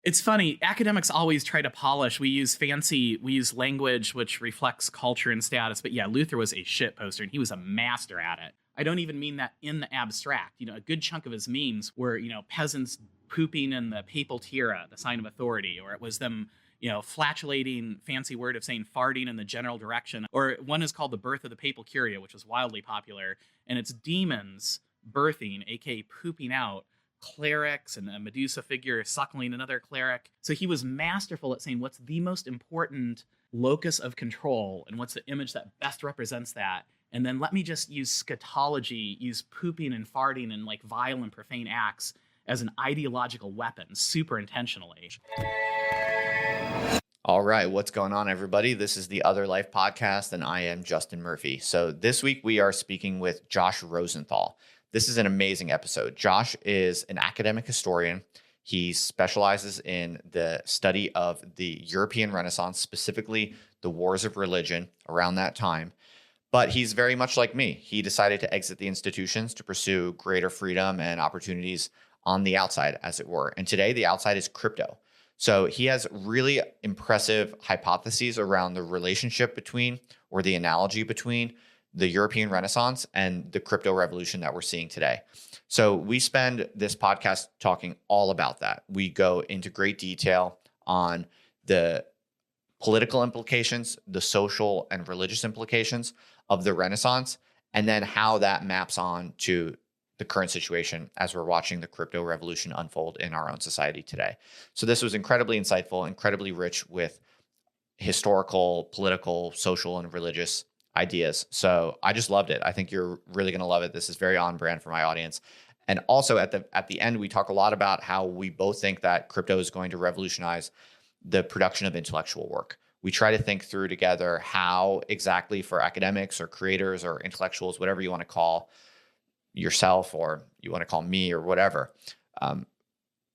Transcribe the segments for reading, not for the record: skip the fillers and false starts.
It's funny. Academics always try to polish. We use language which reflects culture and status. But yeah, Luther was a shit poster, and he was a master at it. I don't even mean that in the abstract. A good chunk of his memes were, peasants pooping in the papal tiara, the sign of authority, or it was them, flatulating, fancy word of saying farting in the general direction. Or one is called The Birth of the Papal Curia, which was wildly popular. And it's demons birthing, aka pooping out, clerics, and a Medusa figure suckling another cleric. So he was masterful at saying what's the most important locus of control and what's the image that best represents that. And then let me just use scatology, use pooping and farting and like vile and profane acts as an ideological weapon, super intentionally. All right, what's going on, everybody? This is the Other Life Podcast, and I am Justin Murphy. So this week we are speaking with Josh Rosenthal. This is an amazing episode. Josh is an academic historian. He specializes in the study of the European Renaissance, specifically the wars of religion around that time. But he's very much like me. He decided to exit the institutions to pursue greater freedom and opportunities on the outside, as it were. And today, the outside is crypto. So he has really impressive hypotheses around the relationship between, or the analogy between, the European Renaissance and the crypto revolution that we're seeing today. So we spend this podcast talking all about that. We go into great detail on the political implications, the social and religious implications of the Renaissance, and then how that maps on to the current situation as we're watching the crypto revolution unfold in our own society today. So this was incredibly insightful, incredibly rich with historical, political, social, and religious ideas. So I just loved it. I think you're really going to love it. This is very on brand for my audience. And also at the end, we talk a lot about how we both think that crypto is going to revolutionize the production of intellectual work. We try to think through together how exactly, for academics or creators or intellectuals, whatever you want to call yourself or you want to call me or whatever,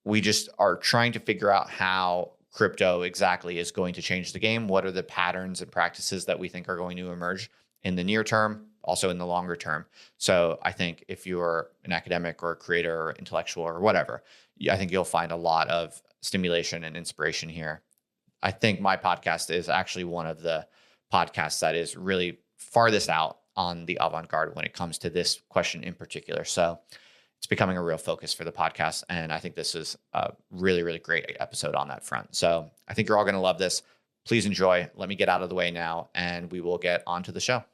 we just are trying to figure out how crypto exactly is going to change the game. What are the patterns and practices that we think are going to emerge in the near term, also in the longer term? So I think if you're an academic or a creator or intellectual or whatever, I think you'll find a lot of stimulation and inspiration here. I think my podcast is actually one of the podcasts that is really farthest out on the avant-garde when it comes to this question in particular. So it's becoming a real focus for the podcast. And I think this is a really, really great episode on that front. So I think you're all going to love this. Please enjoy. Let me get out of the way now, and we will get on to the show.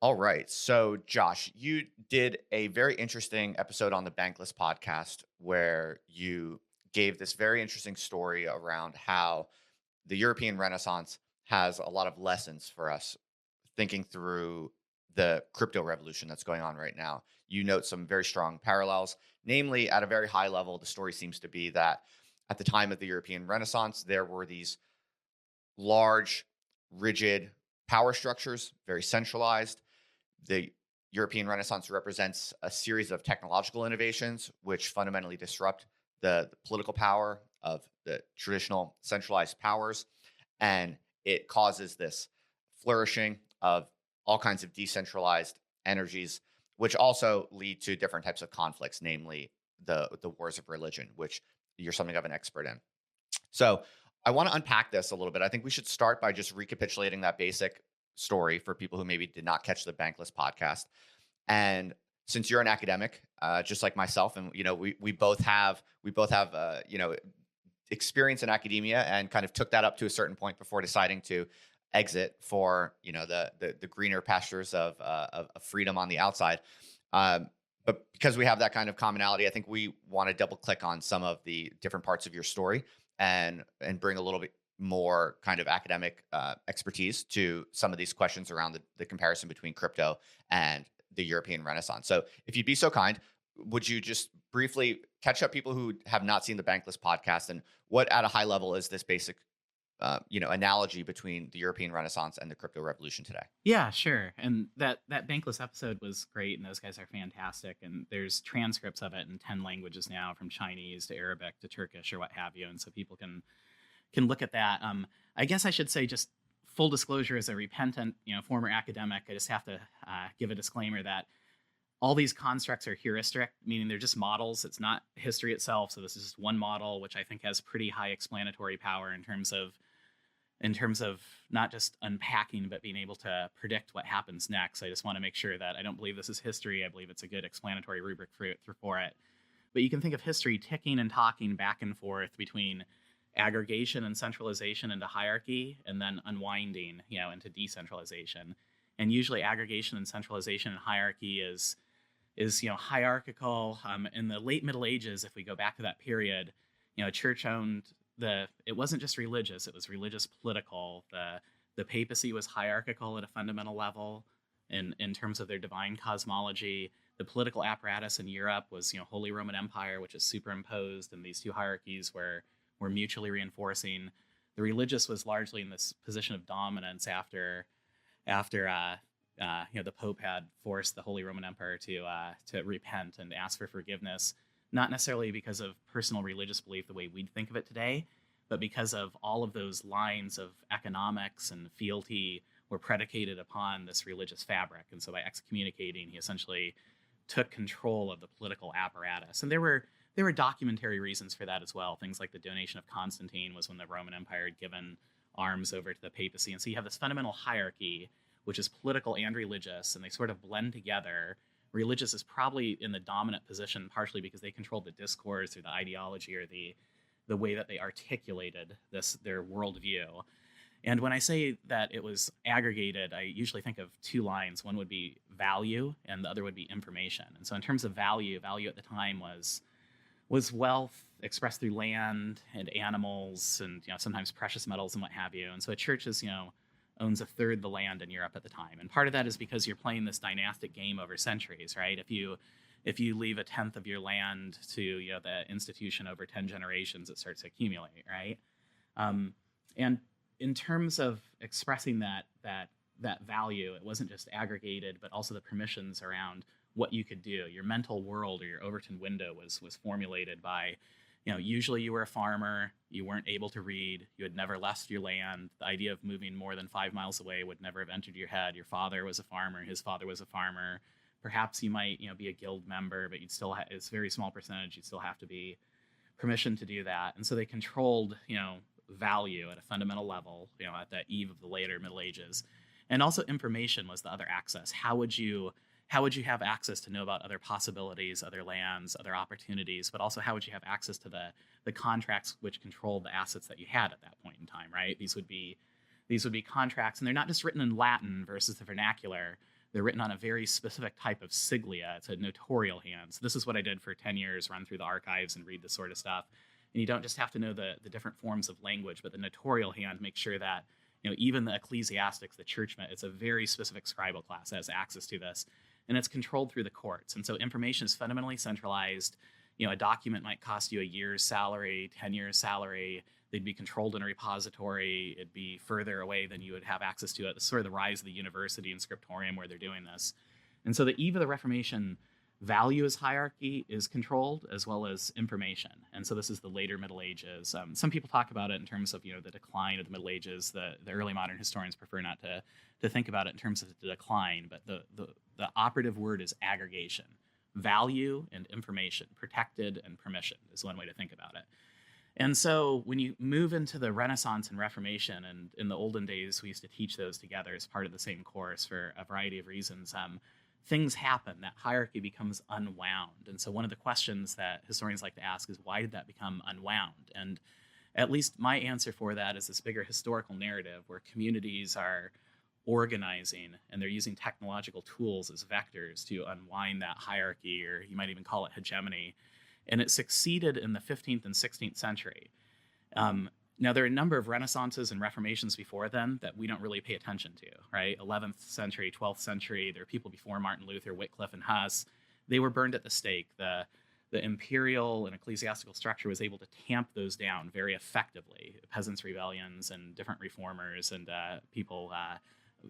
All right. So Josh, you did a very interesting episode on the Bankless Podcast where you gave this very interesting story around how the European Renaissance has a lot of lessons for us thinking through the crypto revolution that's going on right now. You note some very strong parallels, namely at a very high level, the story seems to be that at the time of the European Renaissance, there were these large, rigid power structures, very centralized. The European Renaissance represents a series of technological innovations which fundamentally disrupt the political power of the traditional centralized powers. And it causes this flourishing of all kinds of decentralized energies, which also lead to different types of conflicts, namely the wars of religion, which you're something of an expert in. So I want to unpack this a little bit. I think we should start by just recapitulating that basic story for people who maybe did not catch the Bankless Podcast. And since you're an academic, just like myself, and we both have experience in academia and kind of took that up to a certain point before deciding to exit for the greener pastures of freedom on the outside. But because we have that kind of commonality, I think we want to double click on some of the different parts of your story and bring a little bit more kind of academic expertise to some of these questions around the comparison between crypto and the European Renaissance. So if you'd be so kind, would you just briefly catch up people who have not seen the Bankless Podcast, and what at a high level is this basic analogy between the European Renaissance and the crypto revolution today? Yeah, sure. And that Bankless episode was great, and those guys are fantastic. And there's transcripts of it in 10 languages now, from Chinese to Arabic to Turkish or what have you. And so people can look at that. I guess I should say, just full disclosure, as a repentant, former academic, I just have to give a disclaimer that all these constructs are heuristic, meaning they're just models. It's not history itself. So this is just one model, which I think has pretty high explanatory power in terms of not just unpacking, but being able to predict what happens next. I just want to make sure that I don't believe this is history. I believe it's a good explanatory rubric for it. But you can think of history ticking and talking back and forth between aggregation and centralization into hierarchy, and then unwinding, into decentralization. And usually aggregation and centralization and hierarchy is hierarchical. In the late Middle Ages, if we go back to that period, church owned it wasn't just religious, it was religious political. The papacy was hierarchical at a fundamental level in terms of their divine cosmology. The political apparatus in Europe was, Holy Roman Empire, which is superimposed, and these two hierarchies were mutually reinforcing. The religious was largely in this position of dominance after the Pope had forced the Holy Roman Empire to repent and ask for forgiveness, not necessarily because of personal religious belief the way we'd think of it today, but because of all of those lines of economics and fealty were predicated upon this religious fabric. And so by excommunicating, he essentially took control of the political apparatus. And there were documentary reasons for that as well. Things like the donation of Constantine was when the Roman Empire had given arms over to the papacy. And so you have this fundamental hierarchy, which is political and religious, and they sort of blend together. Religious is probably in the dominant position, partially because they controlled the discourse or the ideology or the way that they articulated their worldview. And when I say that it was aggregated, I usually think of two lines. One would be value, and the other would be information. And so in terms of value at the time was wealth expressed through land and animals and sometimes precious metals and what have you. And so a church owns a third the land in Europe at the time. And part of that is because you're playing this dynastic game over centuries, right? If you leave a tenth of your land to the institution over 10 generations, it starts to accumulate, right? And in terms of expressing that value, it wasn't just aggregated, but also the permissions around what you could do. Your mental world or your Overton window was formulated by, usually you were a farmer, you weren't able to read, you had never left your land. The idea of moving more than 5 miles away would never have entered your head. Your father was a farmer, his father was a farmer. Perhaps you might, be a guild member, but you'd still it's a very small percentage. You'd still have to be permission to do that. And so they controlled, value at a fundamental level, at the eve of the later Middle Ages. And also information was the other access. How would you have access to know about other possibilities, other lands, other opportunities, but also how would you have access to the contracts which controlled the assets that you had at that point in time, right? These would be contracts, and they're not just written in Latin versus the vernacular. They're written on a very specific type of siglia. It's a notarial hand. So this is what I did for 10 years, run through the archives and read this sort of stuff. And you don't just have to know the different forms of language, but the notarial hand makes sure that, even the ecclesiastics, the churchmen, it's a very specific scribal class that has access to this. And it's controlled through the courts. And so information is fundamentally centralized. A document might cost you a year's salary, 10 years' salary. They'd be controlled in a repository. It'd be further away than you would have access to it. It's sort of the rise of the university and scriptorium where they're doing this. And so the eve of the Reformation, value as hierarchy is controlled as well as information. And so this is the later Middle Ages. Some people talk about it in terms of, the decline of the Middle Ages. The early modern historians prefer not to think about it in terms of the decline, but the operative word is aggregation. Value and information, protected and permission is one way to think about it. And so when you move into the Renaissance and Reformation, and in the olden days, we used to teach those together as part of the same course for a variety of reasons, things happen. That hierarchy becomes unwound. And so one of the questions that historians like to ask is, why did that become unwound? And at least my answer for that is this bigger historical narrative where communities are organizing and they're using technological tools as vectors to unwind that hierarchy, or you might even call it hegemony. And it succeeded in the 15th and 16th century. Now, there are a number of Renaissances and Reformations before then that we don't really pay attention to, right? 11th century, 12th century, there are people before Martin Luther, Wycliffe, and Huss. They were burned at the stake. The imperial and ecclesiastical structure was able to tamp those down very effectively. Peasants' rebellions and different reformers and people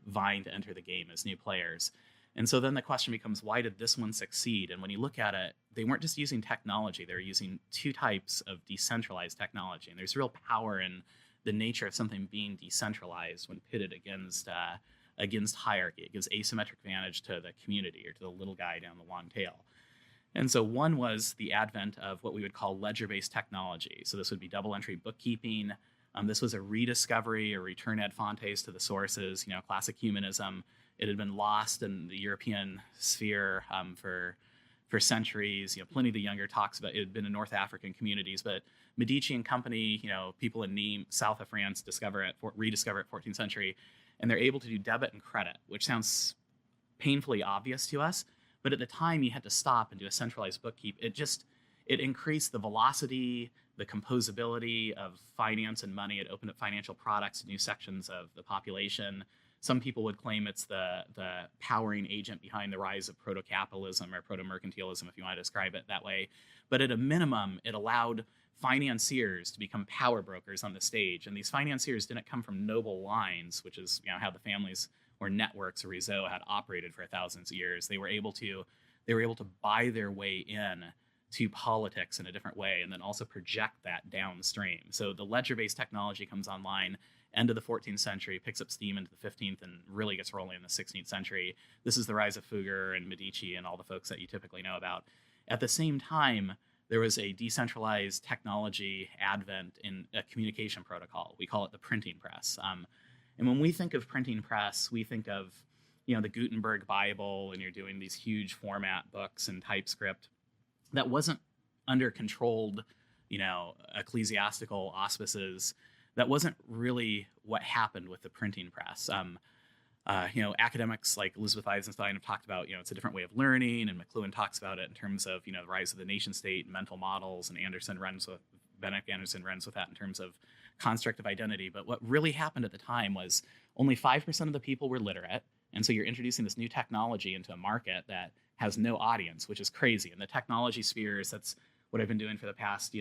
vying to enter the game as new players. And so then the question becomes, why did this one succeed? And when you look at it, they weren't just using technology. They were using two types of decentralized technology. And there's real power in the nature of something being decentralized when pitted against against hierarchy. It gives asymmetric advantage to the community or to the little guy down the long tail. And so one was the advent of what we would call ledger-based technology. So this would be double-entry bookkeeping. This was a rediscovery or return ad fontes to the sources, classic humanism. It had been lost in the European sphere for centuries. Pliny the Younger talks about it had been in North African communities, but Medici and company, people in Nîmes, south of France, rediscover it 14th century, and they're able to do debit and credit, which sounds painfully obvious to us. But at the time, you had to stop and do a centralized bookkeep. It increased the velocity, the composability of finance and money. It opened up financial products to new sections of the population. Some people would claim it's the powering agent behind the rise of proto-capitalism or proto-mercantilism, if you want to describe it that way. But at a minimum, it allowed financiers to become power brokers on the stage. And these financiers didn't come from noble lines, which is how the families or networks or réseau had operated for thousands of years. They were able to buy their way in to politics in a different way, and then also project that downstream. So the ledger-based technology comes online end of the 14th century, picks up steam into the 15th, and really gets rolling in the 16th century. This is the rise of Fugger and Medici and all the folks that you typically know about. At the same time, there was a decentralized technology advent in a communication protocol. We call it the printing press. And when we think of printing press, we think of the Gutenberg Bible, and you're doing these huge format books and typescript. That wasn't under controlled, ecclesiastical auspices. That wasn't really what happened with the printing press. Academics like Elizabeth Eisenstein have talked about, it's a different way of learning, and McLuhan talks about it in terms of, the rise of the nation state and mental models, and Benedict Anderson runs with that in terms of construct of identity. But what really happened at the time was only 5% of the people were literate. And so you're introducing this new technology into a market that has no audience, which is crazy. In the technology spheres, that's what I've been doing for the past,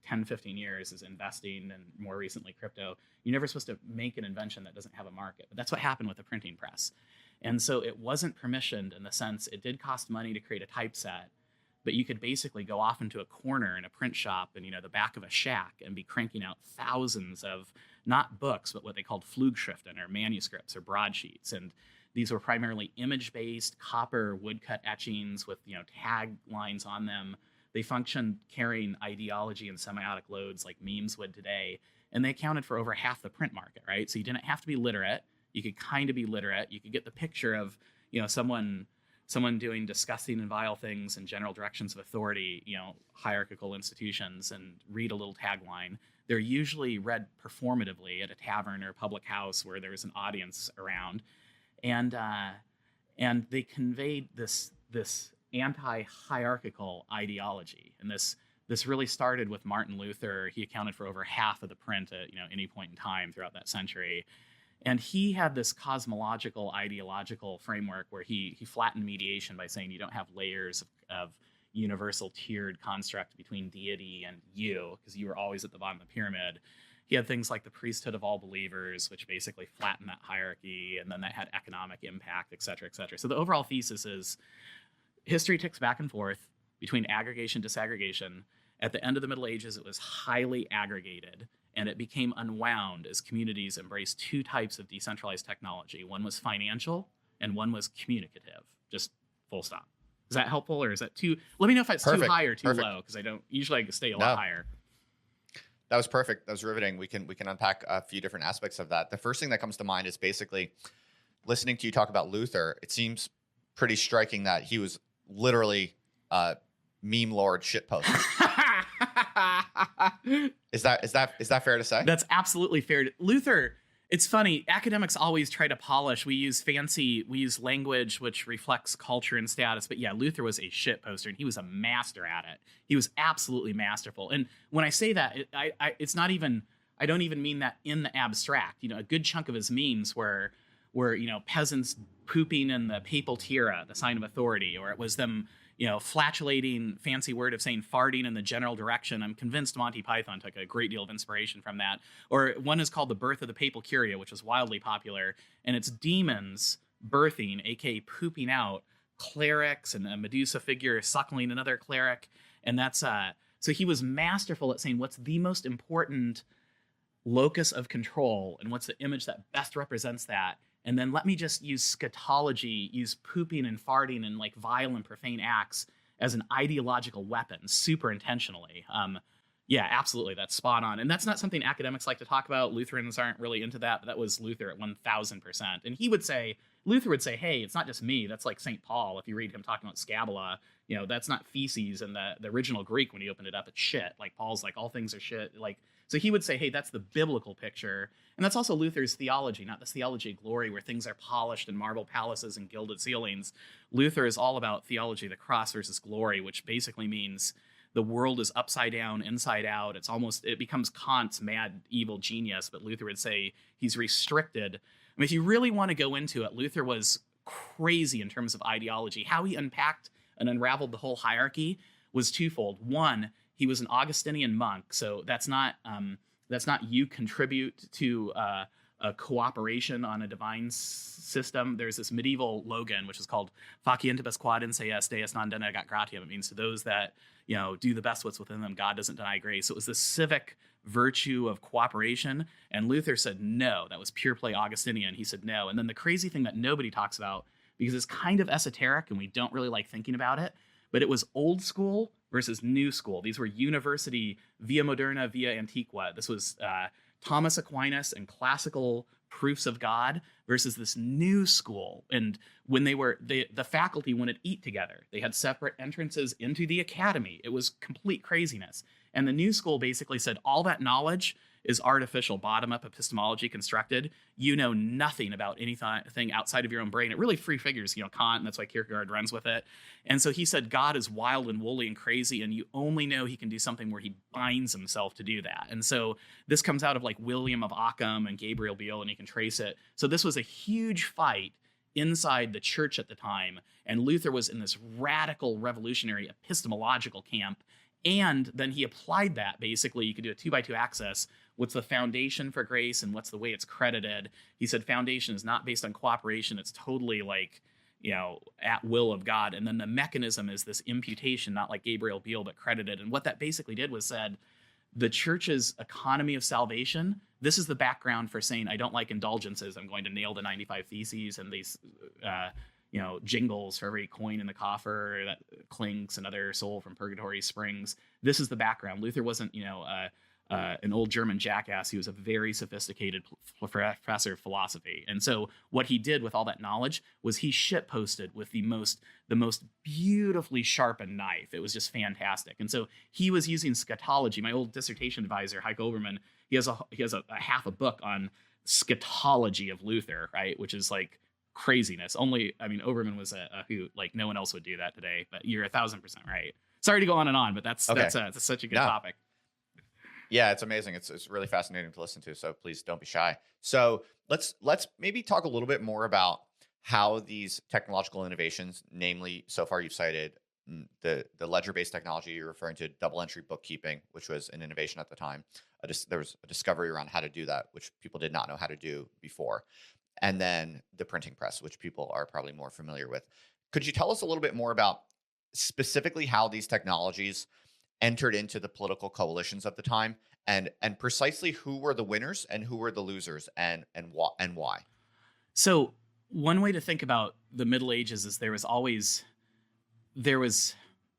10, 15 years, is investing, and more recently crypto. You're never supposed to make an invention that doesn't have a market. But that's what happened with the printing press. And so it wasn't permissioned in the sense it did cost money to create a typeset, but you could basically go off into a corner in a print shop in, the back of a shack and be cranking out thousands of not books, but what they called Flugschriften, or manuscripts or broadsheets. And these were primarily image-based copper woodcut etchings with, tag lines on them. They functioned carrying ideology and semiotic loads like memes would today. And they accounted for over half the print market, right? So you didn't have to be literate. You could kind of be literate. You could get the picture of, someone doing disgusting and vile things in general directions of authority, hierarchical institutions, and read a little tagline. They're usually read performatively at a tavern or public house where there's an audience around. And they conveyed this anti-hierarchical ideology. And this really started with Martin Luther. He accounted for over half of the print at any point in time throughout that century. And he had this cosmological, ideological framework where he flattened mediation by saying you don't have layers of universal tiered construct between deity and you, because you were always at the bottom of the pyramid. He had things like the priesthood of all believers, which basically flattened that hierarchy, and then that had economic impact, et cetera, et cetera. So the overall thesis is history ticks back and forth between aggregation, disaggregation. At the end of the Middle Ages, it was highly aggregated, and it became unwound as communities embraced two types of decentralized technology. One was financial, and one was communicative. Just full stop. Is that helpful, or is that too? Let me know if it's too high or too low, because I don't usually stay a lot higher. That was perfect. That was riveting. We can unpack a few different aspects of that. The first thing that comes to mind is basically listening to you talk about Luther. It seems pretty striking that he was literally meme lord shitpost. Is that fair to say? That's absolutely fair. Luther, it's funny. Academics always try to polish. We use language which reflects culture and status. But yeah, Luther was a shitposter, and he was a master at it. He was absolutely masterful. And when I say that, it's not even. I don't even mean that in the abstract. A good chunk of his memes were peasants pooping in the papal tiara, the sign of authority, or it was them flatulating, fancy word of saying farting in the general direction. I'm convinced Monty Python took a great deal of inspiration from that. Or one is called The Birth of the Papal Curia, which was wildly popular. And it's demons birthing, aka pooping out, clerics, and a Medusa figure suckling another cleric. And that's so he was masterful at saying what's the most important locus of control and what's the image that best represents that, and then let me just use scatology, use pooping and farting and like vile and profane acts as an ideological weapon, super intentionally. Yeah, absolutely. That's spot on. And that's not something academics like to talk about. Lutherans aren't really into that, but that was Luther at 1000%. And Luther would say, hey, it's not just me. That's like St. Paul. If you read him talking about scabula, that's not feces in the original Greek when he opened it up. It's shit. Like Paul's like, all things are shit. Like, so he would say, hey, that's the biblical picture. And that's also Luther's theology, not this theology of glory where things are polished in marble palaces and gilded ceilings. Luther is all about theology of the cross versus glory, which basically means the world is upside down, inside out. It becomes Kant's mad, evil genius, but Luther would say he's restricted. I mean, if you really want to go into it, Luther was crazy in terms of ideology. How he unpacked and unraveled the whole hierarchy was twofold. One, he was an Augustinian monk, so that's not you contribute to a cooperation on a divine system. There's this medieval Logan, which is called Facientibus quad inseus deus non denegat gratiam. It means to those that do the best what's within them, God doesn't deny grace. So it was this civic virtue of cooperation, and Luther said no. That was pure play Augustinian. He said no. And then the crazy thing that nobody talks about, because it's kind of esoteric and we don't really like thinking about it, but it was old school versus new school. These were university via moderna, via antiqua. This was Thomas Aquinas and classical proofs of God versus this new school. And when the faculty wouldn't eat together, they had separate entrances into the academy. It was complete craziness. And the new school basically said all that knowledge is artificial, bottom-up epistemology constructed. You know nothing about anything outside of your own brain. It really free figures, Kant, and that's why Kierkegaard runs with it. And so he said God is wild and woolly and crazy, and you only know he can do something where he binds himself to do that. And so this comes out of like William of Ockham and Gabriel Biel, and you can trace it. So this was a huge fight inside the church at the time, and Luther was in this radical revolutionary epistemological camp. And then he applied that. Basically, you could do a 2x2 axis. What's the foundation for grace and what's the way it's credited? He said foundation is not based on cooperation. It's totally like, at will of God. And then the mechanism is this imputation, not like Gabriel Biel, but credited. And what that basically did was said, the church's economy of salvation, this is the background for saying, I don't like indulgences. I'm going to nail the 95 Theses and these, jingles for every coin in the coffer that clinks, another soul from purgatory springs. This is the background. Luther wasn't, an old German jackass. He was a very sophisticated professor of philosophy. And so what he did with all that knowledge was he shitposted with the most beautifully sharpened knife. It was just fantastic. And so he was using scatology. My old dissertation advisor, Heike Obermann, he has a half a book on scatology of Luther, right? Which is like craziness. Obermann was a hoot. Like no one else would do that today, but you're 1000% right. Sorry to go on and on, but that's such a good topic. Yeah, it's amazing. It's really fascinating to listen to. So please don't be shy. So let's maybe talk a little bit more about how these technological innovations, namely, so far you've cited the ledger-based technology. You're referring to double entry bookkeeping, which was an innovation at the time. There was a discovery around how to do that, which people did not know how to do before. And then the printing press, which people are probably more familiar with. Could you tell us a little bit more about specifically how these technologies entered into the political coalitions of the time, and precisely who were the winners and who were the losers, and why? So one way to think about the Middle Ages is there was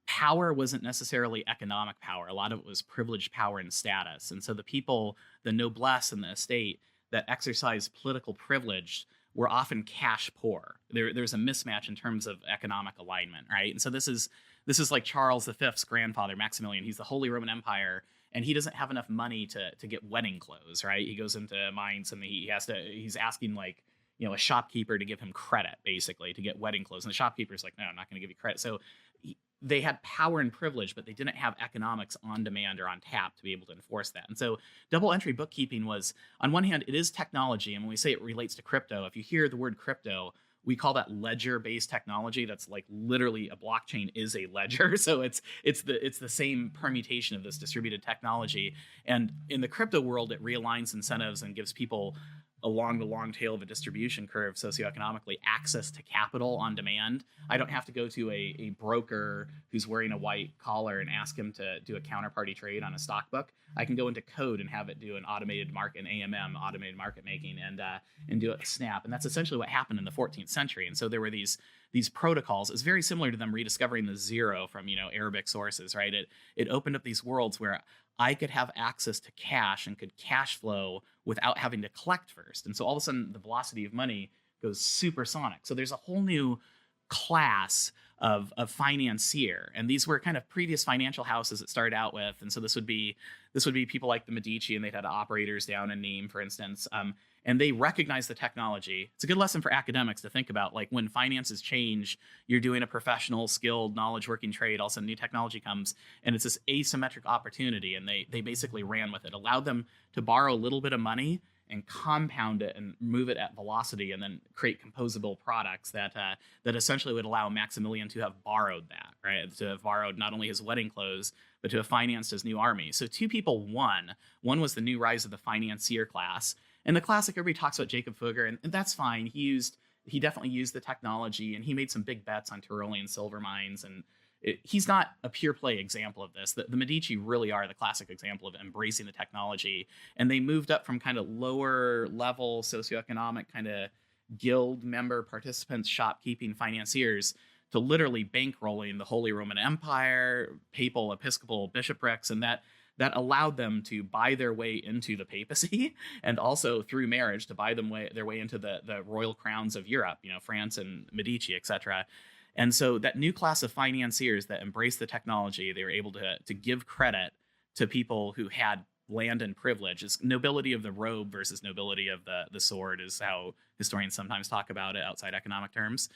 power wasn't necessarily economic power. A lot of it was privileged power and status. And so the people, the noblesse and the estate that exercised political privilege were often cash poor. There's a mismatch in terms of economic alignment, right? And so this is like Charles V's grandfather, Maximilian. He's the Holy Roman Empire, and he doesn't have enough money to get wedding clothes, right? He goes into Mainz and he's asking like, a shopkeeper to give him credit, basically, to get wedding clothes. And the shopkeeper's like, no, I'm not going to give you credit. So they had power and privilege, but they didn't have economics on demand or on tap to be able to enforce that. And so double entry bookkeeping was, on one hand, it is technology. And when we say it relates to crypto, if you hear the word crypto, we call that ledger-based technology. That's like literally a blockchain is a ledger. So it's the same permutation of this distributed technology. And in the crypto world, it realigns incentives and gives people along the long tail of a distribution curve socioeconomically, access to capital on demand. I don't have to go to a broker who's wearing a white collar and ask him to do a counterparty trade on a stock book. I can go into code and have it do an automated market, an AMM, automated market making, and do it with Snap. And that's essentially what happened in the 14th century. And so there were these protocols. It's very similar to them rediscovering the zero from Arabic sources, right? It opened up these worlds where I could have access to cash and could cash flow without having to collect first. And so all of a sudden, the velocity of money goes supersonic. So there's a whole new class of financier. And these were kind of previous financial houses that started out with. And so this would be people like the Medici, and they'd had operators down in Nîmes, for instance. And they recognize the technology. It's a good lesson for academics to think about, like when finances change, you're doing a professional, skilled, knowledge working trade, all of a sudden new technology comes, and it's this asymmetric opportunity, and they basically ran with it, allowed them to borrow a little bit of money and compound it and move it at velocity, and then create composable products that essentially would allow Maximilian to have borrowed that, right? To have borrowed not only his wedding clothes, but to have financed his new army. So two people won. One was the new rise of the financier class. And the classic, everybody talks about Jacob Fugger, and that's fine. He definitely used the technology, and he made some big bets on Tyrolean silver mines. And he's not a pure play example of this. The Medici really are the classic example of embracing the technology. And they moved up from kind of lower level socioeconomic kind of guild member participants, shopkeeping financiers, to literally bankrolling the Holy Roman Empire, papal, episcopal bishoprics, and that allowed them to buy their way into the papacy, and also through marriage to buy their way into the royal crowns of Europe, France and Medici, etc. And so that new class of financiers that embraced the technology, they were able to give credit to people who had land and privilege. It's nobility of the robe versus nobility of the sword is how historians sometimes talk about it outside economic terms.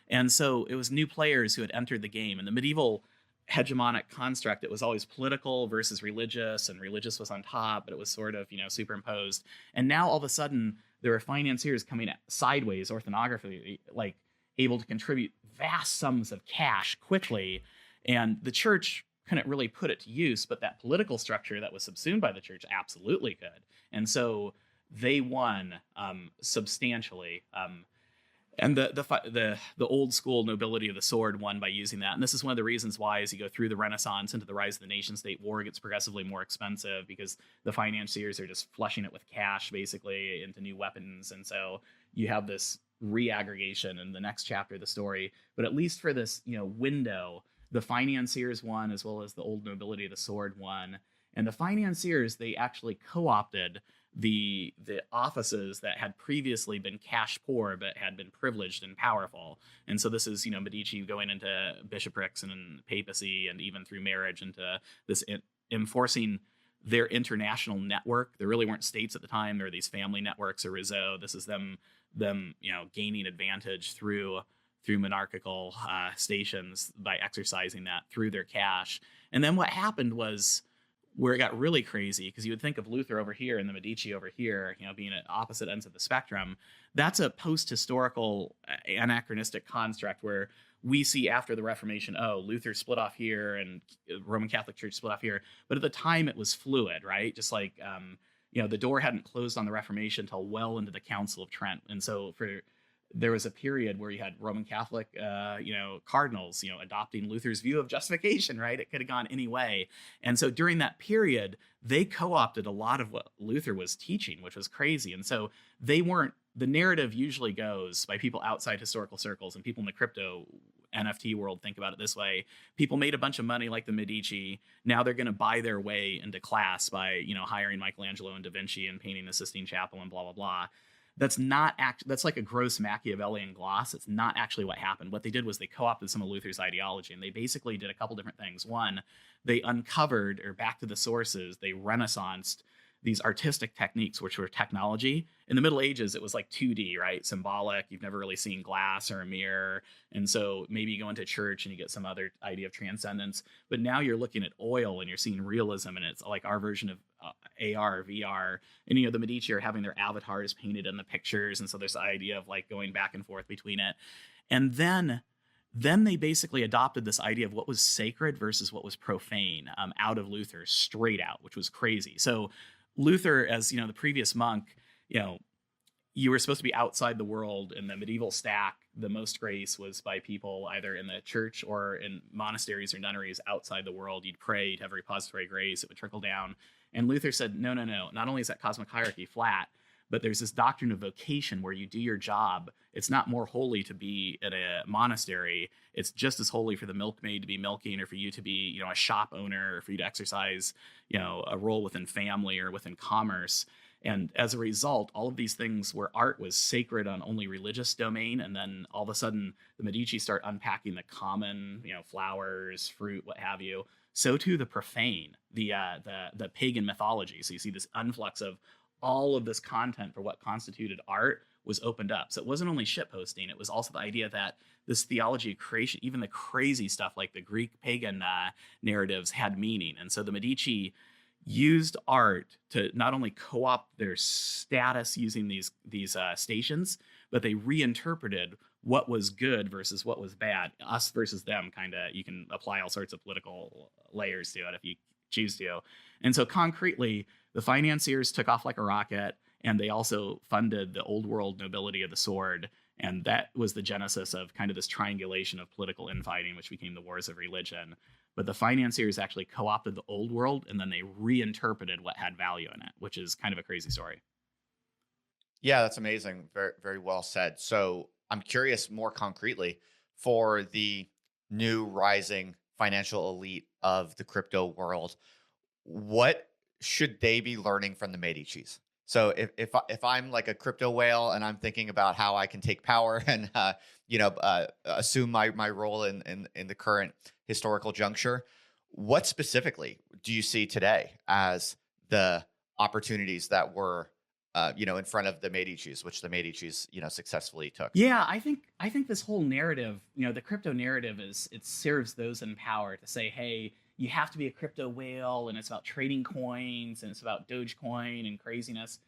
And so it was new players who had entered the game. In the medieval hegemonic construct, it was always political versus religious, and religious was on top, but it was sort of superimposed. And now all of a sudden there are financiers coming sideways, orthography, like able to contribute vast sums of cash quickly, and the church couldn't really put it to use, but that political structure that was subsumed by the church absolutely could. And so they won substantially. And the old school nobility of the sword won by using that. And this is one of the reasons why, as you go through the Renaissance into the rise of the nation-state, war gets progressively more expensive, because the financiers are just flushing it with cash, basically, into new weapons. And so you have this reaggregation in the next chapter of the story. But at least for this window, the financiers won, as well as the old nobility of the sword won. And the financiers, they actually co-opted the offices that had previously been cash poor but had been privileged and powerful. And so this is Medici going into bishoprics and papacy, and even through marriage into this enforcing their international network. There really weren't states at the time. There were these family networks or réseau. This is them gaining advantage through monarchical stations by exercising that through their cash. And then what happened was, where it got really crazy, because you would think of Luther over here and the Medici over here, being at opposite ends of the spectrum. That's a post-historical anachronistic construct where we see after the Reformation, Luther split off here and Roman Catholic Church split off here. But at the time it was fluid, right? Just like, the door hadn't closed on the Reformation until well into the Council of Trent. And so there was a period where you had Roman Catholic, cardinals, adopting Luther's view of justification, right? It could have gone any way. And so during that period, they co-opted a lot of what Luther was teaching, which was crazy. And so the narrative usually goes by people outside historical circles, and people in the crypto NFT world think about it this way. People made a bunch of money like the Medici. Now they're going to buy their way into class by, hiring Michelangelo and Da Vinci and painting the Sistine Chapel and blah, blah, blah. That's like a gross Machiavellian gloss. It's not actually what happened. What they did was they co-opted some of Luther's ideology, and they basically did a couple different things. One, they uncovered, or back to the sources, they renaissanced these artistic techniques, which were technology. In the Middle Ages, it was like 2D, right? Symbolic. You've never really seen glass or a mirror. And so maybe you go into church and you get some other idea of transcendence. But now you're looking at oil and you're seeing realism, and it's like our version of AR, VR. And, the Medici are having their avatars painted in the pictures. And so there's the idea of like going back and forth between it. And then they basically adopted this idea of what was sacred versus what was profane out of Luther, straight out, which was crazy. So Luther, as the previous monk, you were supposed to be outside the world. In the medieval stack, the most grace was by people either in the church or in monasteries or nunneries outside the world. You'd pray, you'd have repository grace, it would trickle down. And Luther said, no. Not only is that cosmic hierarchy flat, but there's this doctrine of vocation where you do your job. It's not more holy to be at a monastery. It's just as holy for the milkmaid to be milking, or for you to be, a shop owner, or for you to exercise, a role within family or within commerce. And as a result, all of these things where art was sacred on only religious domain, and then all of a sudden the Medici start unpacking the common, flowers, fruit, what have you. So too the profane, the pagan mythology. So you see this influx of all of this content for what constituted art was opened up. So it wasn't only shitposting, it was also the idea that this theology of creation, even the crazy stuff like the Greek pagan narratives, had meaning. And so the Medici used art to not only co-opt their status using these stations, but they reinterpreted what was good versus what was bad, us versus them, kind of. You can apply all sorts of political layers to it if you choose to. And so concretely, the financiers took off like a rocket, and they also funded the old world nobility of the sword. And that was the genesis of kind of this triangulation of political infighting, which became the wars of religion. But the financiers actually co-opted the old world, and then they reinterpreted what had value in it, which is kind of a crazy story. Yeah, that's amazing. Very, very well said. So I'm curious more concretely for the new rising financial elite of the crypto world, what should they be learning from the Medicis? So if I'm like a crypto whale and I'm thinking about how I can take power and assume my role in the current historical juncture, what specifically do you see today as the opportunities that were in front of the Medicis, which the Medicis successfully took? Yeah, I think this whole narrative, the crypto narrative, it serves those in power to say, hey, you have to be a crypto whale, and it's about trading coins, and it's about Dogecoin and craziness.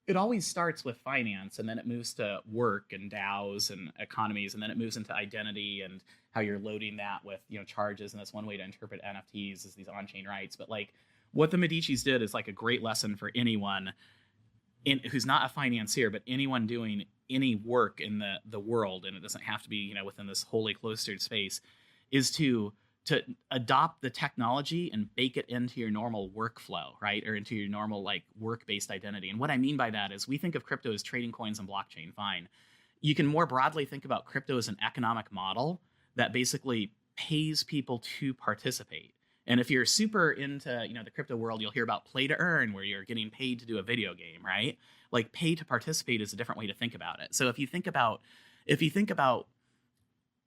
It always starts with finance, and then it moves to work and DAOs and economies, and then it moves into identity and how you're loading that with charges. And that's one way to interpret NFTs, is these on-chain rights. But like what the Medicis did is like a great lesson for anyone who's not a financier, but anyone doing any work in the world, and it doesn't have to be within this wholly cloistered space, is to adopt the technology and bake it into your normal workflow, right? Or into your normal like work-based identity. And what I mean by that is we think of crypto as trading coins and blockchain, fine. You can more broadly think about crypto as an economic model that basically pays people to participate. And if you're super into, the crypto world, you'll hear about play to earn, where you're getting paid to do a video game, right? Like pay to participate is a different way to think about it. So if you think about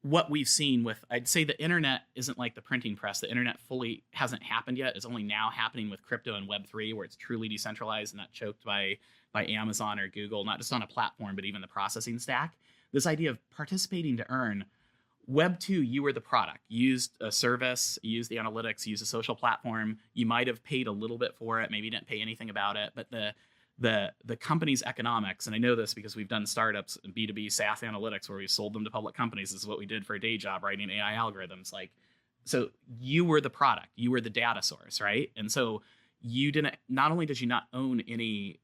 what we've seen with, I'd say the internet isn't like the printing press. The internet fully hasn't happened yet. It's only now happening with crypto and Web3, where it's truly decentralized and not choked by Amazon or Google, not just on a platform, but even the processing stack. This idea of participating to earn. Web 2, you were the product. You used a service, you used the analytics, you used a social platform. You might have paid a little bit for it, maybe you didn't pay anything about it, but the company's economics, and I know this because we've done startups, B2B SaaS analytics, where we've sold them to public companies. This is what we did for a day job, writing AI algorithms. Like, so you were the product, you were the data source, right? And so you didn't, not only did you not own any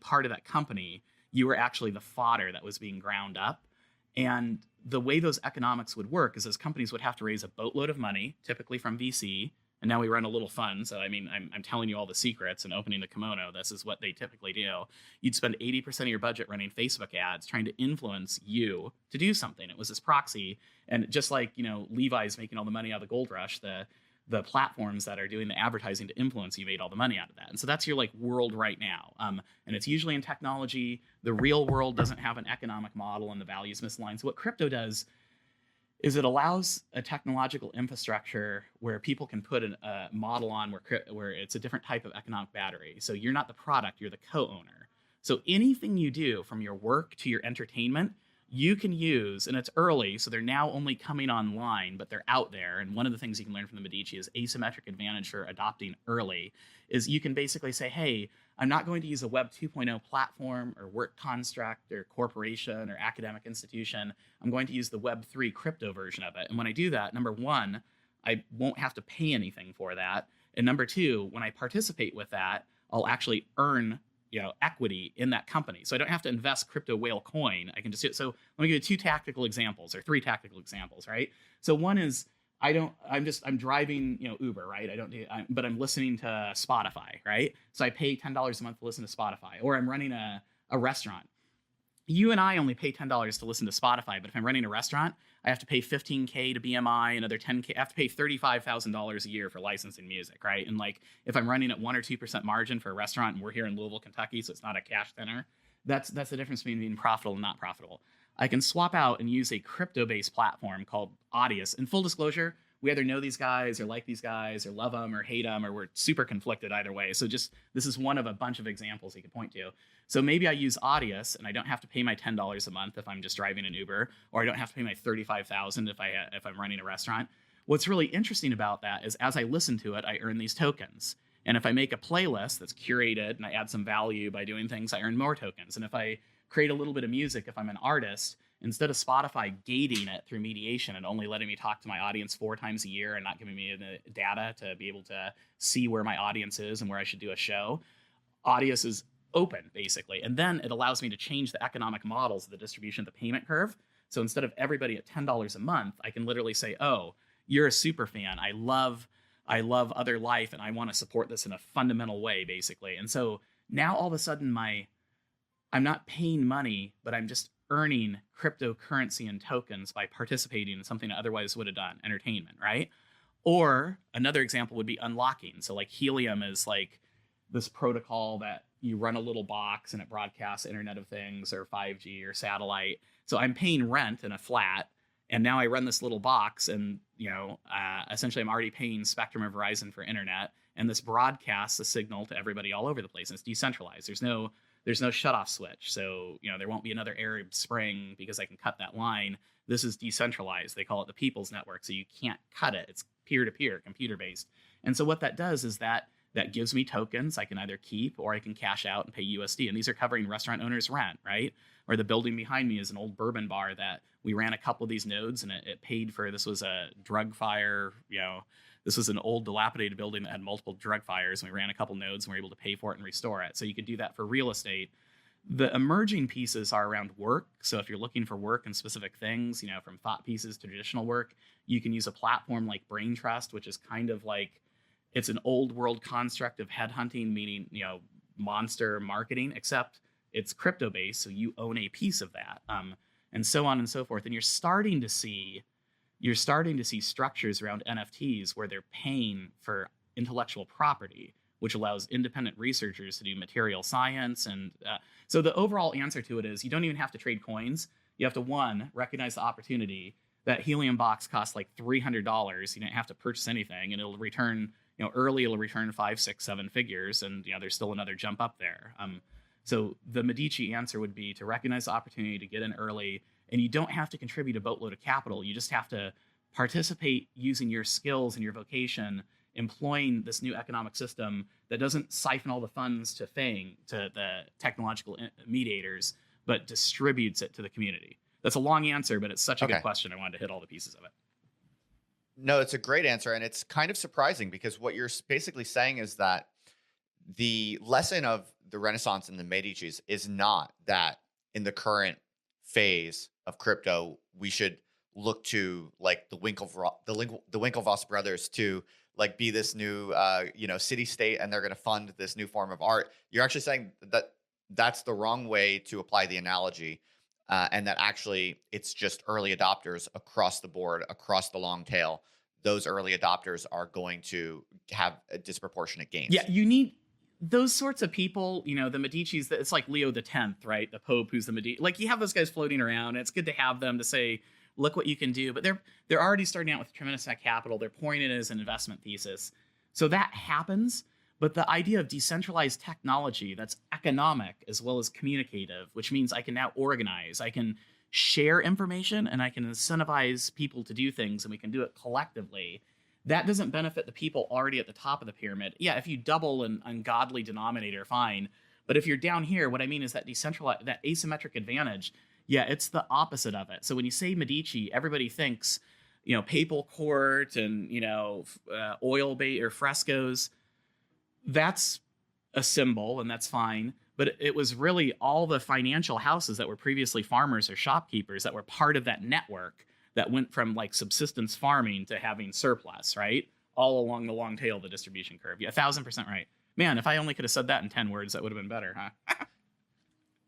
part of that company, you were actually the fodder that was being ground up. And the way those economics would work is those companies would have to raise a boatload of money, typically from VC. And now we run a little fund. So, I mean, I'm telling you all the secrets and opening the kimono. This is what they typically do. You'd spend 80% of your budget running Facebook ads, trying to influence you to do something. It was this proxy. And just like, Levi's making all the money out of the gold rush, the platforms that are doing the advertising to influence you made all the money out of that. And so that's your like world right now. And it's usually in technology. The real world doesn't have an economic model and the values misaligned. So what crypto does is it allows a technological infrastructure where people can put a model on where it's a different type of economic battery. So you're not the product, you're the co-owner. So anything you do, from your work to your entertainment, you can use, and it's early, so they're now only coming online, but they're out there. And one of the things you can learn from the Medici is asymmetric advantage for adopting early, is you can basically say, hey, I'm not going to use a Web 2.0 platform or work construct or corporation or academic institution. I'm going to use the Web 3 crypto version of it. And when I do that, number one, I won't have to pay anything for that. And number two, when I participate with that, I'll actually earn equity in that company. So I don't have to invest crypto whale coin. I can just do it. So let me give you three tactical examples, right? So one is I'm driving, Uber, right? But I'm listening to Spotify, right? So I pay $10 a month to listen to Spotify, or I'm running a restaurant. You and I only pay $10 to listen to Spotify, but if I'm running a restaurant, I have to pay $15K to BMI, another $10K. I have to pay $35,000 a year for licensing music, right? And like if I'm running at 1 or 2% margin for a restaurant, and we're here in Louisville, Kentucky, so it's not a cash dinner, that's the difference between being profitable and not profitable. I can swap out and use a crypto-based platform called Audius. In full disclosure, we either know these guys or like these guys or love them or hate them, or we're super conflicted either way. So this is one of a bunch of examples you could point to. So maybe I use Audius and I don't have to pay my $10 a month if I'm just driving an Uber, or I don't have to pay my $35,000 if I'm running a restaurant. What's really interesting about that is as I listen to it, I earn these tokens. And if I make a playlist that's curated and I add some value by doing things, I earn more tokens. And if I create a little bit of music, if I'm an artist, instead of Spotify gating it through mediation and only letting me talk to my audience 4 times a year and not giving me the data to be able to see where my audience is and where I should do a show, Audius is open, basically. And then it allows me to change the economic models of the distribution of the payment curve. So instead of everybody at $10 a month, I can literally say, oh, you're a super fan. I love Other Life, and I want to support this in a fundamental way, basically. And so now all of a sudden I'm not paying money, but I'm just earning cryptocurrency and tokens by participating in something I otherwise would have done, entertainment, right? Or another example would be unlocking. So like Helium is like this protocol that you run a little box and it broadcasts Internet of Things or 5G or satellite. So I'm paying rent in a flat, and now I run this little box, and essentially I'm already paying Spectrum or Verizon for internet, and this broadcasts a signal to everybody all over the place. And it's decentralized. There's no shutoff switch. So, there won't be another Arab Spring because I can cut that line. This is decentralized. They call it the People's Network. So you can't cut it. It's peer-to-peer, computer-based. And so what that does is that gives me tokens I can either keep or I can cash out and pay USD. And these are covering restaurant owners' rent, right? Or the building behind me is an old bourbon bar that we ran a couple of these nodes, and it paid for, this was a drug fire, this was an old dilapidated building that had multiple drug fires, and we ran a couple nodes and we were able to pay for it and restore it. So you could do that for real estate. The emerging pieces are around work. So if you're looking for work in specific things, from thought pieces to traditional work, you can use a platform like Brain Trust, which is kind of like, it's an old world construct of headhunting, meaning, monster marketing, except it's crypto based. So you own a piece of that, and so on and so forth. And you're starting to see structures around NFTs where they're paying for intellectual property, which allows independent researchers to do material science. And so the overall answer to it is you don't even have to trade coins. You have to, one, recognize the opportunity. That Helium box costs like $300. You don't have to purchase anything, and it'll return, early it'll return 5, 6, 7 figures, and there's still another jump up there. So the Medici answer would be to recognize the opportunity to get in early, and you don't have to contribute a boatload of capital. You just have to participate using your skills and your vocation, employing this new economic system that doesn't siphon all the funds to the technological mediators, but distributes it to the community. That's a long answer, but it's such a good question. I wanted to hit all the pieces of it. No, it's a great answer. And it's kind of surprising because what you're basically saying is that the lesson of the Renaissance and the Medicis is not that in the current phase of crypto, we should look to like the Winklevoss brothers to like be this new, city state, and they're going to fund this new form of art. You're actually saying that that's the wrong way to apply the analogy. And that actually it's just early adopters across the board, across the long tail. Those early adopters are going to have a disproportionate gains. Yeah, you need those sorts of people. The Medicis, it's like Leo X, right? The Pope who's the Medici. Like you have those guys floating around. And it's good to have them to say, look what you can do. But they're already starting out with tremendous net capital. They're pouring it as an investment thesis. So that happens. But the idea of decentralized technology that's economic as well as communicative, which means I can now organize, I can share information, and I can incentivize people to do things, and we can do it collectively. That doesn't benefit the people already at the top of the pyramid. Yeah, if you double an ungodly denominator, fine. But if you're down here, what I mean is that that asymmetric advantage, yeah, it's the opposite of it. So when you say Medici, everybody thinks, papal court and, oil bait or frescoes. That's a symbol, and that's fine. But it was really all the financial houses that were previously farmers or shopkeepers that were part of that network that went from like subsistence farming to having surplus, right? All along the long tail of the distribution curve. Yeah, 1,000% right. Man, if I only could have said that in 10 words, that would have been better, huh?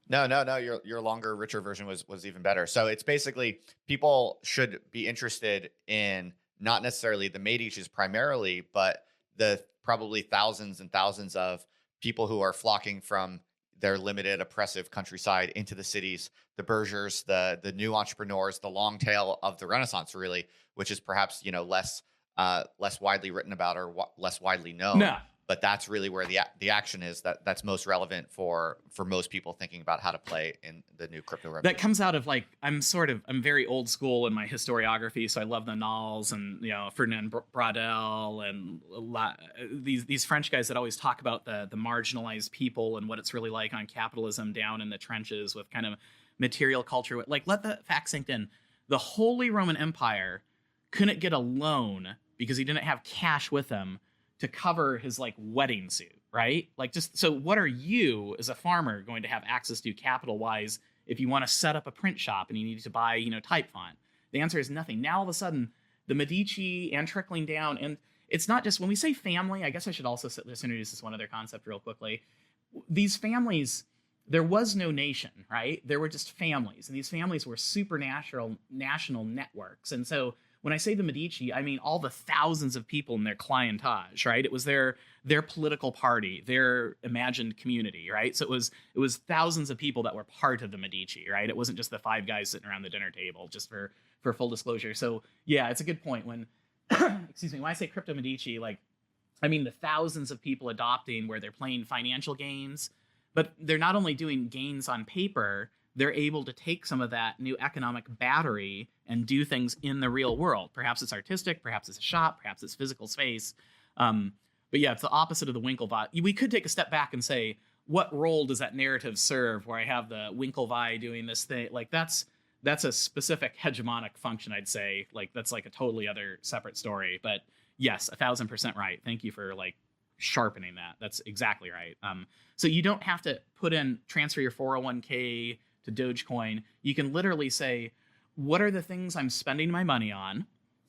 No. Your longer, richer version was even better. So it's basically people should be interested in not necessarily the Medicis primarily, but the probably thousands and thousands of people who are flocking from their limited, oppressive countryside into the cities, the burghers, the new entrepreneurs, the long tail of the Renaissance, really, which is perhaps less widely written about or less widely known. No. But that's really where the action is that's most relevant for most people thinking about how to play in the new crypto revolution. That comes out of like I'm very old school in my historiography, so I love the Nals and Ferdinand Braudel and these French guys that always talk about the marginalized people and what it's really like on capitalism down in the trenches with kind of material culture. Like, let the fact sink in. The Holy Roman Empire couldn't get a loan because he didn't have cash with him to cover his like wedding suit, right? Like, just so what are you as a farmer going to have access to capital wise if you want to set up a print shop and you need to buy, type font? The answer is nothing. Now all of a sudden the Medici and trickling down, and it's not just when we say family, I guess I should also just introduce this one other concept real quickly. These families, there was no nation, right? There were just families, and these families were supernatural national networks. And so when I say the Medici, I mean all the thousands of people in their clientage, right? It was their political party, their imagined community, right? So it was thousands of people that were part of the Medici, right? It wasn't just the 5 guys sitting around the dinner table, just for full disclosure. So yeah, it's a good point. When excuse me, when I say crypto Medici, like I mean the thousands of people adopting where they're playing financial games, but they're not only doing gains on paper, they're able to take some of that new economic battery and do things in the real world. Perhaps it's artistic, perhaps it's a shop, perhaps it's physical space. But yeah, it's the opposite of the Winklevi. We could take a step back and say, what role does that narrative serve where I have the Winklevi doing this thing? Like that's a specific hegemonic function, I'd say. Like that's like a totally other separate story. But yes, 1,000% right. Thank you for like sharpening that. That's exactly right. So you don't have to transfer your 401k to Dogecoin. You can literally say, what are the things I'm spending my money on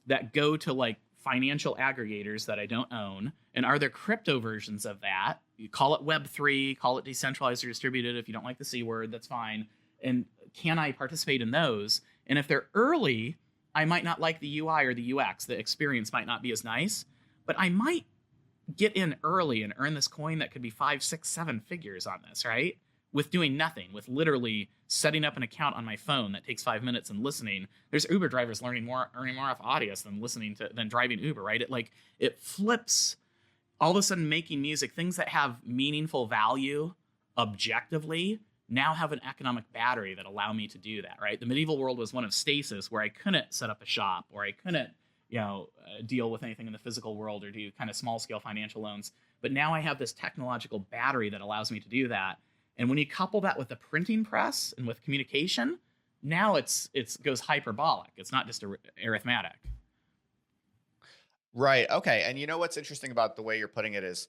that go to like financial aggregators that I don't own? And are there crypto versions of that? You call it Web3, call it decentralized or distributed. If you don't like the C word, that's fine. And can I participate in those? And if they're early, I might not like the UI or the UX. The experience might not be as nice, but I might get in early and earn this coin that could be 5, 6, 7 figures on this, right? With doing nothing, with literally setting up an account on my phone that takes 5 minutes and listening. There's Uber drivers earning more off audios than driving Uber, right? It flips. All of a sudden, making music, things that have meaningful value objectively, now have an economic battery that allow me to do that, right? The medieval world was one of stasis, where I couldn't set up a shop, or I couldn't deal with anything in the physical world or do kind of small scale financial loans. But now I have this technological battery that allows me to do that. And when you couple that with the printing press and with communication, now it goes hyperbolic. It's not just arithmetic. Right. Okay. And you know what's interesting about the way you're putting it is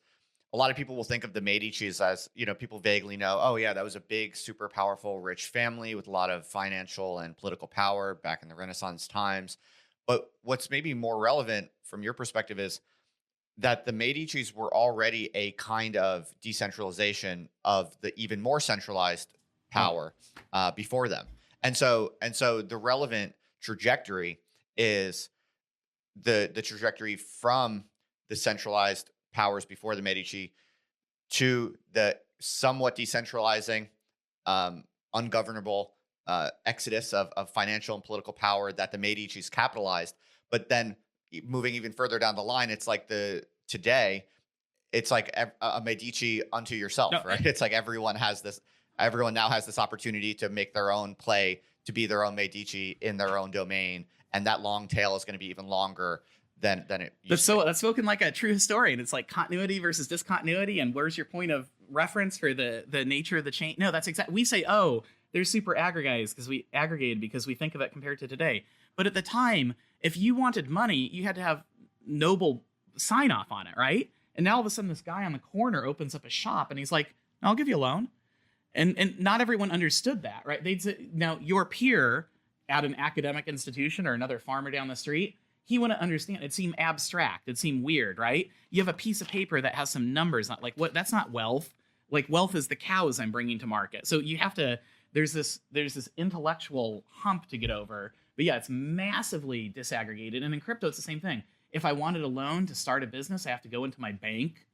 a lot of people will think of the Medicis as, people vaguely know, oh yeah, that was a big, super powerful, rich family with a lot of financial and political power back in the Renaissance times. But what's maybe more relevant from your perspective is that the Medicis were already a kind of decentralization of the even more centralized power before them. And so the relevant trajectory is the trajectory from the centralized powers before the Medici to the somewhat decentralizing, ungovernable exodus of financial and political power that the Medicis capitalized. But then moving even further down the line, it's like today, it's like a Medici unto yourself, right? It's like everyone now has this opportunity to make their own play, to be their own Medici in their own domain. And that long tail is going to be even longer than it used to be. That's spoken like a true historian. It's like continuity versus discontinuity. And where's your point of reference for the nature of the chain? No, that's exactly. We say, oh, they're super aggregated because we think of it compared to today. But at the time, if you wanted money, you had to have noble sign off on it, right? And now all of a sudden this guy on the corner opens up a shop and he's like, I'll give you a loan. And not everyone understood that, right? They'd say, now your peer at an academic institution or another farmer down the street, he wouldn't understand. It seemed abstract. It seemed weird, right? You have a piece of paper that has some numbers, not like what, that's not wealth. Like wealth is the cows I'm bringing to market. So you have to, there's this intellectual hump to get over. But yeah, it's massively disaggregated. And in crypto, it's the same thing. If I wanted a loan to start a business, I have to go into my bank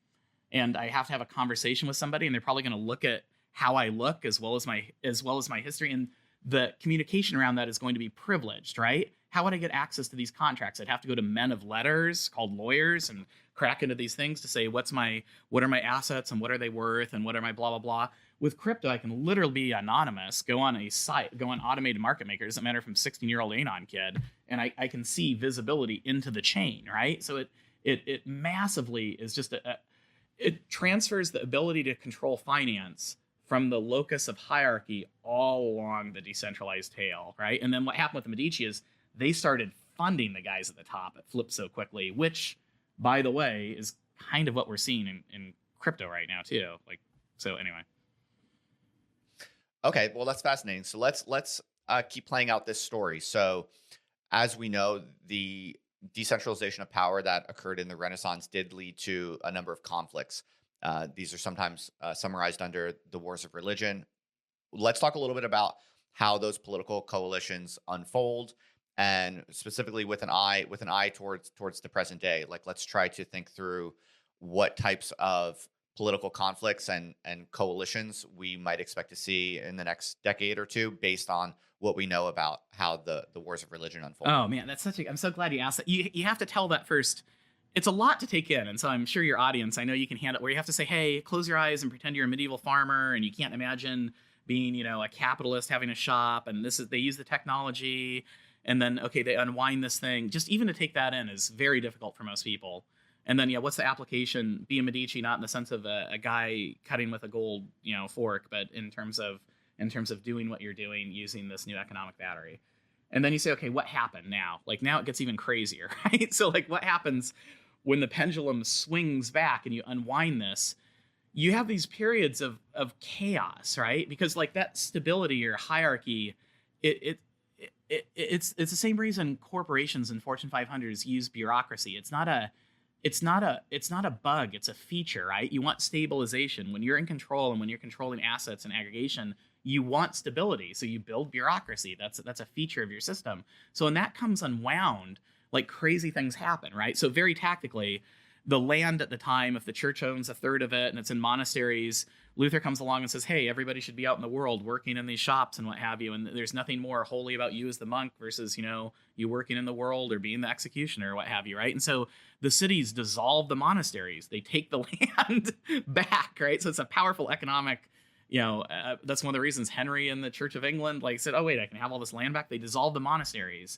and I have to have a conversation with somebody, and they're probably going to look at how I look as well as my history, and the communication around that is going to be privileged, right? How would I get access to these contracts? I'd have to go to men of letters called lawyers and crack into these things to say what are my assets and what are they worth and what are my blah blah blah. With crypto, I can literally be anonymous, go on a site, go on automated market maker, doesn't matter if I'm 16-year-old anon kid, and I can see visibility into the chain, right? So it massively is just it transfers the ability to control finance from the locus of hierarchy all along the decentralized tail, right? And then what happened with the Medici is they started funding the guys at the top. It flipped so quickly, which, by the way, is kind of what we're seeing in crypto right now too. Like, so anyway. Okay, well, that's fascinating. So let's keep playing out this story. So as we know, the decentralization of power that occurred in the Renaissance did lead to a number of conflicts. These are sometimes summarized under the wars of religion. Let's talk a little bit about how those political coalitions unfold, and specifically with an eye towards the present day. Like, let's try to think through what types of political conflicts and coalitions we might expect to see in the next decade or two, based on what we know about how the wars of religion unfold. Oh man, I'm so glad you asked that. You have to tell that first. It's a lot to take in. And so I'm sure your audience, I know you can handle it, where you have to say, hey, close your eyes and pretend you're a medieval farmer and you can't imagine being, a capitalist having a shop. And they use the technology, and then, okay, they unwind this thing. Just even to take that in is very difficult for most people. And then, what's the application? Be a Medici, not in the sense of a guy cutting with a gold, fork, but in terms of doing what you're doing using this new economic battery. And then you say, okay, what happened now? Like, now it gets even crazier, right? So like, what happens when the pendulum swings back and you unwind this? You have these periods of chaos, right? Because like that stability or hierarchy, it's the same reason corporations and Fortune 500s use bureaucracy. It's not a bug, it's a feature, right? You want stabilization. When you're in control and when you're controlling assets and aggregation, you want stability. So you build bureaucracy. That's a feature of your system. So when that comes unwound, like crazy things happen, right? So very tactically, the land at the time, if the church owns a third of it and it's in monasteries, Luther comes along and says, hey, everybody should be out in the world working in these shops and what have you. And there's nothing more holy about you as the monk versus, you working in the world or being the executioner or what have you, right? And so the cities dissolve the monasteries. They take the land back, right? So it's a powerful economic, that's one of the reasons Henry and the Church of England said, oh, wait, I can have all this land back. They dissolved the monasteries.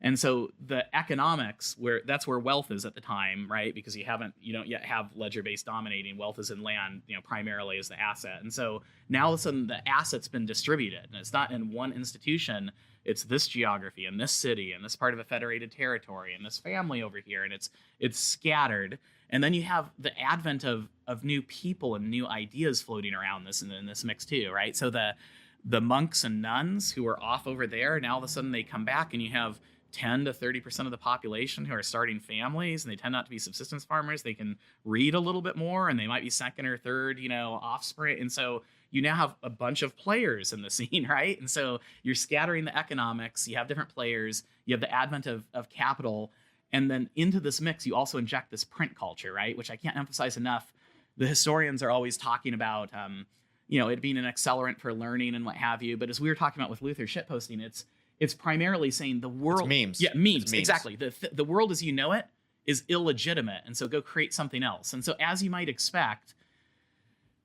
And so the economics, that's where wealth is at the time, right? Because you don't yet have ledger-based dominating. Wealth is in land, primarily as the asset. And so now all of a sudden the asset's been distributed, and it's not in one institution. It's this geography and this city and this part of a federated territory and this family over here, and it's scattered. And then you have the advent of new people and new ideas floating around this and in this mix too, right? So the monks and nuns who are off over there, now all of a sudden they come back, and you have 10 to 30% of the population who are starting families, and they tend not to be subsistence farmers. They can read a little bit more, and they might be second or third, offspring. And so you now have a bunch of players in the scene, right? And so you're scattering the economics. You have different players. You have the advent of capital. And then into this mix, you also inject this print culture, right? Which I can't emphasize enough. The historians are always talking about, it being an accelerant for learning and what have you. But as we were talking about with Luther shitposting, it's primarily saying the world. It's memes. Yeah, memes. Exactly. The world as you know it is illegitimate. And so go create something else. And so as you might expect,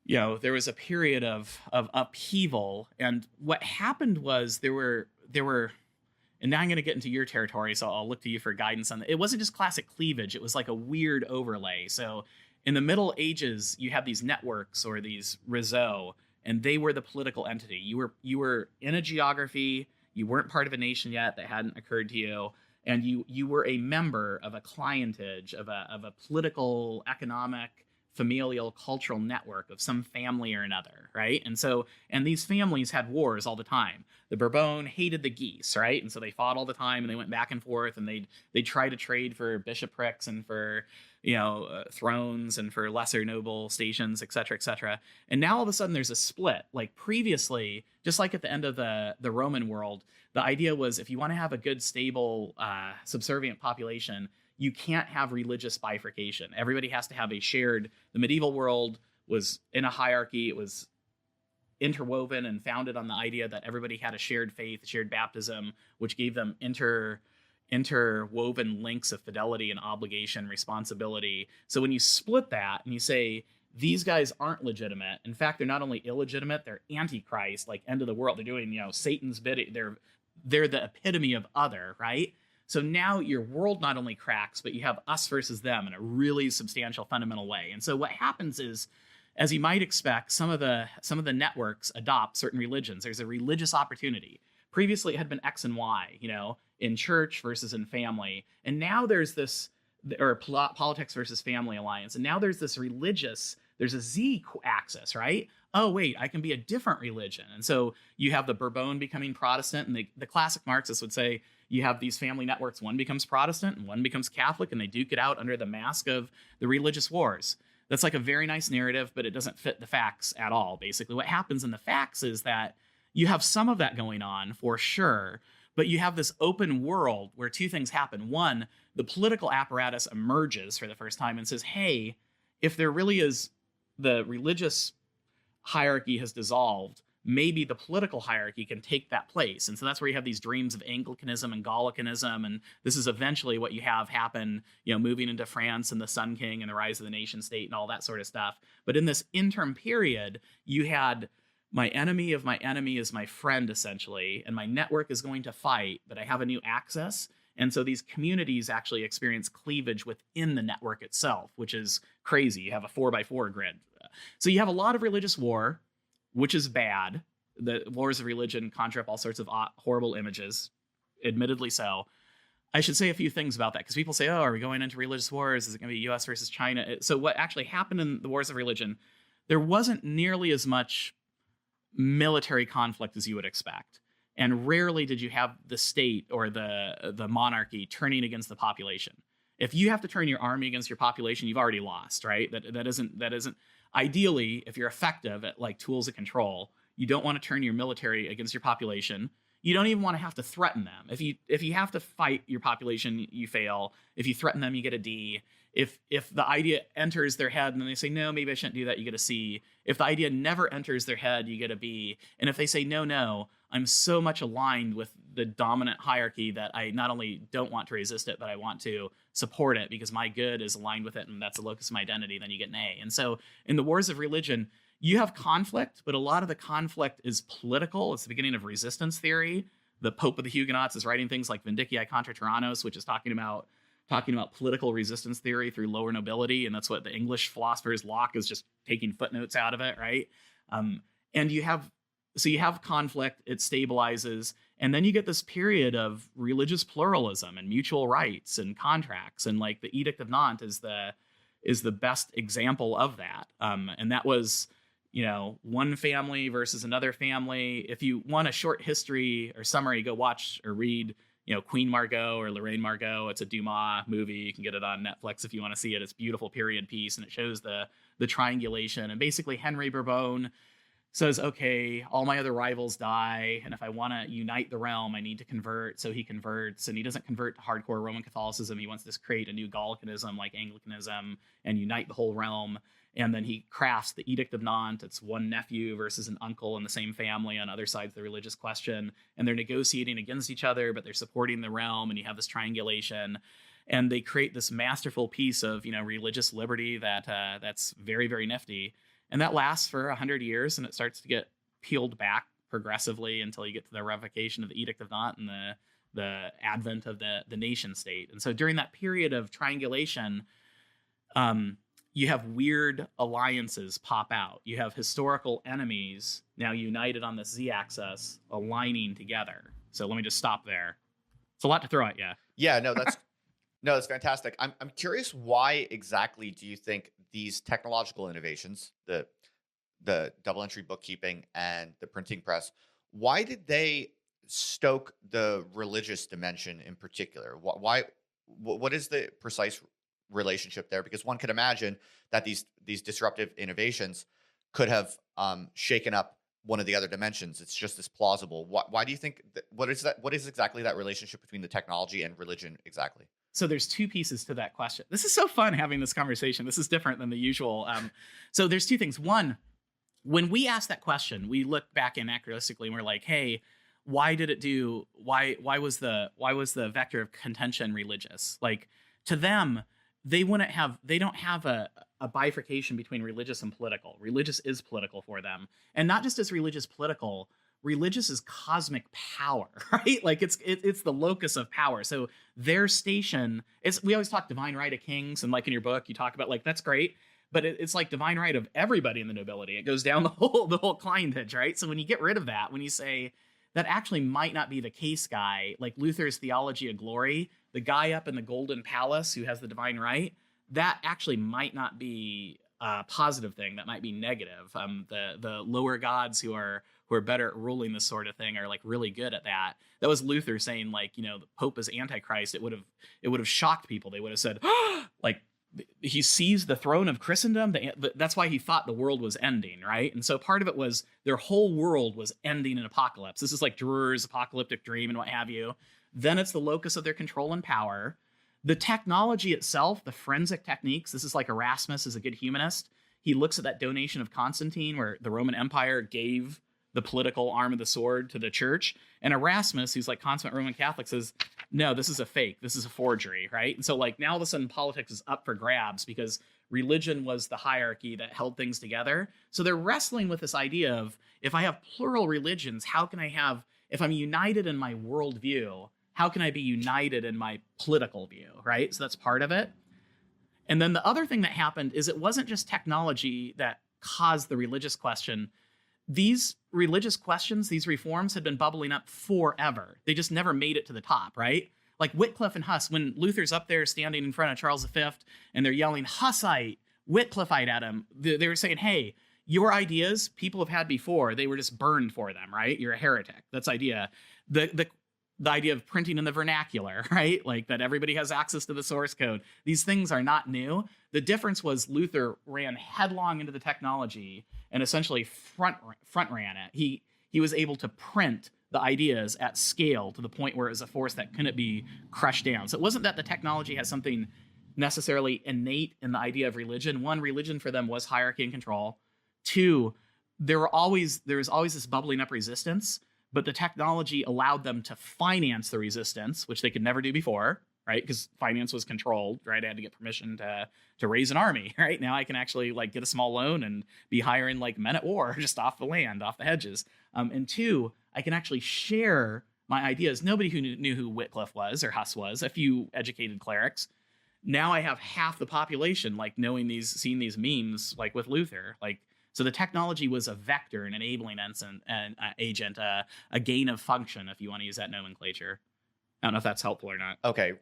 there was a period of upheaval. And what happened was there were, and now I'm going to get into your territory, so I'll look to you for guidance on that. It wasn't just classic cleavage. It was like a weird overlay. So in the Middle Ages, you have these networks or these réseaux, and they were the political entity. You were in a geography. You weren't part of a nation yet. That hadn't occurred to you. and you were a member of a clientage of a political, economic, familial, cultural network of some family or another, right? And these families had wars all the time. The Bourbon hated the Guise, right? And so they fought all the time, and they went back and forth, and they'd try to trade for bishoprics and for thrones and for lesser noble stations, et cetera, et cetera. And now all of a sudden there's a split. Like previously, just like at the end of the Roman world, the idea was if you want to have a good, stable, subservient population, you can't have religious bifurcation. Everybody has to have a shared. The medieval world was in a hierarchy. It was interwoven and founded on the idea that everybody had a shared faith, shared baptism, which gave them interwoven links of fidelity and obligation, responsibility. So when you split that and you say, these guys aren't legitimate. In fact, they're not only illegitimate, they're antichrist, like end of the world. They're doing, Satan's bidding. They're the epitome of other, right? So now your world not only cracks, but you have us versus them in a really substantial, fundamental way. And so what happens is, as you might expect, some of the networks adopt certain religions. There's a religious opportunity. Previously, it had been X and Y, in church versus in family. And now there's this, or politics versus family alliance. And now there's a Z axis, right? Oh, wait, I can be a different religion. And so you have the Bourbon becoming Protestant, and the classic Marxists would say you have these family networks. One becomes Protestant and one becomes Catholic, and they duke it out under the mask of the religious wars. That's like a very nice narrative, but it doesn't fit the facts at all. Basically, what happens in the facts is that you have some of that going on for sure, but you have this open world where two things happen. One, the political apparatus emerges for the first time and says, hey, if there really is the religious hierarchy has dissolved, maybe the political hierarchy can take that place. And so that's where you have these dreams of Anglicanism and Gallicanism. And this is eventually what you have happen, moving into France and the Sun King and the rise of the nation state and all that sort of stuff. But in this interim period, you had my enemy of my enemy is my friend, essentially, and my network is going to fight, but I have a new access. And so these communities actually experience cleavage within the network itself, which is crazy. You have a 4x4 grid. So you have a lot of religious war, which is bad. The wars of religion conjure up all sorts of horrible images, admittedly so. I should say a few things about that, because people say, oh, are we going into religious wars? Is it going to be US versus China? So what actually happened in the wars of religion, there wasn't nearly as much military conflict as you would expect. And rarely did you have the state or the monarchy turning against the population. If you have to turn your army against your population, you've already lost, right? That isn't ideally, if you're effective at like tools of control, you don't want to turn your military against your population. You don't even want to have to threaten them. If you have to fight your population, you fail. If you threaten them, you get a D. If the idea enters their head and then they say, no, maybe I shouldn't do that, you get a C. If the idea never enters their head, you get a B. And if they say, no, I'm so much aligned with the dominant hierarchy that I not only don't want to resist it, but I want to support it because my good is aligned with it and that's a locus of my identity, then you get an A. And so in the wars of religion, you have conflict, but a lot of the conflict is political. It's the beginning of resistance theory. The Pope of the Huguenots is writing things like Vindicii contra Tyrannos, which is talking about political resistance theory through lower nobility. And that's what the English philosophers, Locke is just taking footnotes out of it, right? And you have conflict, it stabilizes, and then you get this period of religious pluralism and mutual rights and contracts. And like the Edict of Nantes is the best example of that. And that was, one family versus another family. If you want a short history or summary, go watch or read Queen Margot or Lorraine Margot. It's a Dumas movie. You can get it on Netflix if you want to see it. It's a beautiful period piece, and it shows the triangulation. And basically, Henry Bourbon says, okay, all my other rivals die, and if I want to unite the realm, I need to convert. So he converts, and he doesn't convert to hardcore Roman Catholicism. He wants to create a new Gallicanism like Anglicanism and unite the whole realm. And then he crafts the Edict of Nantes. It's one nephew versus an uncle in the same family on other sides of the religious question. And they're negotiating against each other, but they're supporting the realm. And you have this triangulation. And they create this masterful piece of, religious liberty that's very, very nifty. And that lasts for 100 years. And it starts to get peeled back progressively until you get to the revocation of the Edict of Nantes and the advent of the nation state. And so during that period of triangulation, you have weird alliances pop out. You have historical enemies now united on the Z-axis aligning together. So let me just stop there. It's a lot to throw at you. Yeah, that's fantastic. I'm curious, why exactly do you think these technological innovations, the double entry bookkeeping and the printing press, why did they stoke the religious dimension in particular? What is the precise relationship there? Because one could imagine that these disruptive innovations could have shaken up one of the other dimensions. It's just as plausible. Why do you think what is that? What is exactly that relationship between the technology and religion exactly? So there's two pieces to that question. This is so fun having this conversation. This is different than the usual. So there's two things. One, when we ask that question, we look back anachronistically and we're like, hey, why was the vector of contention religious? Like, to them, they don't have a bifurcation between religious and political. Religious is political for them. And not just as religious political, religious is cosmic power, right? Like it's the locus of power. So their station we always talk divine right of kings, and like in your book, you talk about, like, that's great, but it's like divine right of everybody in the nobility. It goes down the whole clientage, right? So when you get rid of that, when you say that actually might not be the case, guy, like Luther's theology of glory, the guy up in the golden palace who has the divine right, that actually might not be a positive thing. That might be negative. The lower gods who are better at ruling this sort of thing are like really good at that. That was Luther saying, like, the Pope is Antichrist. It would have shocked people. They would have said, like, he seized the throne of Christendom. That's why he thought the world was ending, right? And so part of it was their whole world was ending in apocalypse. This is like Drur's apocalyptic dream and what have you. Then it's the locus of their control and power. The technology itself, the forensic techniques, this is like Erasmus is a good humanist. He looks at that donation of Constantine where the Roman Empire gave the political arm of the sword to the church. And Erasmus, who's like consummate Roman Catholic, says, no, this is a fake. This is a forgery, right? And so, like, now all of a sudden politics is up for grabs because religion was the hierarchy that held things together. So they're wrestling with this idea of, if I have plural religions, if I'm united in my worldview, how can I be united in my political view, right? So that's part of it. And then the other thing that happened is it wasn't just technology that caused the religious question. These religious questions, these reforms had been bubbling up forever. They just never made it to the top, right? Like Wycliffe and Huss, when Luther's up there standing in front of Charles V and they're yelling Hussite, Wycliffeite at him, they were saying, hey, your ideas people have had before, they were just burned for them, right? You're a heretic. That's idea. The idea of printing in the vernacular, right? Like that everybody has access to the source code. These things are not new. The difference was Luther ran headlong into the technology and essentially front ran it. He was able to print the ideas at scale to the point where it was a force that couldn't be crushed down. So it wasn't that the technology has something necessarily innate in the idea of religion. One, religion for them was hierarchy and control. Two, there was always this bubbling up resistance, but the technology allowed them to finance the resistance, which they could never do before, right? Because finance was controlled, right? I had to get permission to raise an army, right? Now I can actually like get a small loan and be hiring like men at war just off the land, off the hedges. And two, I can actually share my ideas. Nobody who knew who Wycliffe was or Huss was, a few educated clerics. Now I have half the population like seeing these memes like with Luther, like. So the technology was a vector, an enabling agent, a gain of function, if you want to use that nomenclature. I don't know if that's helpful or not. Okay,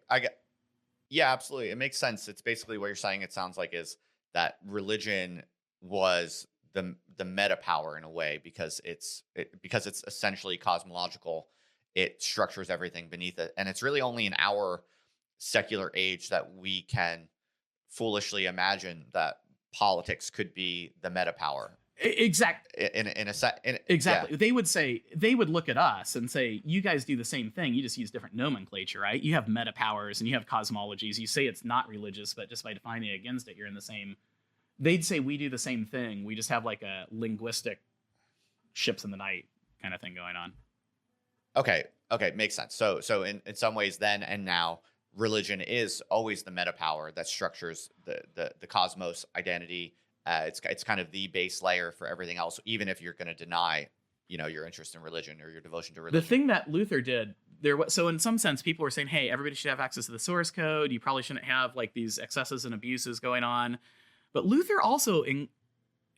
yeah, absolutely. It makes sense. It's basically what you're saying. It sounds like is that religion was the meta power in a way because it's essentially cosmological. It structures everything beneath it, and it's really only in our secular age that we can foolishly imagine that politics could be the meta power. Exactly. Exactly. Yeah. They would look at us and say, you guys do the same thing. You just use different nomenclature, right? You have meta powers and you have cosmologies. You say it's not religious, but just by defining it against it, you're in the same. They'd say we do the same thing. We just have like a linguistic ships in the night kind of thing going on. Okay. Makes sense. So in some ways then and now, religion is always the meta power that structures the cosmos identity. It's kind of the base layer for everything else, even if you're going to deny, your interest in religion or your devotion to religion. The thing that Luther did so in some sense, people were saying, hey, everybody should have access to the source code. You probably shouldn't have like these excesses and abuses going on. But Luther also,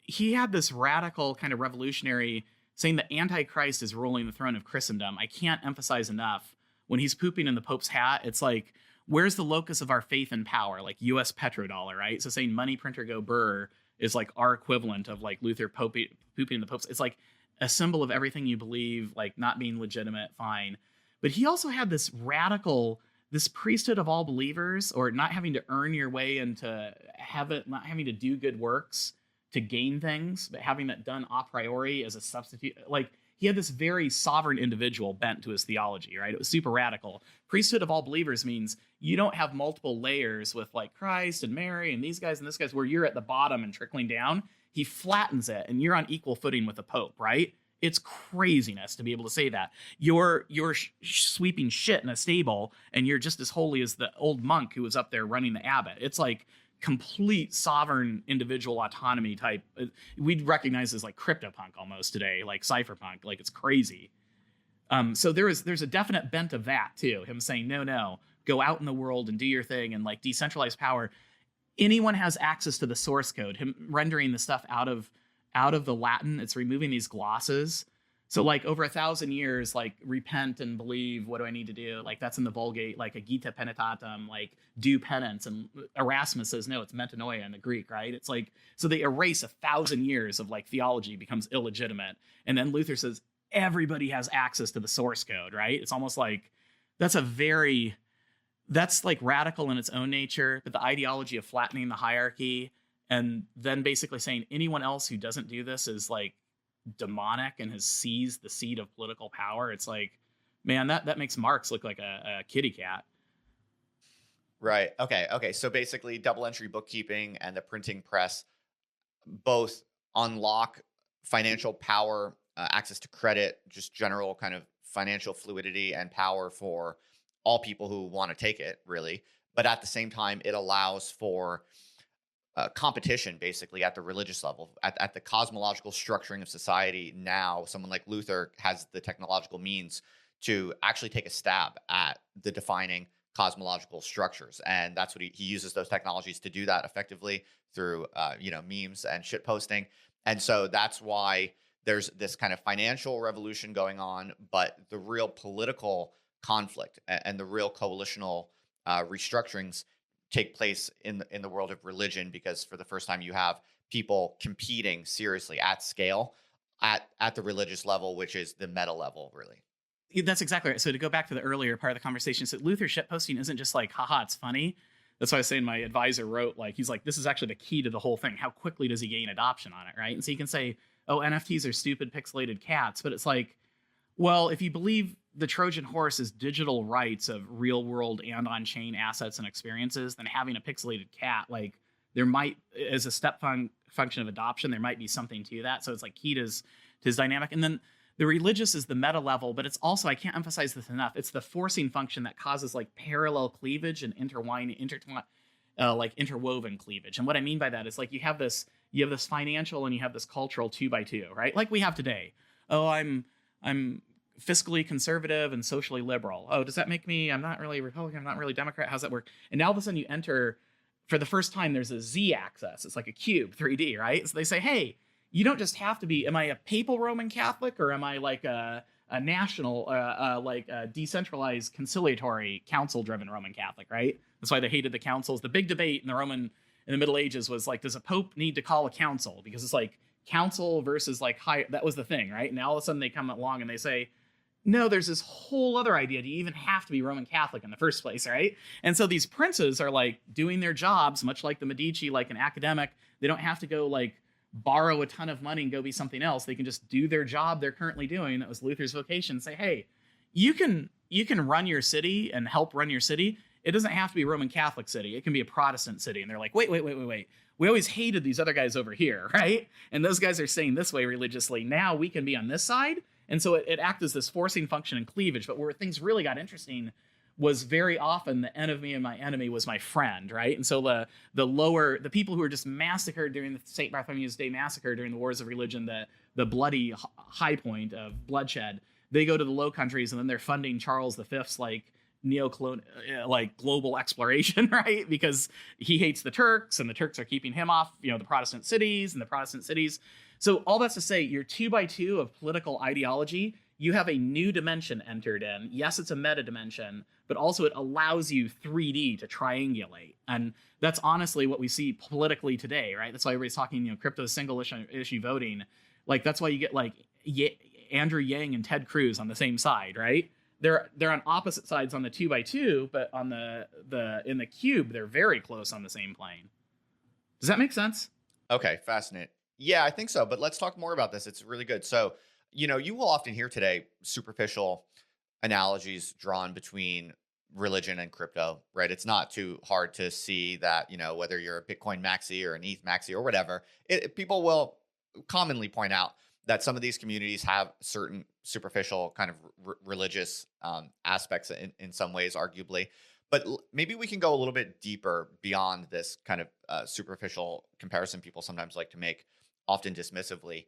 he had this radical kind of revolutionary saying that Antichrist is ruling the throne of Christendom. I can't emphasize enough. when he's pooping in the Pope's hat, it's like, where's the locus of our faith and power? Like US petrodollar, right? So saying money printer go burr is like our equivalent of like Luther pooping in the Pope's. It's like a symbol of everything you believe, like not being legitimate, fine. But he also had this radical, this priesthood of all believers, or not having to earn your way into heaven, not having to do good works to gain things, but having that done a priori as a substitute. Like, he had this very sovereign individual bent to his theology, right? It was super radical. Priesthood of all believers means you don't have multiple layers with like Christ and Mary and these guys and this guys where you're at the bottom and trickling down. He flattens it and you're on equal footing with the Pope, right? It's craziness to be able to say that. You're sweeping shit in a stable and you're just as holy as the old monk who was up there running the abbot. It's like complete sovereign individual autonomy type. We'd recognize as like CryptoPunk almost today, like cypherpunk, like it's crazy. So there's a definite bent of that too. Him saying, no, go out in the world and do your thing and like decentralized power. Anyone has access to the source code. Him rendering the stuff out of the Latin. It's removing these glosses. So like over 1,000 years, like repent and believe, what do I need to do? Like that's in the Vulgate, like a Gita Penitatum, like do penance. And Erasmus says, no, it's metanoia in the Greek, right? It's like, so they erase 1,000 years of like theology becomes illegitimate. And then Luther says, everybody has access to the source code, right? It's almost like, that's like radical in its own nature, but the ideology of flattening the hierarchy and then basically saying anyone else who doesn't do this is like demonic and has seized the seat of political power. It's like, man, that makes Marx look like a kitty cat. Right. Okay. So basically double entry bookkeeping and the printing press both unlock financial power, access to credit, just general kind of financial fluidity and power for all people who want to take it, really. But at the same time, it allows for competition, basically, at the religious level, at the cosmological structuring of society. Now, someone like Luther has the technological means to actually take a stab at the defining cosmological structures. And that's what he uses those technologies to do that effectively through, memes and shit posting. And so that's why there's this kind of financial revolution going on, but the real political conflict and the real coalitional restructurings take place in the world of religion, because for the first time you have people competing seriously at scale at the religious level, which is the meta level, really. That's exactly right. So to go back to the earlier part of the conversation, so Luther shitposting isn't just like, haha, it's funny. That's why I was saying my advisor wrote, like, he's like, this is actually the key to the whole thing. How quickly does he gain adoption on it, right? And so you can say, oh, NFTs are stupid pixelated cats, but it's like, well, if you believe the Trojan horse is digital rights of real world and on-chain assets and experiences, then having a pixelated cat, like, there might, as a step function of adoption, there might be something to that. So it's like key to his dynamic. And then the religious is the meta level, but it's also, I can't emphasize this enough, it's the forcing function that causes like parallel cleavage and interwoven cleavage. And what I mean by that is like you have this financial and you have this cultural 2x2, right? Like we have today. Oh, I'm fiscally conservative and socially liberal. Oh, does that make me, I'm not really Republican, I'm not really Democrat. How's that work? And now all of a sudden you enter, for the first time, there's a Z-axis. It's like a cube, 3D, right? So they say, hey, you don't just have to be, am I a papal Roman Catholic or am I like a national, like a decentralized conciliatory council-driven Roman Catholic, right? That's why they hated the councils. The big debate in the Middle Ages was like, does a pope need to call a council? Because it's like council versus like high, that was the thing, right? Now all of a sudden they come along and they say, no, there's this whole other idea. Do you even have to be Roman Catholic in the first place, right? And so these princes are like doing their jobs, much like the Medici, like an academic. They don't have to go like borrow a ton of money and go be something else. They can just do their job they're currently doing. That was Luther's vocation. Say, hey, you can run your city and help run your city. It doesn't have to be a Roman Catholic city. It can be a Protestant city. And they're like, wait. We always hated these other guys over here, right? And those guys are saying this way religiously. Now we can be on this side. And so it acted as this forcing function and cleavage. But where things really got interesting was very often the end of me and my enemy was my friend, right? And so the people who were just massacred during the St. Bartholomew's Day massacre during the Wars of Religion, the bloody high point of bloodshed, they go to the Low Countries and then they're funding Charles V's like neo-colonial, like global exploration, right? Because he hates the Turks and the Turks are keeping him off, the Protestant cities and the Protestant cities. So all that's to say, your 2x2 of political ideology, you have a new dimension entered in. Yes, it's a meta dimension, but also it allows you 3D to triangulate. And that's honestly what we see politically today, right? That's why everybody's talking, crypto single issue voting. Like, that's why you get like Andrew Yang and Ted Cruz on the same side, right? They're on opposite sides on the 2x2, but on the in the cube, they're very close on the same plane. Does that make sense? Okay, fascinating. Yeah, I think so. But let's talk more about this. It's really good. So, you will often hear today superficial analogies drawn between religion and crypto, right? It's not too hard to see that, whether you're a Bitcoin maxi or an ETH maxi or whatever, people will commonly point out that some of these communities have certain superficial kind of religious aspects in some ways, arguably. But maybe we can go a little bit deeper beyond this kind of superficial comparison people sometimes like to make, often dismissively.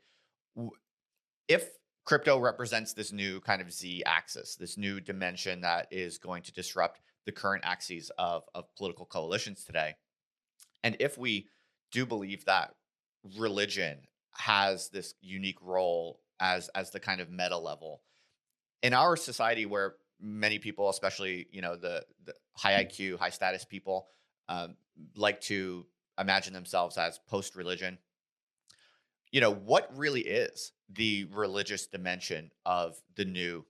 If crypto represents this new kind of Z-axis, this new dimension that is going to disrupt the current axes of political coalitions today, and if we do believe that religion has this unique role as the kind of meta level in our society, where many people, especially the high IQ, high status people, like to imagine themselves as post-religion. What really is the religious dimension of the new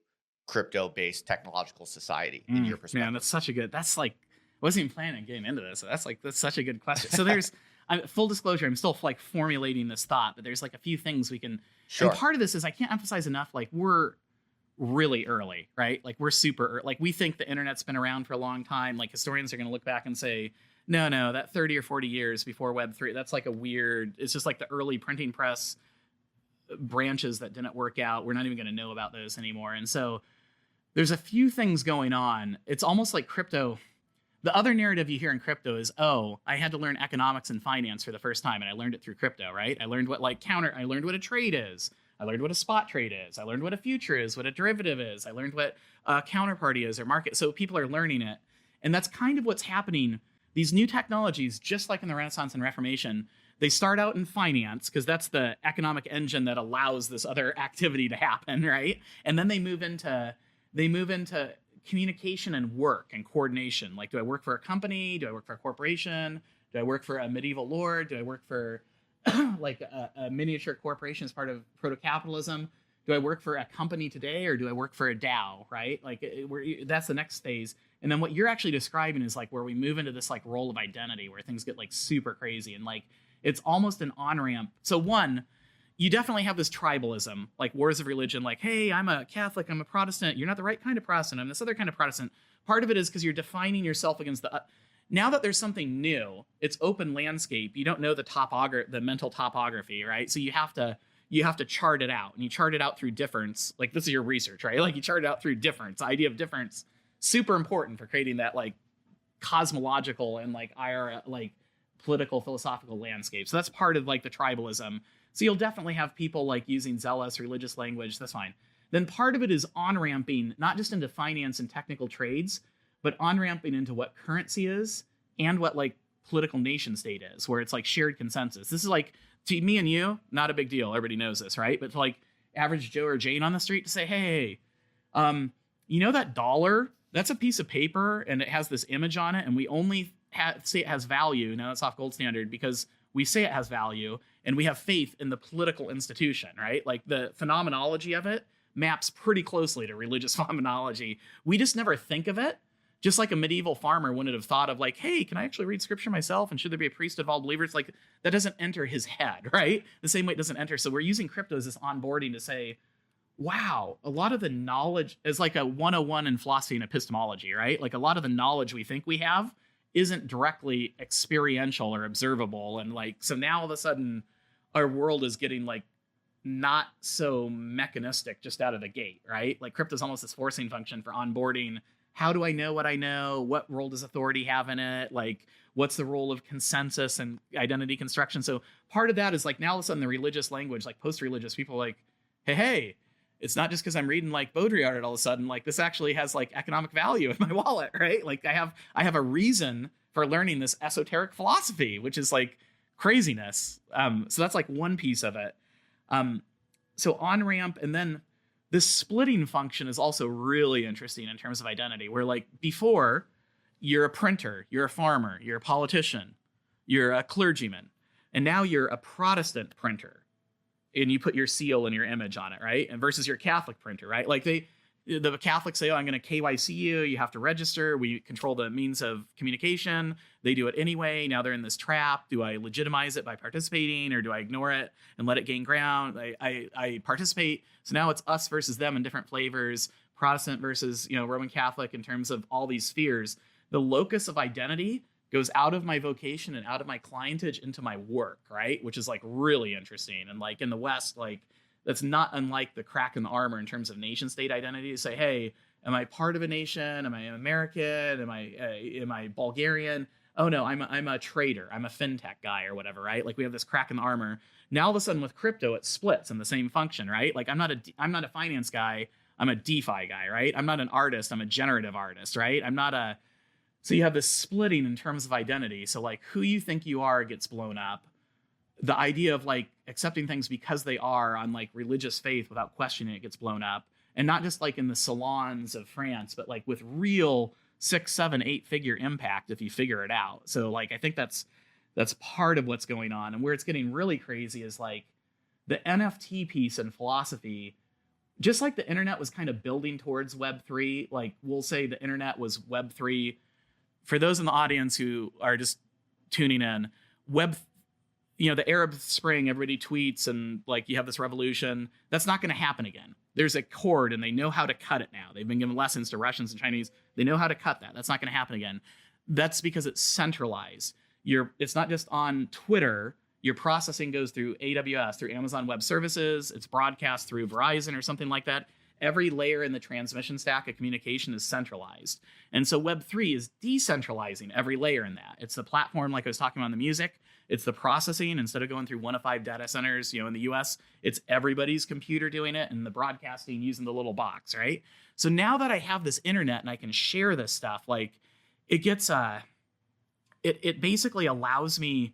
crypto-based technological society in your perspective? Man, that's like, I wasn't even planning on getting into this. So that's such a good question. So there's, full disclosure, I'm still like formulating this thought, but there's like a few things we can, Sure. And part of this is I can't emphasize enough, like we're really early, right? Like we're super early. Like we think the internet's been around for a long time. Like historians are going to look back and say, no, that 30 or 40 years before Web3, that's like it's just like the early printing press branches that didn't work out. We're not even going to know about those anymore. And so there's a few things going on. It's almost like crypto. The other narrative you hear in crypto is, oh, I had to learn economics and finance for the first time, and I learned it through crypto, right? I learned what I learned what a trade is. I learned what a spot trade is. I learned what a future is, what a derivative is. I learned what a counterparty is or market. So people are learning it. And that's kind of what's happening. These new technologies, just like in the Renaissance and Reformation, they start out in finance because that's the economic engine that allows this other activity to happen, right? And then they move into communication and work and coordination. Like, do I work for a company? Do I work for a corporation? Do I work for a medieval lord? Do I work for like a miniature corporation as part of proto-capitalism? Do I work for a company today, or do I work for a DAO, right? Like that's the next phase. And then what you're actually describing is like where we move into this like role of identity, where things get like super crazy and like it's almost an on-ramp. So one, you definitely have this tribalism, like wars of religion, like, hey, I'm a Catholic, I'm a Protestant. You're not the right kind of Protestant. I'm this other kind of Protestant. Part of it is because you're defining yourself against the... Now that there's something new, it's open landscape. You don't know the mental topography, right? So you have to chart it out, and you chart it out through difference. Like this is your research, right? Like you chart it out through difference. The idea of difference, super important for creating that like cosmological and like political philosophical landscape. So that's part of like the tribalism. So you'll definitely have people like using zealous religious language. That's fine. Then part of it is on-ramping, not just into finance and technical trades, but on-ramping into what currency is and what like political nation state is, where it's like shared consensus. This is like, to me and you, not a big deal. Everybody knows this, right? But to like average Joe or Jane on the street to say, hey, that dollar, that's a piece of paper and it has this image on it, and we only say it has value. Now that's off gold standard because we say it has value and we have faith in the political institution, right? Like the phenomenology of it maps pretty closely to religious phenomenology. We just never think of it. Just like a medieval farmer wouldn't have thought of like, hey, can I actually read scripture myself? And should there be a priesthood of all believers? Like that doesn't enter his head, right? The same way it doesn't enter. So we're using crypto as this onboarding to say, wow, a lot of the knowledge is like a 101 in philosophy and epistemology, right? Like a lot of the knowledge we think we have isn't directly experiential or observable. And like, so now all of a sudden our world is getting like not so mechanistic just out of the gate, right? Like crypto is almost this forcing function for onboarding. How do I know what I know? What role does authority have in it? Like, what's the role of consensus and identity construction? So part of that is like now all of a sudden the religious language, like post-religious people like, hey, it's not just because I'm reading like Baudrillard all of a sudden, like this actually has like economic value in my wallet, right? Like I have a reason for learning this esoteric philosophy, which is like craziness. So that's like one piece of it. So on-ramp, and then This splitting function is also really interesting in terms of identity, where like before, you're a printer, you're a farmer, you're a politician, you're a clergyman, and now you're a Protestant printer, and you put your seal and your image on it, right? And versus your Catholic printer, right? Like the Catholics say, oh, I'm going to KYC you. You have to register. We control the means of communication. They do it anyway. Now they're in this trap. Do I legitimize it by participating, or do I ignore it and let it gain ground? I participate. So now it's us versus them in different flavors, Protestant versus, Roman Catholic in terms of all these spheres. The locus of identity goes out of my vocation and out of my clientage into my work, right? Which is like really interesting. And like in the West, like that's not unlike the crack in the armor in terms of nation state identity to say, hey, am I part of a nation? Am I American? Am I Bulgarian? Oh no, I'm a trader. I'm a fintech guy or whatever, right? Like we have this crack in the armor. Now all of a sudden with crypto, it splits in the same function, right? Like I'm not a finance guy. I'm a DeFi guy, right? I'm not an artist. I'm a generative artist, right? So you have this splitting in terms of identity. So like who you think you are gets blown up. The idea of like accepting things because they are on like religious faith without questioning it gets blown up. And not just like in the salons of France, but like with real 6, 7, 8 figure impact if you figure it out. So like I think that's part of what's going on. And where it's getting really crazy is like the NFT piece in philosophy. Just like the internet was kind of building towards Web3, like we'll say the internet was Web3. For those in the audience who are just tuning in, the Arab Spring, everybody tweets and like you have this revolution. That's not going to happen again. There's a cord and they know how to cut it now. They've been given lessons to Russians and Chinese. They know how to cut that. That's not going to happen again. That's because it's centralized. It's not just on Twitter. Your processing goes through AWS, through Amazon Web Services. It's broadcast through Verizon or something like that. Every layer in the transmission stack of communication is centralized. And so Web3 is decentralizing every layer in that. It's the platform, like I was talking about in the music. It's the processing. Instead of going through 1 of 5 data centers, in the US, it's everybody's computer doing it and the broadcasting using the little box, right? So now that I have this internet and I can share this stuff, like it gets, it basically allows me,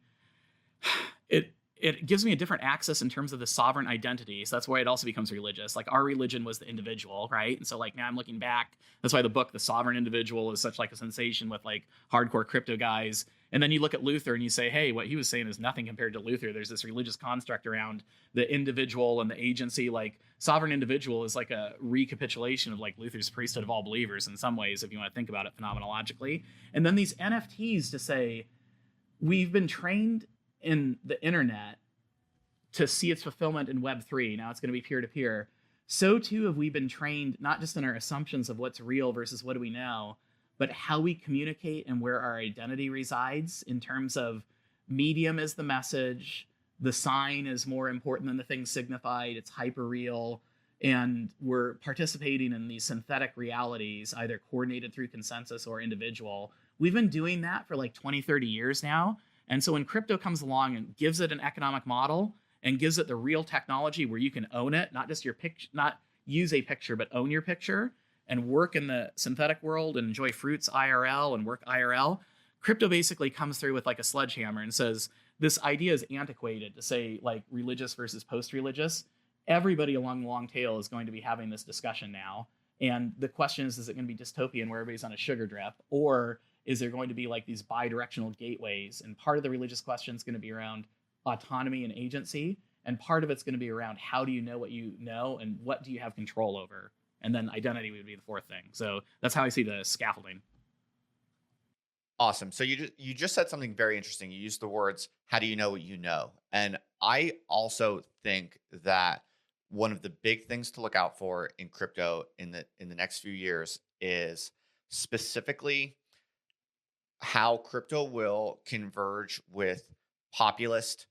it gives me a different access in terms of the sovereign identity. So that's why it also becomes religious. Like our religion was the individual, right? And so like now I'm looking back. That's why the book, The Sovereign Individual, is such like a sensation with like hardcore crypto guys. And then you look at Luther and you say, hey, what he was saying is nothing compared to Luther. There's this religious construct around the individual and the agency. Like sovereign individual is like a recapitulation of like Luther's priesthood of all believers in some ways, if you want to think about it phenomenologically. And then these NFTs to say, we've been trained in the internet to see its fulfillment in Web3. Now it's going to be peer-to-peer. So too have we been trained not just in our assumptions of what's real versus what do we know, but how we communicate and where our identity resides in terms of medium is the message, the sign is more important than the thing signified, it's hyper-real, and we're participating in these synthetic realities, either coordinated through consensus or individual. We've been doing that for like 20, 30 years now. And so when crypto comes along and gives it an economic model and gives it the real technology where you can own it, not just your picture, not use a picture, but own your picture and work in the synthetic world and enjoy fruits IRL and work IRL, crypto basically comes through with like a sledgehammer and says, this idea is antiquated to say like religious versus post-religious. Everybody along the long tail is going to be having this discussion now. And the question is it going to be dystopian where everybody's on a sugar drip, or is there going to be like these bi-directional gateways? And part of the religious question is going to be around autonomy and agency. And part of it's going to be around how do you know what you know and what do you have control over? And then identity would be the fourth thing. So that's how I see the scaffolding. Awesome. So you just said something very interesting. You used the words, how do you know what you know? And I also think that one of the big things to look out for in crypto in the next few years is specifically how crypto will converge with populist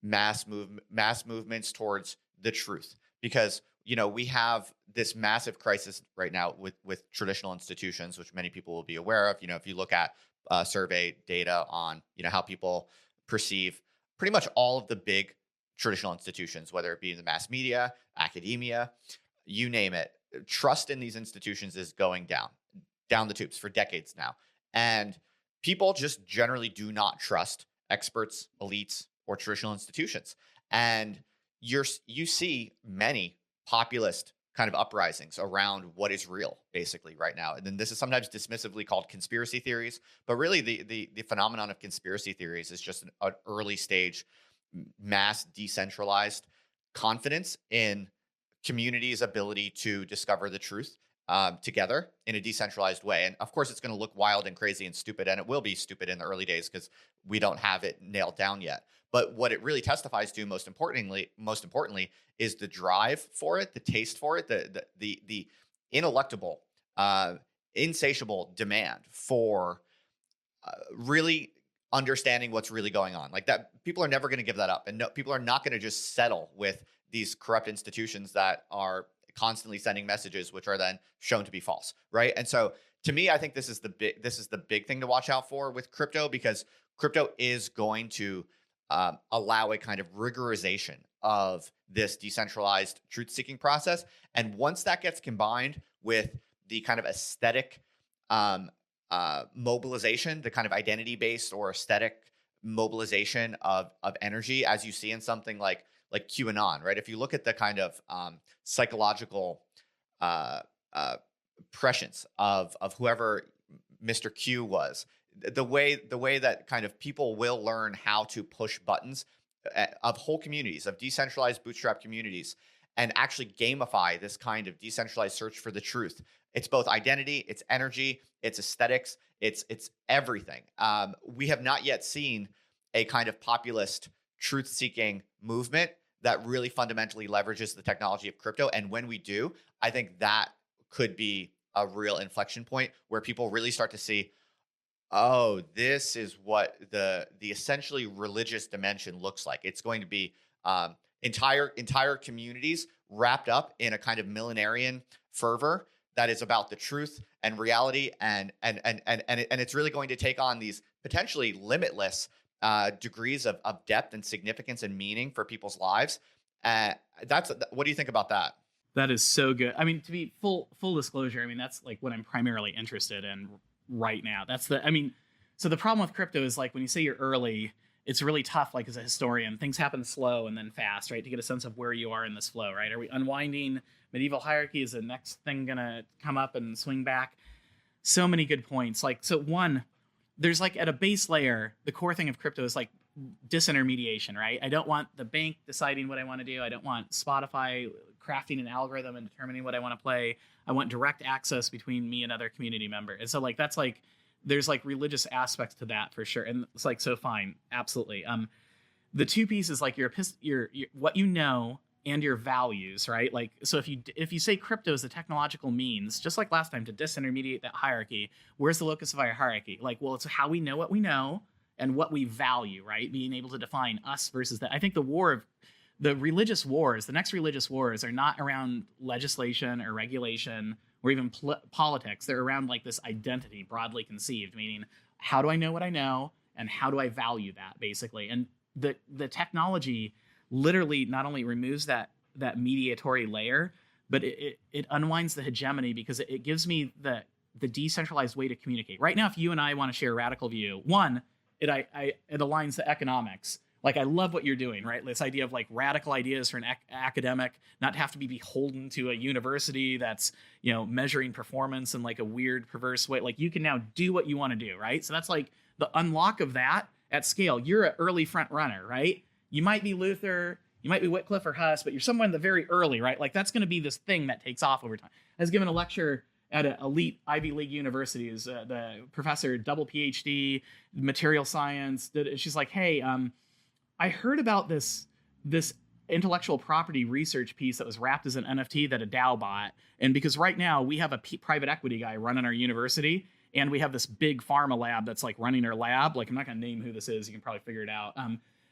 mass movements towards the truth. Because, we have this massive crisis right now with traditional institutions, which many people will be aware of. If you look at survey data on, how people perceive pretty much all of the big traditional institutions, whether it be in the mass media, academia, you name it, trust in these institutions is going down the tubes for decades now. And people just generally do not trust experts, elites, or traditional institutions. And you see many populist kind of uprisings around what is real, basically, right now. And then this is sometimes dismissively called conspiracy theories, but really the phenomenon of conspiracy theories is just an early stage mass decentralized confidence in community's ability to discover the truth together in a decentralized way. And of course, it's going to look wild and crazy and stupid, and it will be stupid in the early days because we don't have it nailed down yet. But what it really testifies to, most importantly, is the drive for it, the taste for it, the ineluctable, insatiable demand for really understanding what's really going on. Like that, people are never going to give that up, and no, people are not going to just settle with these corrupt institutions that are constantly sending messages which are then shown to be false, right? And so to me, I think this is the big thing to watch out for with crypto, because crypto is going to allow a kind of rigorization of this decentralized truth-seeking process. And once that gets combined with the kind of aesthetic mobilization, the kind of identity-based or aesthetic mobilization of energy, as you see in something like QAnon, right? If you look at the kind of psychological prescience of whoever Mr. Q was, the way that kind of people will learn how to push buttons of whole communities, of decentralized bootstrap communities, and actually gamify this kind of decentralized search for the truth. It's both identity, it's energy, it's aesthetics, it's everything. We have not yet seen a kind of populist truth-seeking movement that really fundamentally leverages the technology of crypto. And when we do, I think that could be a real inflection point where people really start to see, oh, this is what the essentially religious dimension looks like. It's going to be entire communities wrapped up in a kind of millenarian fervor that is about the truth and reality, and it's really going to take on these potentially limitless degrees of depth and significance and meaning for people's lives. What do you think about that? That is so good. I mean, to be full disclosure, I mean, that's like what I'm primarily interested in right now. So the problem with crypto is like when you say you're early, it's really tough, like as a historian, things happen slow and then fast, right? To get a sense of where you are in this flow, right? Are we unwinding medieval hierarchy? Is the next thing gonna come up and swing back? So many good points. Like, so one, there's like at a base layer, the core thing of crypto is like disintermediation, right? I don't want the bank deciding what I want to do. I don't want Spotify crafting an algorithm and determining what I want to play. I want direct access between me and other community members. And so like, that's like, there's like religious aspects to that for sure. And it's like, so fine. Absolutely. The two pieces, like your what you know and your values, right? Like, so if you say crypto is the technological means, just like last time, to disintermediate that hierarchy, where's the locus of our hierarchy? Like, well, it's how we know what we know and what we value, right? Being able to define us versus that. I think the religious wars, the next religious wars, are not around legislation or regulation or even politics. They're around like this identity broadly conceived, meaning how do I know what I know and how do I value that, basically. And the technology literally not only removes that mediatory layer, but it unwinds the hegemony, because it gives me the decentralized way to communicate. Right now, if you and I want to share a radical view, one, it aligns the economics. Like, I love what you're doing, right? This idea of like radical ideas for an academic, not to have to be beholden to a university that's, measuring performance in like a weird, perverse way. Like, you can now do what you want to do, right? So that's like the unlock of that at scale. You're an early front runner, right? You might be Luther, you might be Wycliffe or Huss, but you're somewhere in the very early, right? Like, that's going to be this thing that takes off over time. I was given a lecture at an elite Ivy League university. Is the professor, double PhD, material science. She's like, hey, I heard about this intellectual property research piece that was wrapped as an NFT that a DAO bought. And because right now we have a private equity guy running our university, and we have this big pharma lab that's like running our lab. Like, I'm not going to name who this is. You can probably figure it out.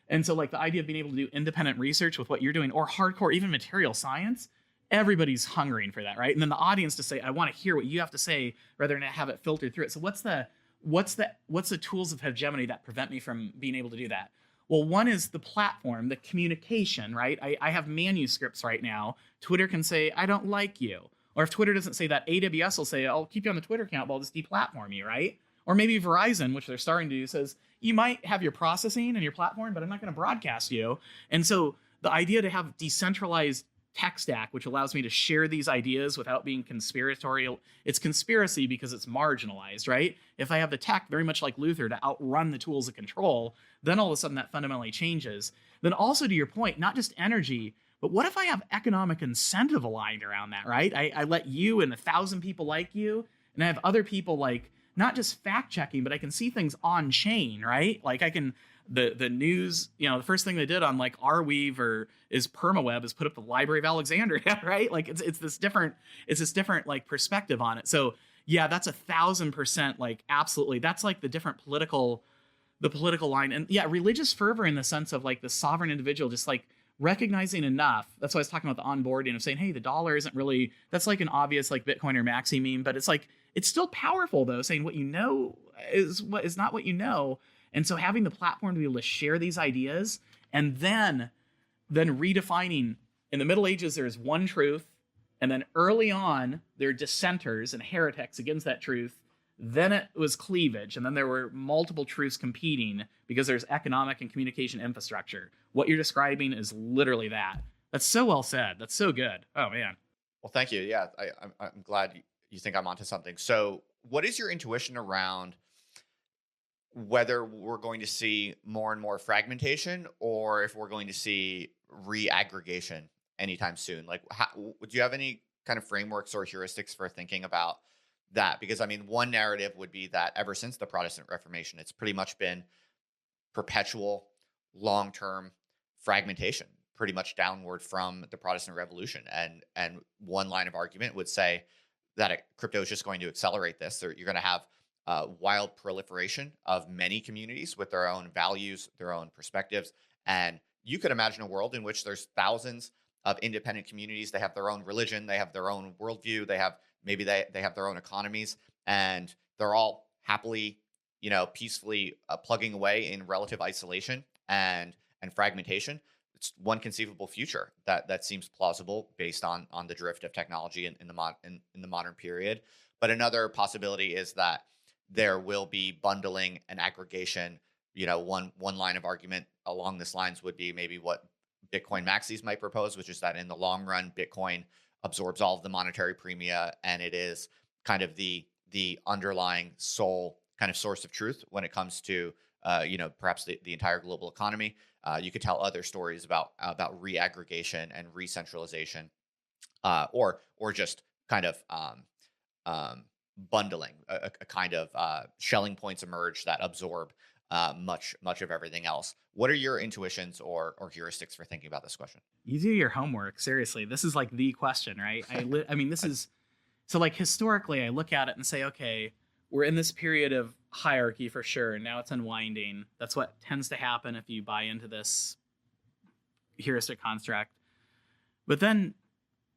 And so like the idea of being able to do independent research with what you're doing, or hardcore, even material science, everybody's hungering for that, right? And then the audience to say, I want to hear what you have to say rather than have it filtered through it. So what's the tools of hegemony that prevent me from being able to do that? Well, one is the platform, the communication, right? I have manuscripts right now. Twitter can say, I don't like you. Or if Twitter doesn't say that, AWS will say, I'll keep you on the Twitter account, but I'll just deplatform you, right? Or maybe Verizon, which they're starting to do, says, you might have your processing and your platform, but I'm not going to broadcast you. And so the idea to have decentralized tech stack, which allows me to share these ideas without being conspiratorial. It's conspiracy because it's marginalized, right? If I have the tech, very much like Luther, to outrun the tools of control, then all of a sudden that fundamentally changes. Then also, to your point, not just energy, but what if I have economic incentive aligned around that, right? I let you and 1,000 people like you, and I have other people like not just fact checking, but I can see things on chain, right? Like I can, the news, the first thing they did on like Arweave or is PermaWeb is put up the Library of Alexandria, right? Like it's this different like perspective on it. So yeah, that's 1,000% like absolutely. That's like the political line. And yeah, religious fervor in the sense of like the sovereign individual, just like recognizing enough. That's why I was talking about the onboarding of saying, hey, the dollar isn't really, that's like an obvious like Bitcoin or Maxi meme, but it's like, it's still powerful though, saying what you know is what is not what you know. And so having the platform to be able to share these ideas and then redefining, in the Middle Ages, there's one truth. And then early on, there are dissenters and heretics against that truth. Then it was cleavage. And then there were multiple truths competing because there's economic and communication infrastructure. What you're describing is literally that. That's so well said. That's so good. Oh, man. Well, thank you. Yeah, I'm glad you think I'm onto something. So what is your intuition around whether we're going to see more and more fragmentation or if we're going to see reaggregation anytime soon? Like, would you have any kind of frameworks or heuristics for thinking about that? Because I mean, one narrative would be that ever since the Protestant Reformation, it's pretty much been perpetual, long-term fragmentation, pretty much downward from the Protestant Revolution. And one line of argument would say that crypto is just going to accelerate this. You're going to have wild proliferation of many communities with their own values, their own perspectives. And you could imagine a world in which there's thousands of independent communities. They have their own religion, they have their own worldview, they have their own economies, and they're all happily, peacefully plugging away in relative isolation and fragmentation. It's one conceivable future that seems plausible based on the drift of technology in the modern period. But another possibility is that there will be bundling and aggregation. One line of argument along this lines would be maybe what Bitcoin maxis might propose, which is that in the long run, Bitcoin absorbs all of the monetary premia, and it is kind of the underlying sole kind of source of truth when it comes to perhaps the entire global economy. You could tell other stories about reaggregation and recentralization, or just kind of bundling, a kind of shelling points emerge that absorb much of everything else. What are your intuitions or heuristics for thinking about this question? You do your homework. Seriously, this is like the question, right? I mean, this is so like historically, I look at it and say, okay, we're in this period of hierarchy for sure, and now it's unwinding. That's what tends to happen if you buy into this heuristic construct. But then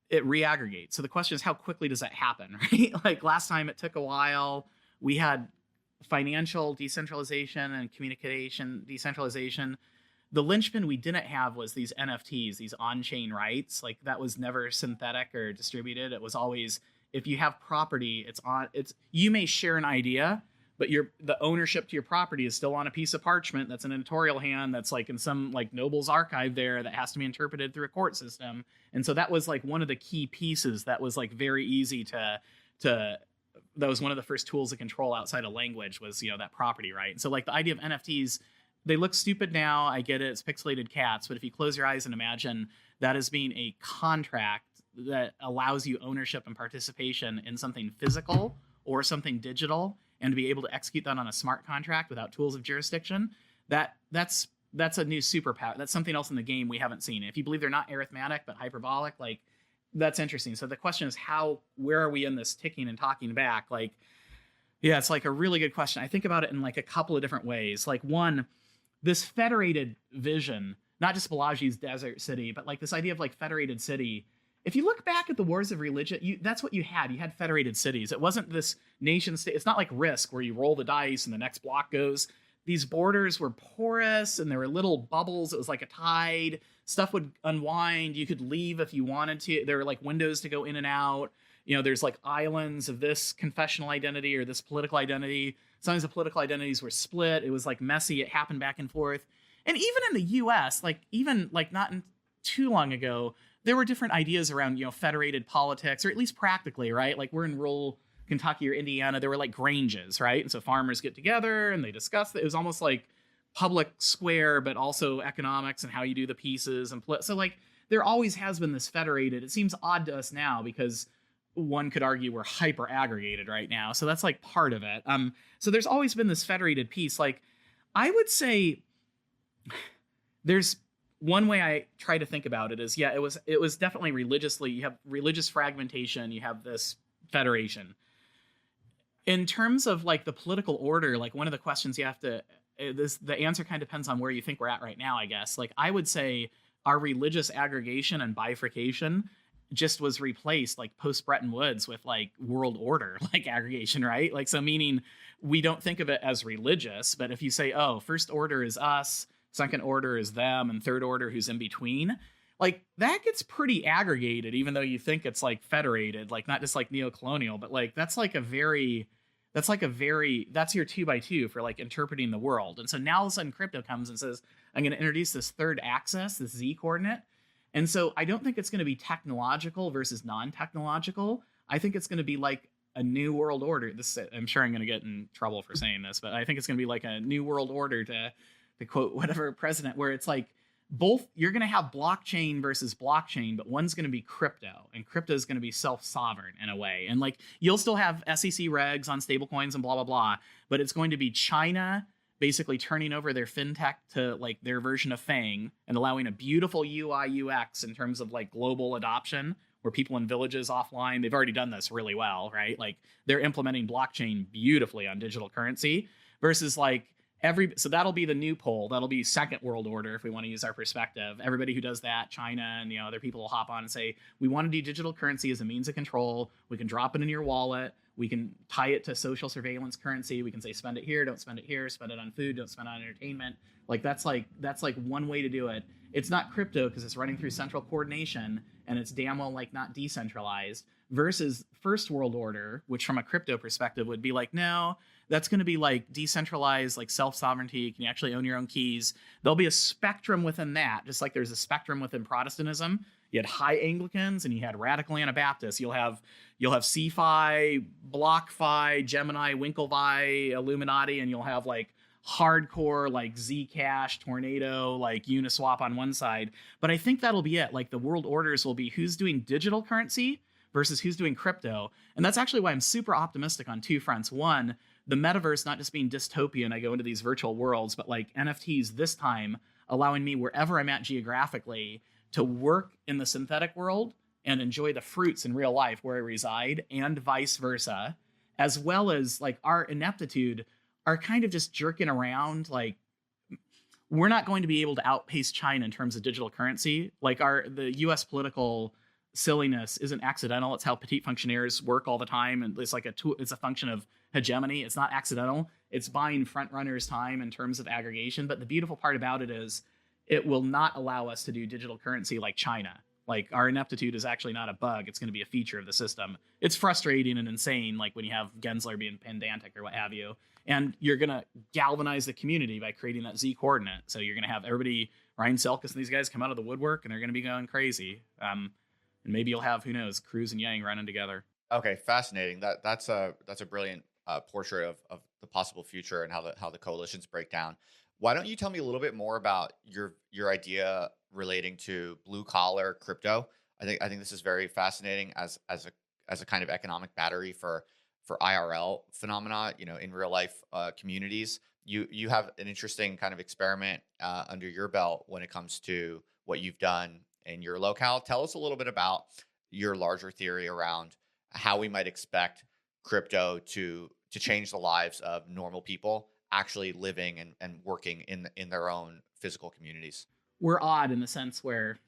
it reaggregates. So the question is, how quickly does that happen, right? Like last time it took a while. We had financial decentralization and communication decentralization. The linchpin we didn't have was these NFTs, these on-chain rights. Like that was never synthetic or distributed. It was always, if you have property, you may share an idea, but the ownership to your property is still on a piece of parchment that's an editorial hand that's like in some like noble's archive there that has to be interpreted through a court system. And so that was like one of the key pieces that was like very easy to that was one of the first tools of control outside of language was, that property, right? And so like the idea of NFTs, they look stupid now. I get it. It's pixelated cats. But if you close your eyes and imagine that as being a contract that allows you ownership and participation in something physical or something digital, and to be able to execute that on a smart contract without tools of jurisdiction, that's a new superpower. That's something else in the game we haven't seen. If you believe they're not arithmetic but hyperbolic, like that's interesting. So the question is, where are we in this ticking and talking back? Like, yeah, it's like a really good question. I think about it in like a couple of different ways. Like one, this federated vision, not just Balaji's desert city, but like this idea of like federated city. If you look back at the wars of religion, that's what you had. You had federated cities. It wasn't this nation state. It's not like Risk where you roll the dice and the next block goes. These borders were porous and there were little bubbles. It was like a tide. Stuff would unwind. You could leave if you wanted to. There were like windows to go in and out. There's like islands of this confessional identity or this political identity. Sometimes the political identities were split. It was like messy. It happened back and forth. And even in the US, like even like not too long ago, there were different ideas around, federated politics, or at least practically, right? Like we're in rural Kentucky or Indiana, there were like granges, right? And so farmers get together and they discuss it. It was almost like public square, but also economics and how you do the pieces. So like there always has been this federated. It seems odd to us now because one could argue we're hyper aggregated right now. So that's like part of it. So there's always been this federated piece. Like I would say there's one way I try to think about it is, it was definitely religiously, you have religious fragmentation, you have this federation. In terms of like the political order, like one of the questions you have to, the answer kind of depends on where you think we're at right now, I guess. Like I would say our religious aggregation and bifurcation just was replaced like post Bretton Woods with like world order, like aggregation, right? Like, so meaning we don't think of it as religious, but if you say, oh, first order is us, second order is them, and third order who's in between, like that gets pretty aggregated, even though you think it's like federated, like not just like neo-colonial, but like that's your 2x2 for like interpreting the world. And so now all of a sudden crypto comes and says, I'm going to introduce this third axis, this Z coordinate. And so I don't think it's going to be technological versus non-technological. I think it's going to be like a new world order. I'm sure I'm going to get in trouble for saying this, but I think it's going to be like a new world order, to quote whatever president, where it's like both, you're going to have blockchain versus blockchain, but one's going to be crypto, and crypto is going to be self-sovereign in a way. And like you'll still have SEC regs on stablecoins and blah, blah, blah, but it's going to be China basically turning over their fintech to like their version of FANG and allowing a beautiful UI UX in terms of like global adoption, where people in villages offline, they've already done this really well, right? Like they're implementing blockchain beautifully on digital currency versus like so that'll be the new pole. That'll be second world order if we want to use our perspective. Everybody who does that, China and other people will hop on and say, we want to do digital currency as a means of control. We can drop it in your wallet. We can tie it to social surveillance currency. We can say, spend it here, don't spend it here, spend it on food, don't spend it on entertainment. Like that's like one way to do it. It's not crypto because it's running through central coordination and it's damn well like not decentralized, versus first world order, which from a crypto perspective would be like, no, that's going to be like decentralized, like self-sovereignty. Can you actually own your own keys? There'll be a spectrum within that, just like there's a spectrum within Protestantism. You had high Anglicans and you had radical Anabaptists. You'll have CFI, BlockFi, Gemini, Winklevi, Illuminati, and you'll have like hardcore like Zcash, Tornado, like Uniswap on one side. But I think that'll be it. Like the world orders will be who's doing digital currency versus who's doing crypto. And that's actually why I'm super optimistic on two fronts. One, the metaverse not just being dystopian, I go into these virtual worlds, but like NFTs this time allowing me wherever I'm at geographically to work in the synthetic world and enjoy the fruits in real life where I reside, and vice versa, as well as like our ineptitude are kind of just jerking around. Like we're not going to be able to outpace China in terms of digital currency. Like the US political silliness isn't accidental. It's how petite fonctionnaires work all the time. And it's like it's a function of hegemony. It's not accidental. It's buying front runners time in terms of aggregation. But the beautiful part about it is it will not allow us to do digital currency like China. Like our ineptitude is actually not a bug. It's going to be a feature of the system. It's frustrating and insane, like when you have Gensler being pedantic or what have you. And you're going to galvanize the community by creating that Z coordinate. So you're going to have everybody, Ryan Selkis and these guys come out of the woodwork and they're going to be going crazy. And maybe you'll have, who knows, Cruz and Yang running together. Okay, fascinating. That's a brilliant portrait of the possible future and how the coalitions break down. Why don't you tell me a little bit more about your idea relating to blue collar crypto? I think this is very fascinating as a kind of economic battery for IRL phenomena, in real life communities. You have an interesting kind of experiment under your belt when it comes to what you've done in your locale. Tell us a little bit about your larger theory around how we might expect crypto to change the lives of normal people actually living and working in their own physical communities. We're odd in the sense where,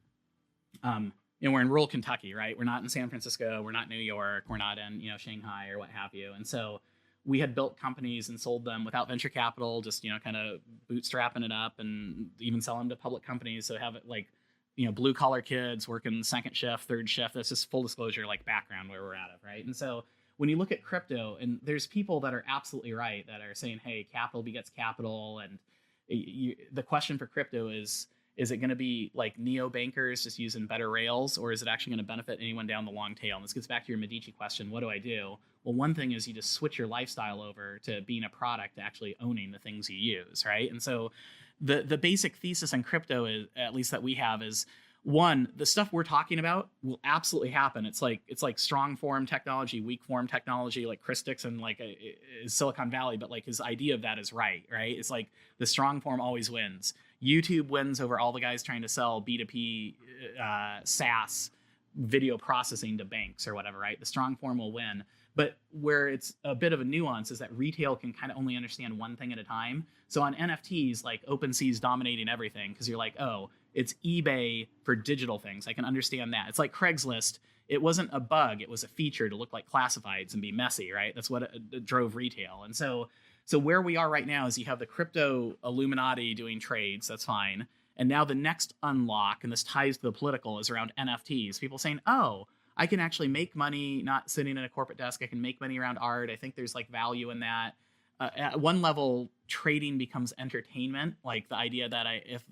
we're in rural Kentucky, right? We're not in San Francisco. We're not in New York. We're not in, Shanghai or what have you. And so we had built companies and sold them without venture capital, just, kind of bootstrapping it up and even selling them to public companies. So have it like, blue collar kids working second shift, third shift. That's just full disclosure, like background where we're at it, right? And so when you look at crypto, and there's people that are absolutely right that are saying, hey, capital begets capital. And the question for crypto is Is it going to be like neo-bankers just using better rails, or is it actually going to benefit anyone down the long tail? And this gets back to your Medici question, what do I do? Well, one thing is you just switch your lifestyle over to being a product, to actually owning the things you use, right? And so the basic thesis on crypto, is, at least that we have, is one, the stuff we're talking about will absolutely happen. It's like strong form technology, weak form technology, like Chris Dixon, like Silicon Valley, but like his idea of that is right? It's like the strong form always wins. YouTube wins over all the guys trying to sell B2P SaaS video processing to banks or whatever, right? The strong form will win. But where it's a bit of a nuance is that retail can kind of only understand one thing at a time. So on NFTs, like OpenSea's dominating everything because you're like, oh, it's eBay for digital things. I can understand that. It's like Craigslist. It wasn't a bug. It was a feature to look like classifieds and be messy, right? That's what drove retail. And so where we are right now is you have the crypto Illuminati doing trades. That's fine. And now the next unlock, and this ties to the political, is around NFTs. People saying, oh, I can actually make money not sitting at a corporate desk. I can make money around art. I think there's like value in that. At one level, trading becomes entertainment. Like the idea that if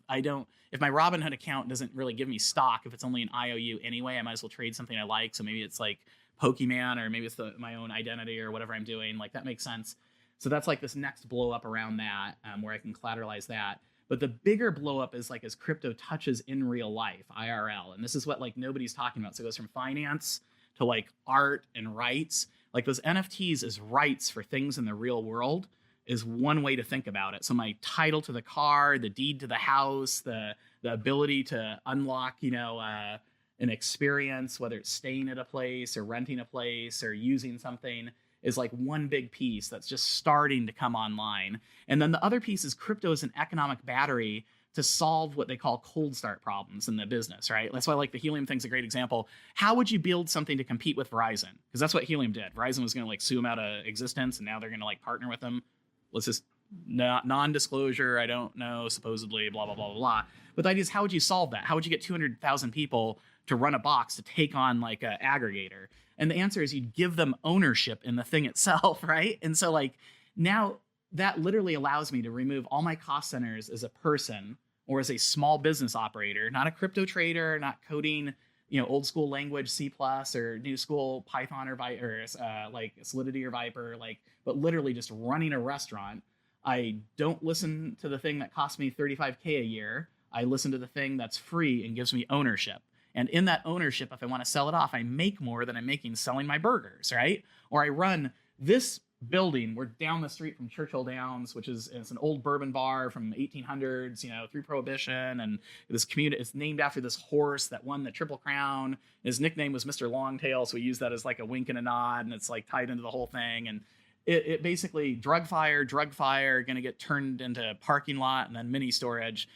my Robinhood account doesn't really give me stock, if it's only an IOU anyway, I might as well trade something I like. So maybe it's like Pokemon, or maybe it's my own identity or whatever I'm doing. Like that makes sense. So that's like this next blow up around that, where I can collateralize that. But the bigger blow up is like as crypto touches in real life, IRL. And this is what like nobody's talking about. So it goes from finance to like art and rights. Like those NFTs as rights for things in the real world is one way to think about it. So my title to the car, the deed to the house, the ability to unlock, an experience, whether it's staying at a place or renting a place or using something, is like one big piece that's just starting to come online. And then the other piece is crypto is an economic battery to solve what they call cold start problems in the business, right? That's why like the Helium thing's a great example. How would you build something to compete with Verizon? Because that's what Helium did. Verizon was going to like sue them out of existence, and now they're going to like partner with them. Let's just non-disclosure, I don't know, supposedly, blah, blah, blah, blah, blah. But the idea is, how would you solve that? How would you get 200,000 people to run a box to take on like an aggregator? And the answer is you'd give them ownership in the thing itself, right? And so like now that literally allows me to remove all my cost centers as a person or as a small business operator, not a crypto trader, not coding, old school language C+ or new school Python or like Solidity or Viper, but literally just running a restaurant. I don't listen to the thing that costs me $35K a year. I listen to the thing that's free and gives me ownership. And in that ownership, if I want to sell it off, I make more than I'm making selling my burgers, right? Or I run this building. We're down the street from Churchill Downs, which is it's an old bourbon bar from 1800s, through Prohibition. And this community, it's named after this horse that won the Triple Crown. His nickname was Mr. Longtail, so we use that as like a wink and a nod, and it's like tied into the whole thing. And it basically drug fire, going to get turned into parking lot and then mini storage.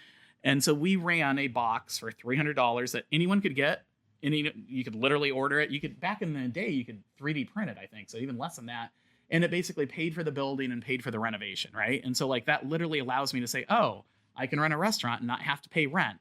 And so we ran a box for $300 that anyone could get. You could literally order it. You could, back in the day, you could 3D print it, I think. So even less than that. And it basically paid for the building and paid for the renovation, right? And so like that literally allows me to say, oh, I can run a restaurant and not have to pay rent.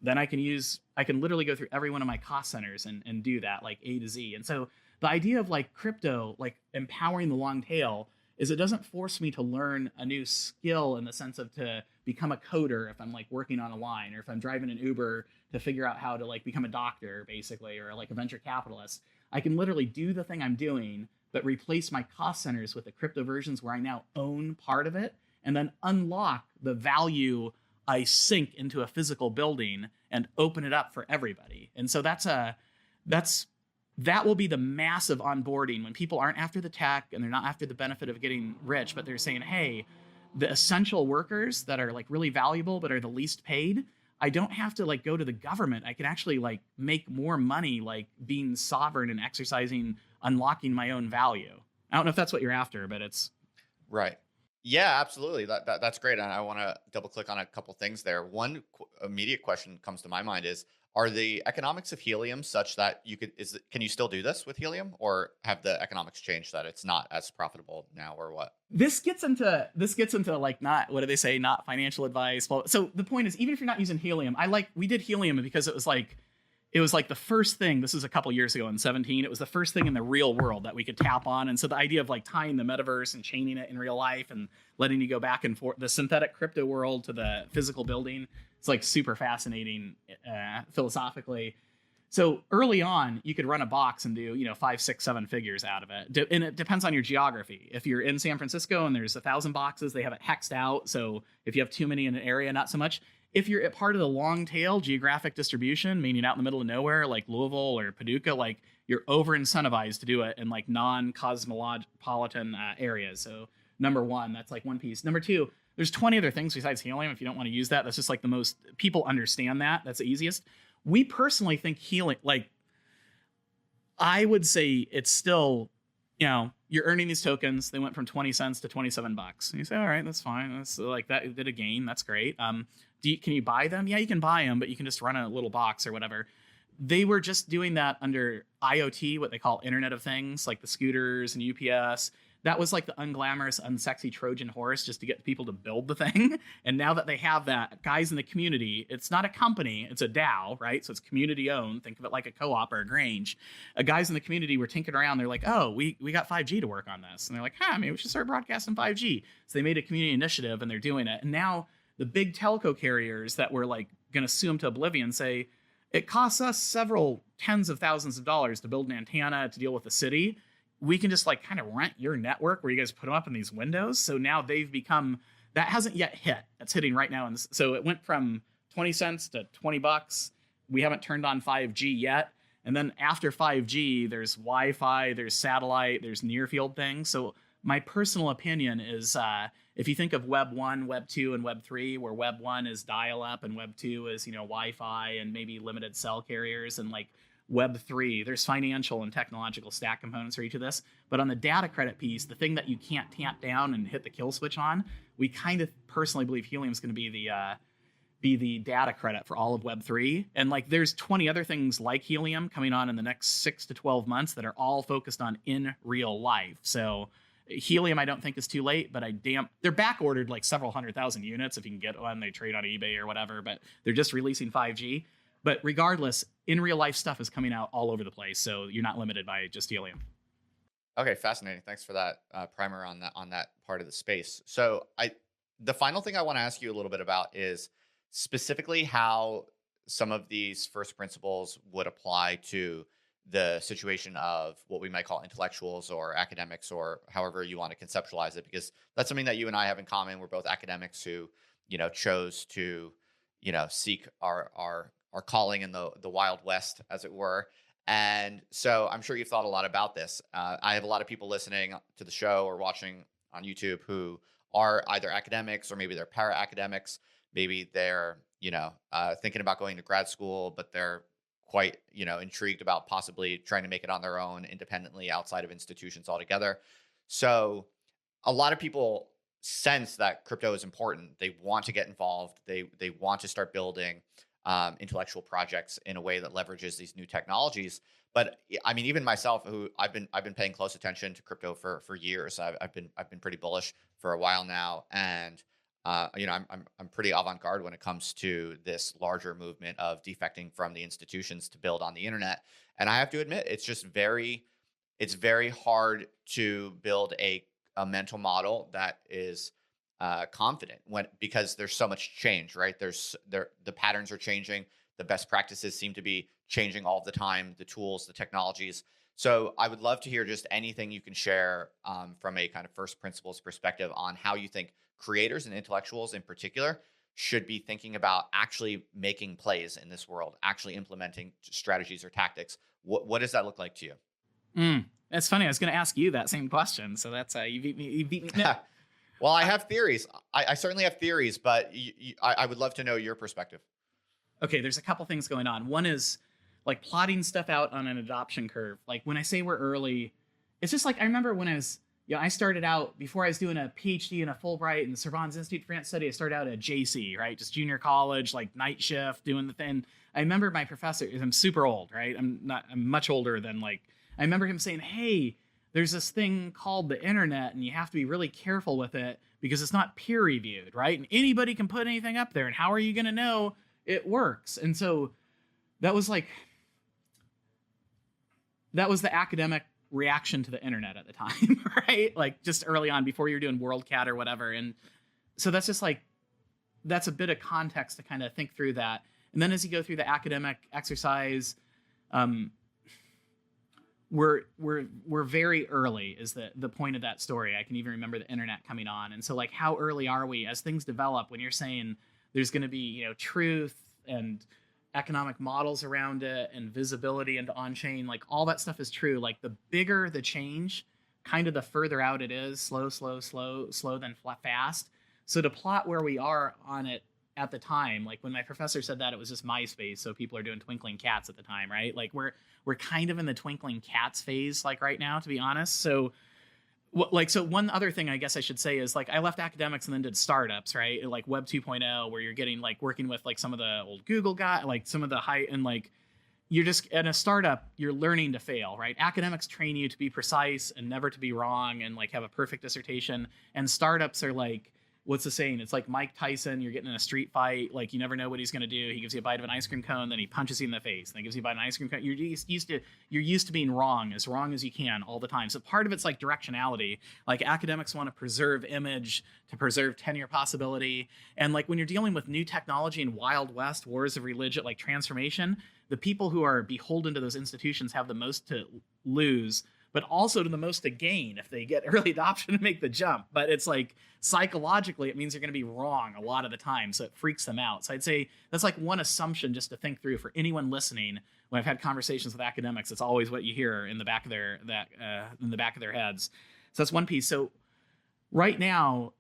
Then I can literally go through every one of my cost centers and do that like A to Z. And so the idea of like crypto, like empowering the long tail, is it doesn't force me to learn a new skill in the sense of to become a coder if I'm like working on a line, or if I'm driving an Uber to figure out how to like become a doctor basically, or like a venture capitalist. I can literally do the thing I'm doing, but replace my cost centers with the crypto versions where I now own part of it, and then unlock the value I sink into a physical building and open it up for everybody. And so that will be the massive onboarding when people aren't after the tech and they're not after the benefit of getting rich, but they're saying, hey, the essential workers that are like really valuable but are the least paid, I don't have to like go to the government. I can actually like make more money like being sovereign and unlocking my own value. I don't know if that's what you're after, but it's right. Yeah, absolutely. That's great. And I want to double click on a couple things there. One immediate question comes to my mind is, are the economics of Helium such that can you still do this with Helium, or have the economics changed that it's not as profitable now, or what? This gets into like, not, what do they say? Not financial advice. Well, so the point is, even if you're not using Helium, we did Helium because it was like the first thing. This is a couple years ago in 2017. It was the first thing in the real world that we could tap on. And so the idea of like tying the metaverse and chaining it in real life and letting you go back and forth, the synthetic crypto world to the physical building, It's like super fascinating philosophically. So early on, you could run a box and do, 5, 6, 7 figures out of it. And it depends on your geography. If you're in San Francisco and there's 1,000 boxes, they have it hexed out. So if you have too many in an area, not so much. If you're at part of the long tail geographic distribution, meaning out in the middle of nowhere, like Louisville or Paducah, like you're over incentivized to do it in like non-cosmopolitan areas. So number one, that's like one piece. Number two, there's 20 other things besides helium. If you don't want to use that, that's just like the most people understand that. That's the easiest. We personally think helium, like I would say it's still, you're earning these tokens. They went from 20 cents to $27. And you say, all right, that's fine. That's like that did a gain. That's great. Can you buy them? Yeah, you can buy them, but you can just run a little box or whatever. They were just doing that under IoT, what they call Internet of Things, like the scooters and UPS. That was like the unglamorous, unsexy Trojan horse just to get people to build the thing. And now that they have that, guys in the community, it's not a company, it's a DAO, right? So it's community owned. Think of it like a co-op or a Grange. Guys in the community were tinkering around. They're like, oh, we got 5G to work on this. And they're like, maybe we should start broadcasting 5G. So they made a community initiative and they're doing it. And now the big telco carriers that were like going to sue them to oblivion say, it costs us several tens of thousands of dollars to build an antenna to deal with the city. We can just like kind of rent your network where you guys put them up in these windows. So now they've become, that hasn't yet hit. That's hitting right now. And so it went from 20 cents to $20. We haven't turned on 5G yet. And then after 5G, there's Wi-Fi, there's satellite, there's near field things. So my personal opinion is if you think of Web 1, Web 2, and Web 3, where Web 1 is dial-up and Web 2 is, Wi-Fi and maybe limited cell carriers, and like Web 3, there's financial and technological stack components for each of this. But on the data credit piece, the thing that you can't tamp down and hit the kill switch on, we kind of personally believe helium is going to be the data credit for all of Web 3. And like there's 20 other things like helium coming on in the next 6 to 12 months that are all focused on in real life. So helium, I don't think is too late, but they're back ordered like several 100,000 units if you can get one. They trade on eBay or whatever, but they're just releasing 5G. But regardless, in real life stuff is coming out all over the place, so you're not limited by just helium. Okay, fascinating. Thanks for that primer on that part of the space. So the final thing I want to ask you a little bit about is specifically how some of these first principles would apply to the situation of what we might call intellectuals or academics, or however you want to conceptualize it, because that's something that you and I have in common. We're both academics who, chose to, seek our calling in the Wild West, as it were. And so I'm sure you've thought a lot about this. I have a lot of people listening to the show or watching on YouTube who are either academics or maybe they're para-academics. Maybe they're, thinking about going to grad school, but they're quite, intrigued about possibly trying to make it on their own independently outside of institutions altogether. So a lot of people sense that crypto is important. They want to get involved. They want to start building intellectual projects in a way that leverages these new technologies. But I mean, even myself, who I've been paying close attention to crypto for years. I've been pretty bullish for a while now, and I'm pretty avant-garde when it comes to this larger movement of defecting from the institutions to build on the internet. And I have to admit, it's very hard to build a mental model that is confident because there's so much change, right? The patterns are changing. The best practices seem to be changing all the time, the tools, the technologies. So I would love to hear just anything you can share from a kind of first principles perspective on how you think creators and intellectuals in particular should be thinking about actually making plays in this world, actually implementing strategies or tactics. What does that look like to you? That's funny. I was going to ask you that same question. So that's you beat me. No. Well, I have theories. I certainly have theories, but I would love to know your perspective. Okay, there's a couple things going on. One is like plotting stuff out on an adoption curve. Like when I say we're early, it's just like I remember when I started out before I was doing a PhD in a Fulbright and the Sorbonne's Institute for Advanced Study. I started out at JC, right? Just junior college, like night shift, doing the thing. I remember my professor, I'm super old, right? I'm much older than I remember him saying, hey, there's this thing called the internet and you have to be really careful with it because it's not peer reviewed, right? And anybody can put anything up there. And how are you going to know it works? And so that was the academic reaction to the internet at the time, right? Like just early on before you're doing WorldCat or whatever. And so that's just like, that's a bit of context to kind of think through that. And then as you go through the academic exercise, we're very early is the point of that story. I can even remember the internet coming on. And so like, how early are we as things develop, when you're saying there's going to be, truth and economic models around it and visibility into on-chain, like all that stuff is true. Like the bigger the change, kind of the further out it is, slow then fast. So to plot where we are on it at the time, like when my professor said that, it was just MySpace, so people are doing twinkling cats at the time, right? Like we're kind of in the twinkling cats phase, like right now, to be honest. So so one other thing I guess I should say is like I left academics and then did startups, right? Like Web 2.0, where you're getting like working with like some of the old Google guy, like some of the high, and like you're just in a startup, you're learning to fail, right? Academics train you to be precise and never to be wrong and like have a perfect dissertation. And startups are like, what's the saying? It's like Mike Tyson, you're getting in a street fight, like you never know what he's going to do. He gives you a bite of an ice cream cone, then he punches you in the face, and then gives you a bite of an ice cream cone. You're used to being wrong as you can all the time. So part of it's like directionality. Like academics want to preserve image, to preserve tenure possibility. And like when you're dealing with new technology and Wild West, wars of religion, like transformation, the people who are beholden to those institutions have the most to lose, but also to the most to gain if they get early adoption and make the jump. But it's like psychologically, it means you're going to be wrong a lot of the time. So it freaks them out. So I'd say that's like one assumption just to think through for anyone listening. When I've had conversations with academics, it's always what you hear in the back of their heads. So that's one piece. So right now,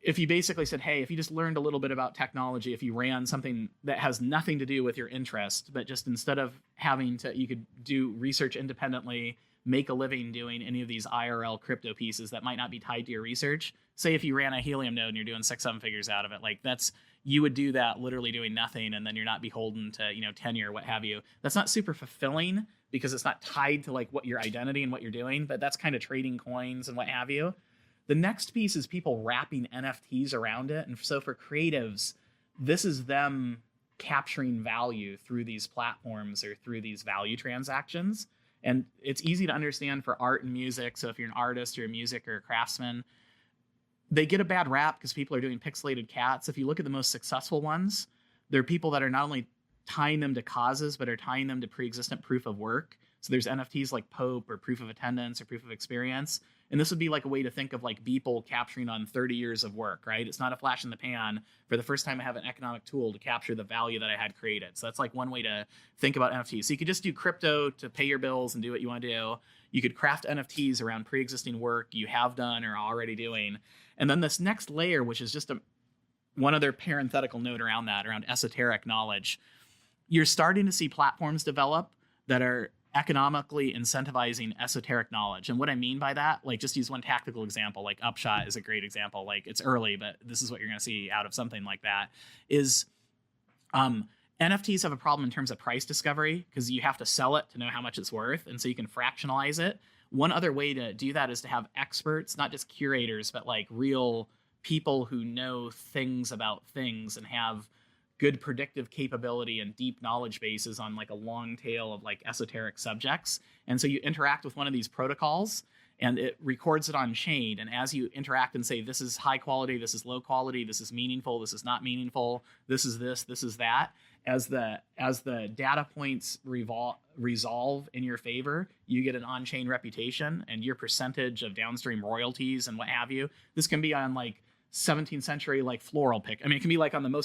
if you basically said, hey, if you just learned a little bit about technology, if you ran something that has nothing to do with your interest, but just instead of having to, you could do research independently, make a living doing any of these IRL crypto pieces that might not be tied to your research. Say if you ran a Helium node and you're doing 6-7 figures out of it, like you would do that literally doing nothing, and then you're not beholden to, tenure, what have you. That's not super fulfilling because it's not tied to like what your identity and what you're doing, but that's kind of trading coins and what have you. The next piece is people wrapping NFTs around it. And so for creatives, this is them capturing value through these platforms or through these value transactions. And it's easy to understand for art and music. So if you're an artist or a music or a craftsman, they get a bad rap because people are doing pixelated cats. If you look at the most successful ones, they're people that are not only tying them to causes, but are tying them to pre-existent proof of work. So there's NFTs like Pope or proof of attendance or proof of experience. And this would be like a way to think of like Beeple capturing on 30 years of work, right? It's not a flash in the pan. For the first time, I have an economic tool to capture the value that I had created. So that's like one way to think about NFTs. So you could just do crypto to pay your bills and do what you want to do. You could craft NFTs around pre-existing work you have done or already doing. And then this next layer, which is just one other parenthetical note around that, around esoteric knowledge, you're starting to see platforms develop that are economically incentivizing esoteric knowledge. And what I mean by that, like just use one tactical example, like Upshot is a great example. Like it's early, but this is what you're going to see out of something like that is NFTs have a problem in terms of price discovery because you have to sell it to know how much it's worth. And so you can fractionalize it. One other way to do that is to have experts, not just curators, but like real people who know things about things and have good predictive capability and deep knowledge bases on like a long tail of like esoteric subjects. And so you interact with one of these protocols and it records it on chain. And as you interact and say, this is high quality, this is low quality, this is meaningful, this is not meaningful, this is that, as the data points resolve in your favor, you get an on-chain reputation and your percentage of downstream royalties and what have you. This can be on like 17th century like floral pick. I mean, it can be like on the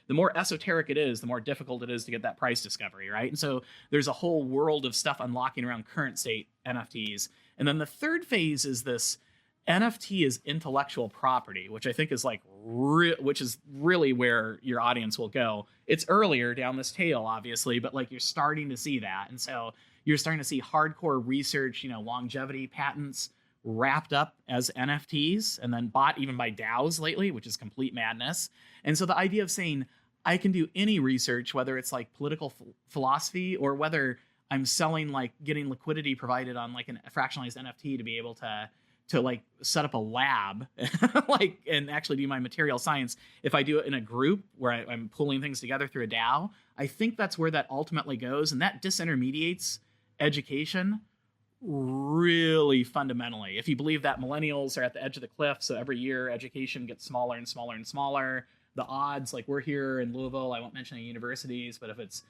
more esoteric it is, the more difficult it is to get that price discovery, right? And so there's a whole world of stuff unlocking around current state NFTs. And then the third phase is this NFT is intellectual property, which I think is like which is really where your audience will go. It's earlier down this tail, obviously, but like you're starting to see that. And so you're starting to see hardcore research, longevity patents wrapped up as NFTs and then bought even by DAOs lately, which is complete madness. And so the idea of saying I can do any research, whether it's like political philosophy or whether I'm selling, like getting liquidity provided on like a fractionalized NFT to be able to like set up a lab like and actually do my material science. If I do it in a group where I'm pulling things together through a DAO, I think that's where that ultimately goes. And that disintermediates education really fundamentally. If you believe that millennials are at the edge of the cliff, so every year education gets smaller and smaller and smaller, the odds, like we're here in Louisville, I won't mention any universities, but if it's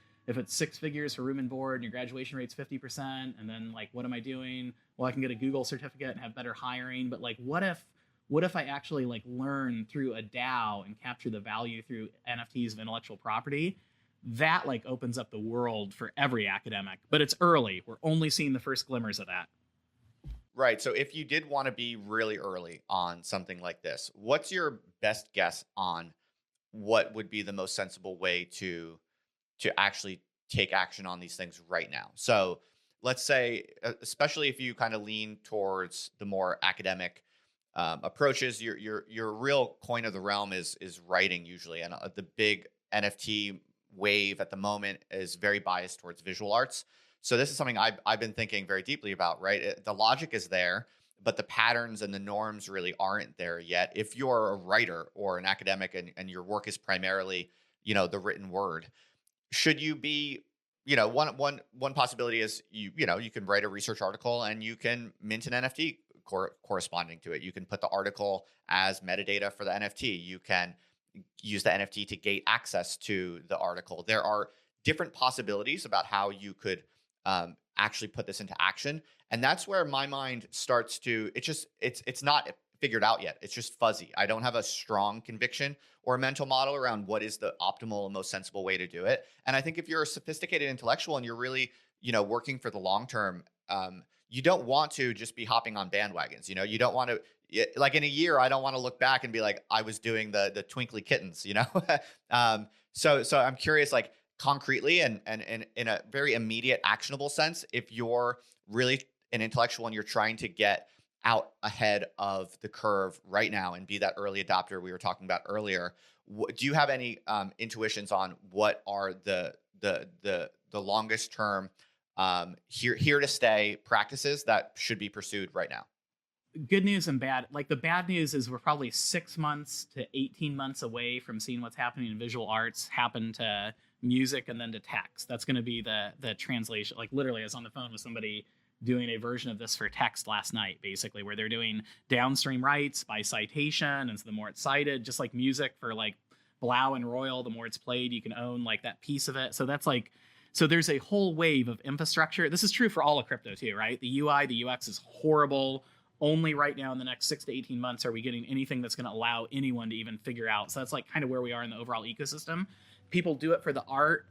6 figures for room and board and your graduation rate's 50%, and then like, what am I doing? Well, I can get a Google certificate and have better hiring. But like, what if I actually like learn through a DAO and capture the value through NFTs of intellectual property? That like opens up the world for every academic, but it's early. We're only seeing the first glimmers of that. Right. So if you did want to be really early on something like this, what's your best guess on what would be the most sensible way to actually take action on these things right now? So let's say, especially if you kind of lean towards the more academic approaches, your real coin of the realm is writing usually, and the big NFT wave at the moment is very biased towards visual arts. So this is something I've been thinking very deeply about. Right, the logic is there, but the patterns and the norms really aren't there yet. If you're a writer or an academic and your work is primarily, the written word, should you be, one possibility is you can write a research article and you can mint an NFT corresponding to it. You can put the article as metadata for the NFT. You can use the NFT to gate access to the article. There are different possibilities about how you could actually put this into action. And that's where my mind starts to, it's not figured out yet. It's just fuzzy. I don't have a strong conviction or a mental model around what is the optimal and most sensible way to do it. And I think if you're a sophisticated intellectual and you're really, working for the long term, you don't want to just be hopping on bandwagons. You don't want to, like in a year, I don't want to look back and be like, I was doing the twinkly kittens, So I'm curious, like concretely and in a very immediate actionable sense, if you're really an intellectual and you're trying to get out ahead of the curve right now and be that early adopter we were talking about earlier, do you have any intuitions on what are the longest term here to stay practices that should be pursued right now? Good news and bad. Like the bad news is we're probably 6 months to 18 months away from seeing what's happening in visual arts happen to music and then to text. That's going to be the translation. Like literally, I was on the phone with somebody doing a version of this for text last night, basically, where they're doing downstream rights by citation. And so the more it's cited, just like music for like Blau and Royal, the more it's played, you can own like that piece of it. So that's like, so there's a whole wave of infrastructure. This is true for all of crypto too, right? The UI, the UX is horrible. Only right now in the next 6 to 18 months are we getting anything that's going to allow anyone to even figure out. So that's like kind of where we are in the overall ecosystem. People do it for the art.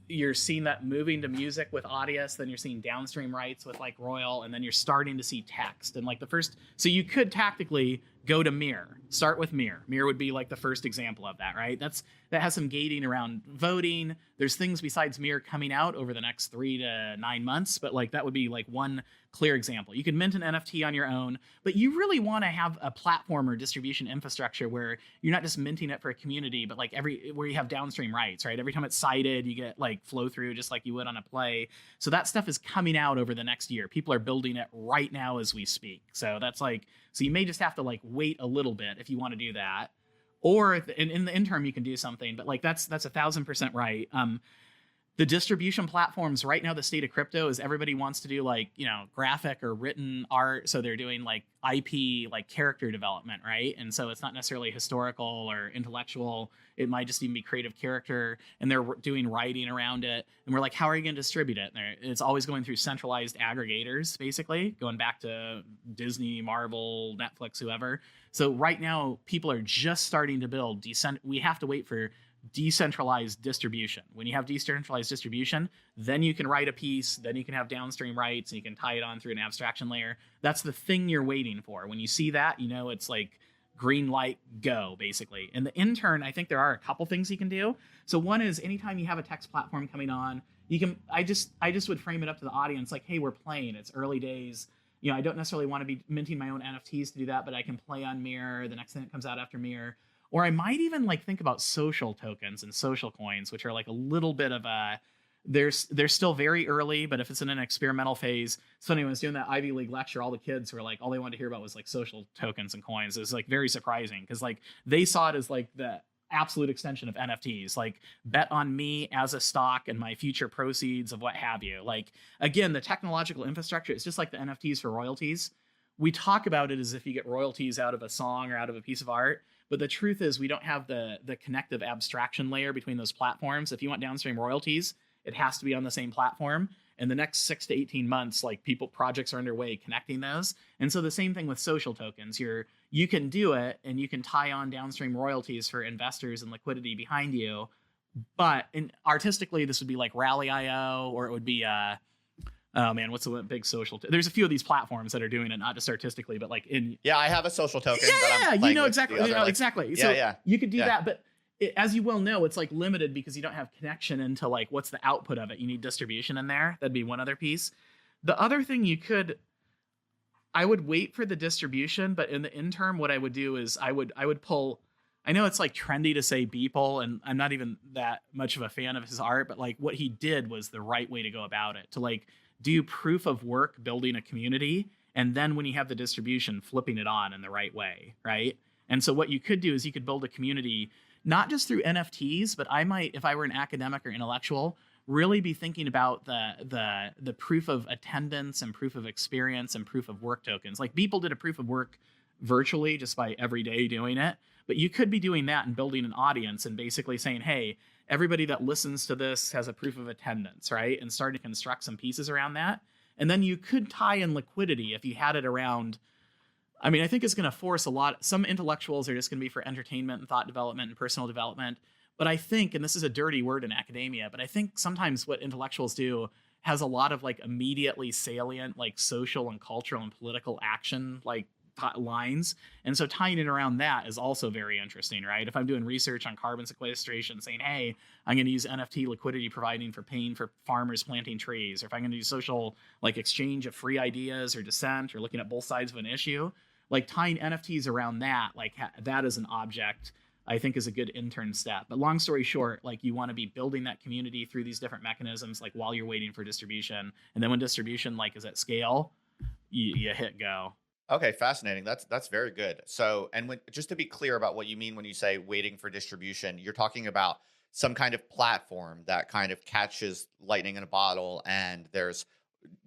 You're seeing that moving to music with Audius, then you're seeing downstream rights with like Royal, and then you're starting to see text. And like the first, so you could tactically go to Mirror, start with Mirror. Mirror would be like the first example of that, right? That has some gating around voting. There's things besides Mirror coming out over the next 3 to 9 months, but like that would be like one clear example. You can mint an NFT on your own, but you really want to have a platform or distribution infrastructure where you're not just minting it for a community, but like where you have downstream rights, right? Every time it's cited, you get like flow through just like you would on a play. So that stuff is coming out over the next year. People are building it right now as we speak. So that's like, so you may just have to like wait a little bit if you want to do that. Or in the interim, you can do something, but like that's 1,000% right. The distribution platforms right now, the state of crypto is everybody wants to do like, graphic or written art. So they're doing like IP, like character development, right? And so it's not necessarily historical or intellectual. It might just even be creative character, and they're doing writing around it. And we're like, how are you going to distribute it? It's always going through centralized aggregators, basically, going back to Disney, Marvel, Netflix, whoever. So right now, people are just starting to build we have to wait for decentralized distribution. When you have decentralized distribution, then you can write a piece, then you can have downstream rights, and you can tie it on through an abstraction layer. That's the thing you're waiting for. When you see that, it's like green light, go, basically. In the intern, I think there are a couple things you can do. So one is anytime you have a text platform coming on, you can, I just would frame it up to the audience like, hey, we're playing, it's early days. I don't necessarily want to be minting my own NFTs to do that, but I can play on Mirror, the next thing that comes out after Mirror. Or I might even like think about social tokens and social coins, which are like a little bit of a, they're still very early, but if it's in an experimental phase. So anyway, I was doing that Ivy League lecture, all the kids were like, all they wanted to hear about was like social tokens and coins. It was like very surprising because like they saw it as like the absolute extension of NFTs, like bet on me as a stock and my future proceeds of what have you. Like, again, the technological infrastructure, it's just like the NFTs for royalties. We talk about it as if you get royalties out of a song or out of a piece of art, But the truth is we don't have the connective abstraction layer between those platforms. If you want downstream royalties, it has to be on the same platform. And the next 6 to 18 months, like projects are underway connecting those. And so the same thing with social tokens. You can do it and you can tie on downstream royalties for investors and liquidity behind you. But artistically, this would be like Rally.io, or it would be oh man, what's the big social? There's a few of these platforms that are doing it, not just artistically, but like I have a social token. Yeah, that I'm exactly. Exactly. Yeah, so yeah. You could do that, but as you well know, it's like limited because you don't have connection into like what's the output of it. You need distribution in there. That'd be one other piece. The other thing I would wait for the distribution, but in the interim, what I would do is I would pull. I know it's like trendy to say Beeple, and I'm not even that much of a fan of his art, but like what he did was the right way to go about it, to like do proof of work, building a community, and then when you have the distribution, flipping it on in the right way, right? And so what you could do is you could build a community, not just through NFTs, but I might, if I were an academic or intellectual, really be thinking about the proof of attendance and proof of experience and proof of work tokens. Like Beeple did a proof of work virtually just by every day doing it. But you could be doing that and building an audience and basically saying, hey, everybody that listens to this has a proof of attendance, right? And starting to construct some pieces around that. And then you could tie in liquidity if you had it around. I mean, I think it's going to force some intellectuals are just going to be for entertainment and thought development and personal development. But I think, and this is a dirty word in academia, but I think sometimes what intellectuals do has a lot of like immediately salient, like social and cultural and political action, like lines. And so tying it around that is also very interesting, right? If I'm doing research on carbon sequestration, saying, hey, I'm going to use NFT liquidity providing for paying for farmers planting trees, or if I'm going to do social like exchange of free ideas or dissent, or looking at both sides of an issue, like tying NFTs around that, like that is an object I think is a good intern step. But long story short, like you want to be building that community through these different mechanisms, like while you're waiting for distribution. And then when distribution like is at scale, you hit go. Okay, fascinating. That's very good. So, and just to be clear about what you mean when you say waiting for distribution, you're talking about some kind of platform that kind of catches lightning in a bottle, and there's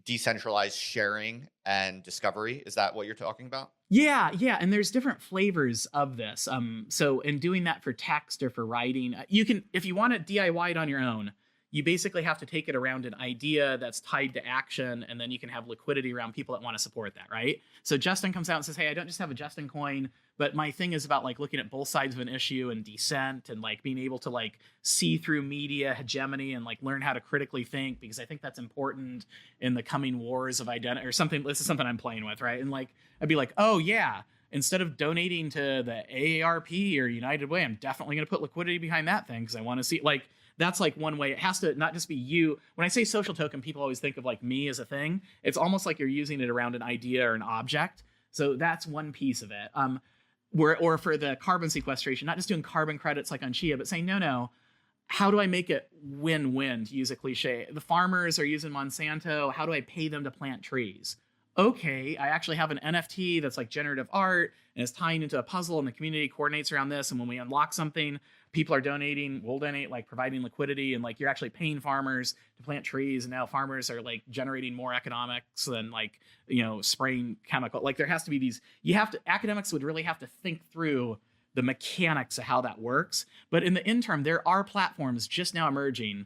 decentralized sharing and discovery. Is that what you're talking about? Yeah. And there's different flavors of this. So in doing that for text or for writing, you can, if you want to DIY it on your own, you basically have to take it around an idea that's tied to action, and then you can have liquidity around people that want to support that, right? So Justin comes out and says, hey, I don't just have a Justin coin, but my thing is about like looking at both sides of an issue and dissent and like being able to like see through media hegemony and like learn how to critically think, because I think that's important in the coming wars of identity or something. This is something I'm playing with, right? And like, I'd be like, oh yeah, instead of donating to the AARP or United Way, I'm definitely going to put liquidity behind that thing because I want to see like, that's like one way. It has to not just be you. When I say social token, people always think of like me as a thing. It's almost like you're using it around an idea or an object. So that's one piece of it. Or for the carbon sequestration, not just doing carbon credits like on Chia, but saying, no, how do I make it win-win, to use a cliche? The farmers are using Monsanto. How do I pay them to plant trees? Okay, I actually have an NFT that's like generative art and it's tying into a puzzle, and the community coordinates around this. And when we unlock something, people are donating, we'll donate, like providing liquidity, and like you're actually paying farmers to plant trees. And now farmers are like generating more economics than like, spraying chemical. Like there has to be academics would really have to think through the mechanics of how that works. But in the interim, there are platforms just now emerging.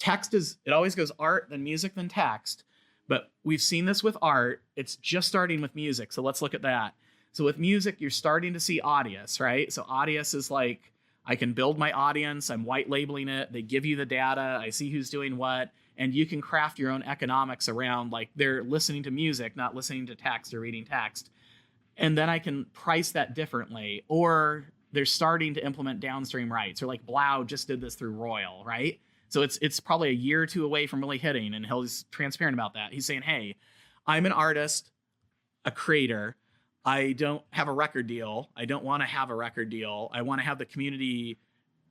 It always goes art, then music, then text. But we've seen this with art. It's just starting with music. So let's look at that. So with music, you're starting to see Audius, right? So Audius is like, I can build my audience. I'm white labeling it. They give you the data. I see who's doing what. And you can craft your own economics around like they're listening to music, not listening to text or reading text. And then I can price that differently. Or they're starting to implement downstream rights. Or like Blau just did this through Royal, right? So it's probably a year or two away from really hitting, and he's transparent about that. He's saying, hey, I'm an artist, a creator. I don't have a record deal. I don't want to have a record deal. I want to have the community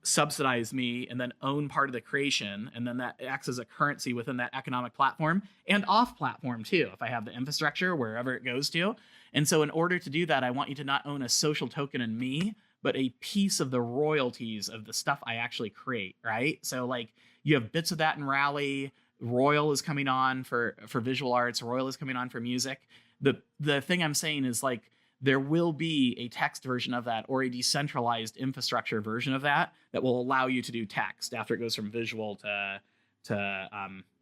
subsidize me and then own part of the creation. And then that acts as a currency within that economic platform and off platform too, if I have the infrastructure wherever it goes to. And so in order to do that, I want you to not own a social token in me, but a piece of the royalties of the stuff I actually create, right? So like you have bits of that in Rally. Royal is coming on for visual arts. Royal is coming on for music. The thing I'm saying is like there will be a text version of that or a decentralized infrastructure version of that will allow you to do text after it goes from visual to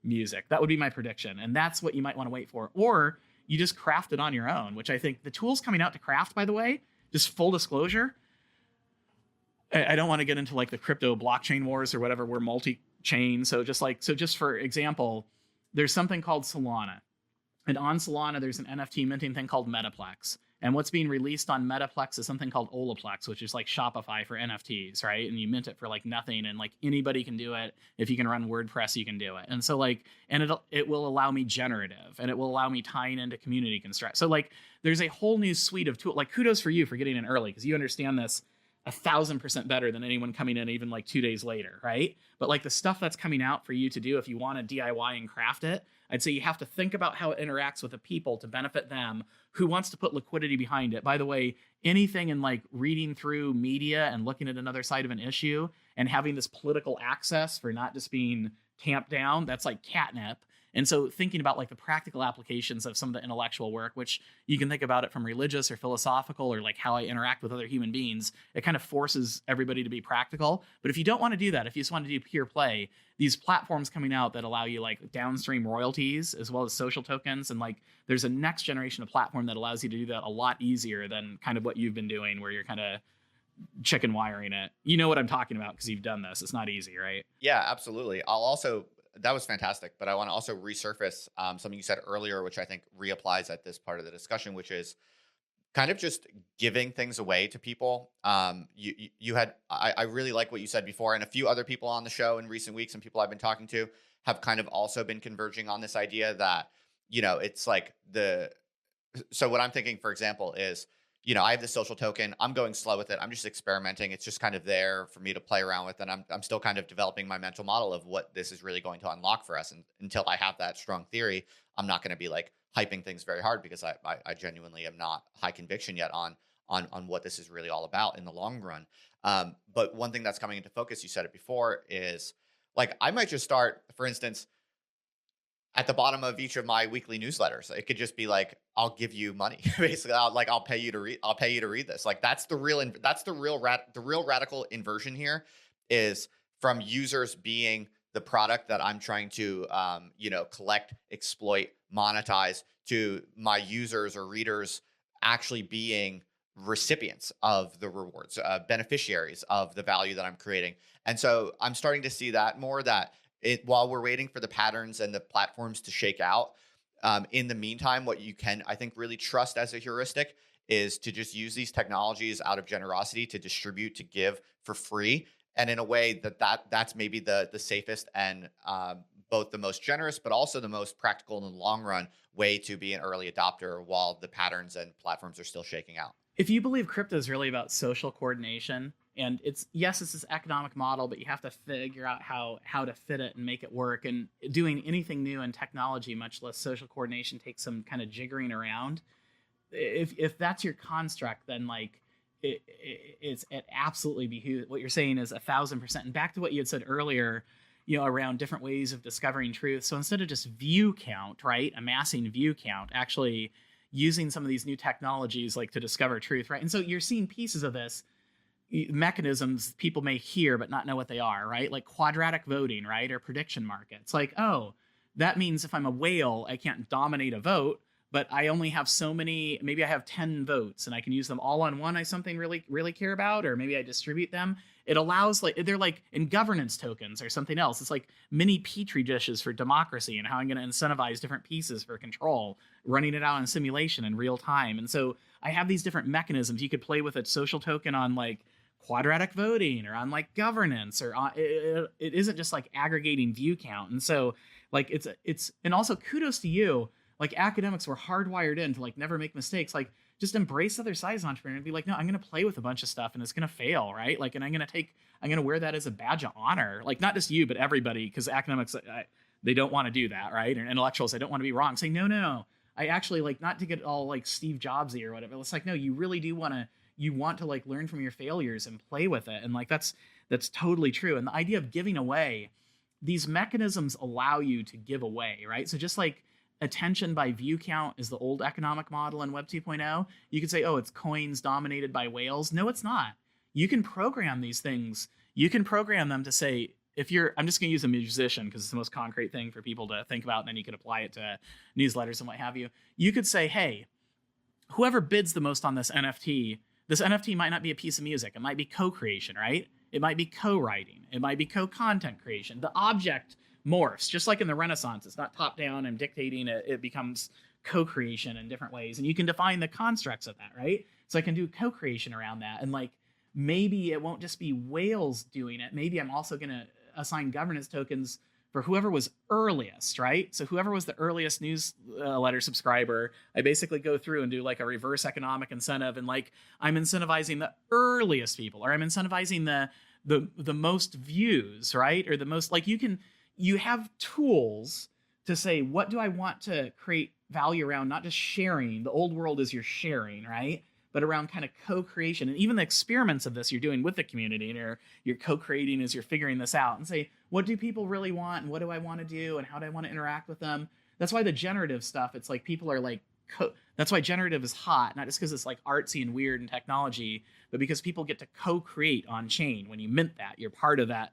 music. That would be my prediction. And that's what you might want to wait for. Or you just craft it on your own, which I think the tools coming out to craft, by the way, just full disclosure, I don't want to get into like the crypto blockchain wars or whatever. We're multi-chain. So just for example, there's something called Solana. And on Solana, there's an NFT minting thing called Metaplex. And what's being released on Metaplex is something called Olaplex, which is like Shopify for NFTs, right? And you mint it for like nothing, and like anybody can do it. If you can run WordPress, you can do it. And so like, and it will allow me generative, and it will allow me tying into community construct. So like, there's a whole new suite of tools. Like, kudos for you for getting in early, because you understand this 1,000% better than anyone coming in even like 2 days later, right? But like the stuff that's coming out for you to do if you want to DIY and craft it, I'd say you have to think about how it interacts with the people to benefit them. Who wants to put liquidity behind it? By the way, anything in like reading through media and looking at another side of an issue and having this political access for not just being tamped down, that's like catnip. And so thinking about like the practical applications of some of the intellectual work, which you can think about it from religious or philosophical or like how I interact with other human beings, it kind of forces everybody to be practical. But if you don't want to do that, if you just want to do pure play, these platforms coming out that allow you like downstream royalties as well as social tokens, and like there's a next generation of platform that allows you to do that a lot easier than kind of what you've been doing, where you're kind of chicken wiring it. You know what I'm talking about because you've done this. It's not easy, right? Yeah, absolutely. That was fantastic, but I want to also resurface something you said earlier, which I think reapplies at this part of the discussion, which is kind of just giving things away to people. I really like what you said before, and a few other people on the show in recent weeks and people I've been talking to have kind of also been converging on this idea that, it's like so what I'm thinking, for example, is, I have this social token. I'm going slow with it. I'm just experimenting. It's just kind of there for me to play around with. And I'm still kind of developing my mental model of what this is really going to unlock for us. And until I have that strong theory, I'm not going to be like hyping things very hard, because I genuinely am not high conviction yet on what this is really all about in the long run. But one thing that's coming into focus, you said it before, is like, I might just start, for instance, at the bottom of each of my weekly newsletters. It could just be like, I'll give you money. Basically, I'll pay you to read this. Like, that's the real radical inversion here, is from users being the product that I'm trying to collect, exploit, monetize, to my users or readers actually being recipients of the rewards, beneficiaries of the value that I'm creating. And so I'm starting to see that more, that while we're waiting for the patterns and the platforms to shake out, in the meantime, what you can, I think, really trust as a heuristic is to just use these technologies out of generosity to distribute, to give for free. And in a way that's maybe the safest and both the most generous, but also the most practical in the long run way to be an early adopter while the patterns and platforms are still shaking out. If you believe crypto is really about social coordination, and it's this economic model, but you have to figure out how to fit it and make it work. And doing anything new in technology, much less social coordination, takes some kind of jiggering around. If that's your construct, then like it absolutely behooves. What you're saying is 1,000%. And back to what you had said earlier, around different ways of discovering truth. So instead of just view count, right, amassing view count, actually using some of these new technologies like to discover truth, right? And so you're seeing pieces of this mechanisms people may hear but not know what they are, right? Like quadratic voting, right? Or prediction markets. Like, oh, that means if I'm a whale, I can't dominate a vote, but I only have so many, maybe I have 10 votes and I can use them all on one I something really, really care about, or maybe I distribute them. It allows, like, they're like in governance tokens or something else. It's like mini petri dishes for democracy and how I'm going to incentivize different pieces for control, running it out in simulation in real time. And so I have these different mechanisms. You could play with a social token on like quadratic voting or on like governance, or it isn't just like aggregating view count. And so like it's and also kudos to you. Like, academics were hardwired in to like never make mistakes. Like, just embrace other sides of entrepreneur and be like, no, I'm going to play with a bunch of stuff and it's going to fail, right? Like, and I'm going to wear that as a badge of honor. Like, not just you, but everybody, because academics, they don't want to do that, right? Or intellectuals, they don't want to be wrong. Say, no. I actually, like, not to get all like Steve Jobsy or whatever. It's like, no, you really do want to like learn from your failures and play with it. And like, that's totally true. And the idea of giving away, these mechanisms allow you to give away, right? So just like attention by view count is the old economic model in Web 2.0. You could say, oh, it's coins dominated by whales. No, it's not. You can program these things. You can program them to say, I'm just going to use a musician because it's the most concrete thing for people to think about, and then you could apply it to newsletters and what have you. You could say, hey, whoever bids the most on this NFT might not be a piece of music. It might be co-creation, right? It might be co-writing. It might be co-content creation. The object morphs, just like in the Renaissance. It's not top down and dictating. It becomes co-creation in different ways. And you can define the constructs of that, right? So I can do co-creation around that. And like, maybe it won't just be whales doing it. Maybe I'm also going to assign governance tokens for whoever was earliest, right? So whoever was the earliest newsletter subscriber, I basically go through and do like a reverse economic incentive, and like I'm incentivizing the earliest people, or I'm incentivizing the most views, right? Or the most, like you have tools to say, what do I want to create value around? Not just sharing. The old world is you're sharing, right? But around kind of co-creation, and even the experiments of this you're doing with the community, and you're co-creating as you're figuring this out, and say, what do people really want, and what do I want to do, and how do I want to interact with them? That's why the generative stuff, it's like people are like, that's why generative is hot, not just because it's like artsy and weird and technology, but because people get to co-create on chain. When you mint that, you're part of that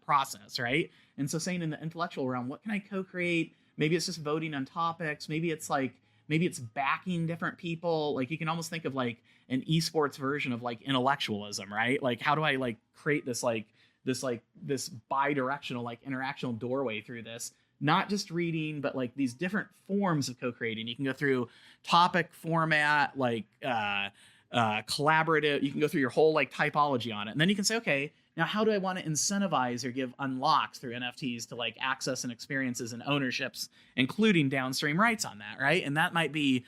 process, right? And so saying in the intellectual realm, what can I co-create? Maybe it's just voting on topics. Maybe it's backing different people. Like you can almost think of like an esports version of like intellectualism, right? Like how do I like create this bi-directional, like interactional doorway through this? Not just reading, but like these different forms of co-creating. You can go through topic format, like collaborative. You can go through your whole like typology on it. And then you can say, okay, now how do I want to incentivize or give unlocks through NFTs to like access and experiences and ownerships, including downstream rights on that, right? And that might be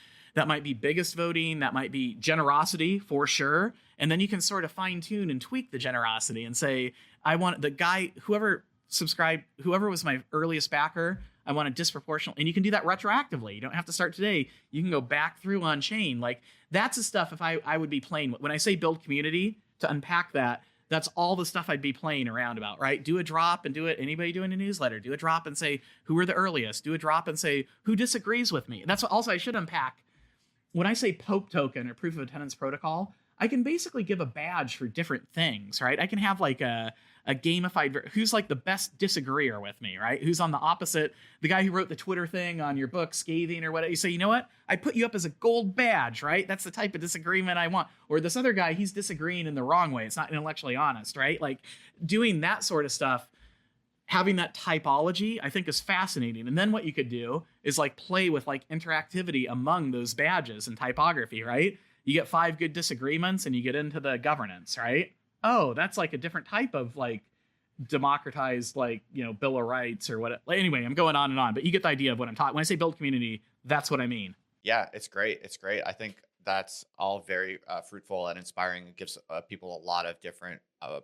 biggest voting, that might be generosity for sure. And then you can sort of fine tune and tweak the generosity and say, I want the guy, whoever was my earliest backer, I want a disproportional, and you can do that retroactively. You don't have to start today. You can go back through on chain. Like that's the stuff if I would be playing with. When I say build community, to unpack that, that's all the stuff I'd be playing around about, right? Do a drop and do it. Anybody doing a newsletter, do a drop and say, who are the earliest? Do a drop and say, who disagrees with me? And that's what also I should unpack. When I say POPE token or proof of attendance protocol, I can basically give a badge for different things, right? I can have like a gamified, who's like the best disagreeer with me, right? Who's on the opposite, the guy who wrote the Twitter thing on your book, scathing or whatever. You say, you know what? I put you up as a gold badge, right? That's the type of disagreement I want. Or this other guy, he's disagreeing in the wrong way. It's not intellectually honest, right? Like doing that sort of stuff, having that typology, I think is fascinating. And then what you could do is like play with like interactivity among those badges and typography, right? You get 5 good disagreements and you get into the governance, right? Oh, that's like a different type of like democratized, like, Bill of Rights or what. Anyway, I'm going on and on, but you get the idea of what I'm talking. When I say build community, that's what I mean. Yeah, it's great. It's great. I think that's all very fruitful and inspiring. It gives people a lot of different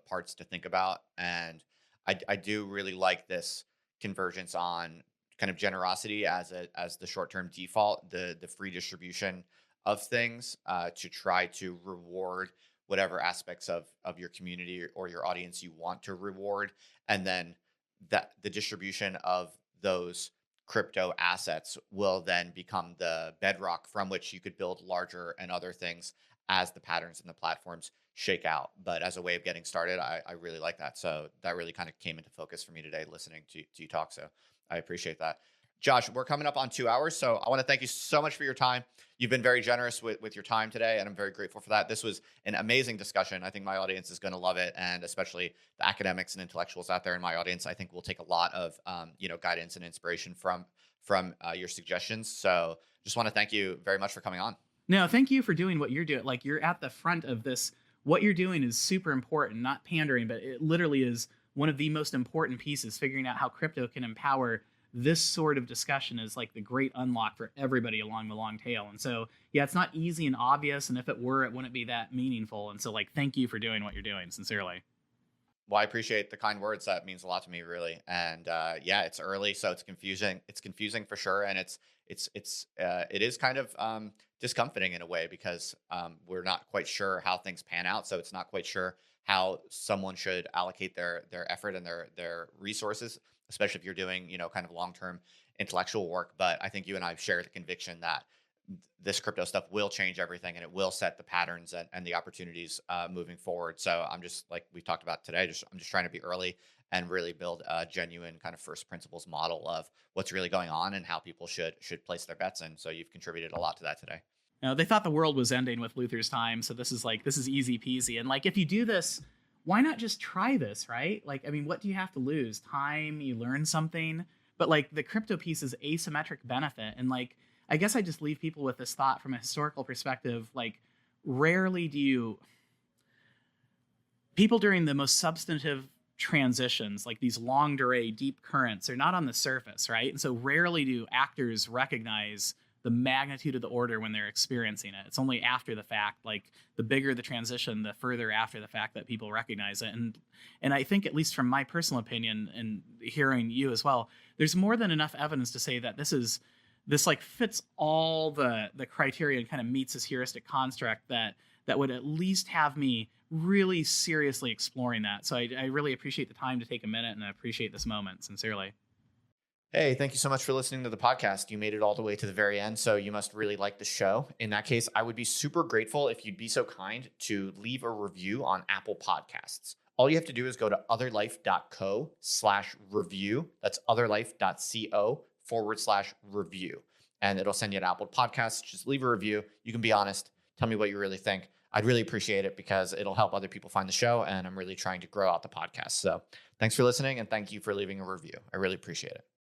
parts to think about. And I do really like this convergence on kind of generosity as the short-term default, the free distribution of things to try to reward whatever aspects of your community or your audience you want to reward. And then that the distribution of those crypto assets will then become the bedrock from which you could build larger and other things as the patterns and the platforms shake out. But as a way of getting started, I really like that. So that really kind of came into focus for me today, listening to you talk. So I appreciate that. Josh, we're coming up on 2 hours, so I want to thank you so much for your time. You've been very generous with your time today, and I'm very grateful for that. This was an amazing discussion. I think my audience is going to love it, and especially the academics and intellectuals out there in my audience, I think we'll take a lot of guidance and inspiration from your suggestions. So just want to thank you very much for coming on. No, thank you for doing what you're doing. Like, you're at the front of this. What you're doing is super important, not pandering, but it literally is one of the most important pieces, figuring out how crypto can empower this sort of discussion is like the great unlock for everybody along the long tail. And so, yeah, it's not easy and obvious. And if it were, it wouldn't be that meaningful. And so, like, thank you for doing what you're doing, sincerely. Well, I appreciate the kind words. That means a lot to me, really. And yeah, it's early, so it's confusing. It's confusing for sure. And it is kind of discomforting in a way because we're not quite sure how things pan out. So it's not quite sure how someone should allocate their effort and their resources, especially if you're doing, kind of long-term intellectual work. But I think you and I share the conviction that this crypto stuff will change everything, and it will set the patterns and the opportunities moving forward. So I'm just, like we talked about today, I'm just trying to be early and really build a genuine kind of first principles model of what's really going on and how people should place their bets in. So you've contributed a lot to that today. They thought the world was ending with Luther's time, so this is easy peasy. And like, if you do this, why not just try this, right? Like, I mean, what do you have to lose? Time, you learn something. But like, the crypto piece is asymmetric benefit, and like, I guess I just leave people with this thought from a historical perspective. Like, rarely do people during the most substantive transitions, like these long durée deep currents, are not on the surface, right? And so rarely do actors recognize the magnitude of the order when they're experiencing it. It's only after the fact, like the bigger the transition, the further after the fact that people recognize it. And I think, at least from my personal opinion and hearing you as well, there's more than enough evidence to say that this like fits all the criteria and kind of meets this heuristic construct that would at least have me really seriously exploring that. So I really appreciate the time to take a minute, and I appreciate this moment sincerely. Hey, thank you so much for listening to the podcast. You made it all the way to the very end, so you must really like the show. In that case, I would be super grateful if you'd be so kind to leave a review on Apple Podcasts. All you have to do is go to otherlife.co/review. That's otherlife.co/review. And it'll send you an Apple Podcast. Just leave a review. You can be honest. Tell me what you really think. I'd really appreciate it, because it'll help other people find the show, and I'm really trying to grow out the podcast. So thanks for listening, and thank you for leaving a review. I really appreciate it.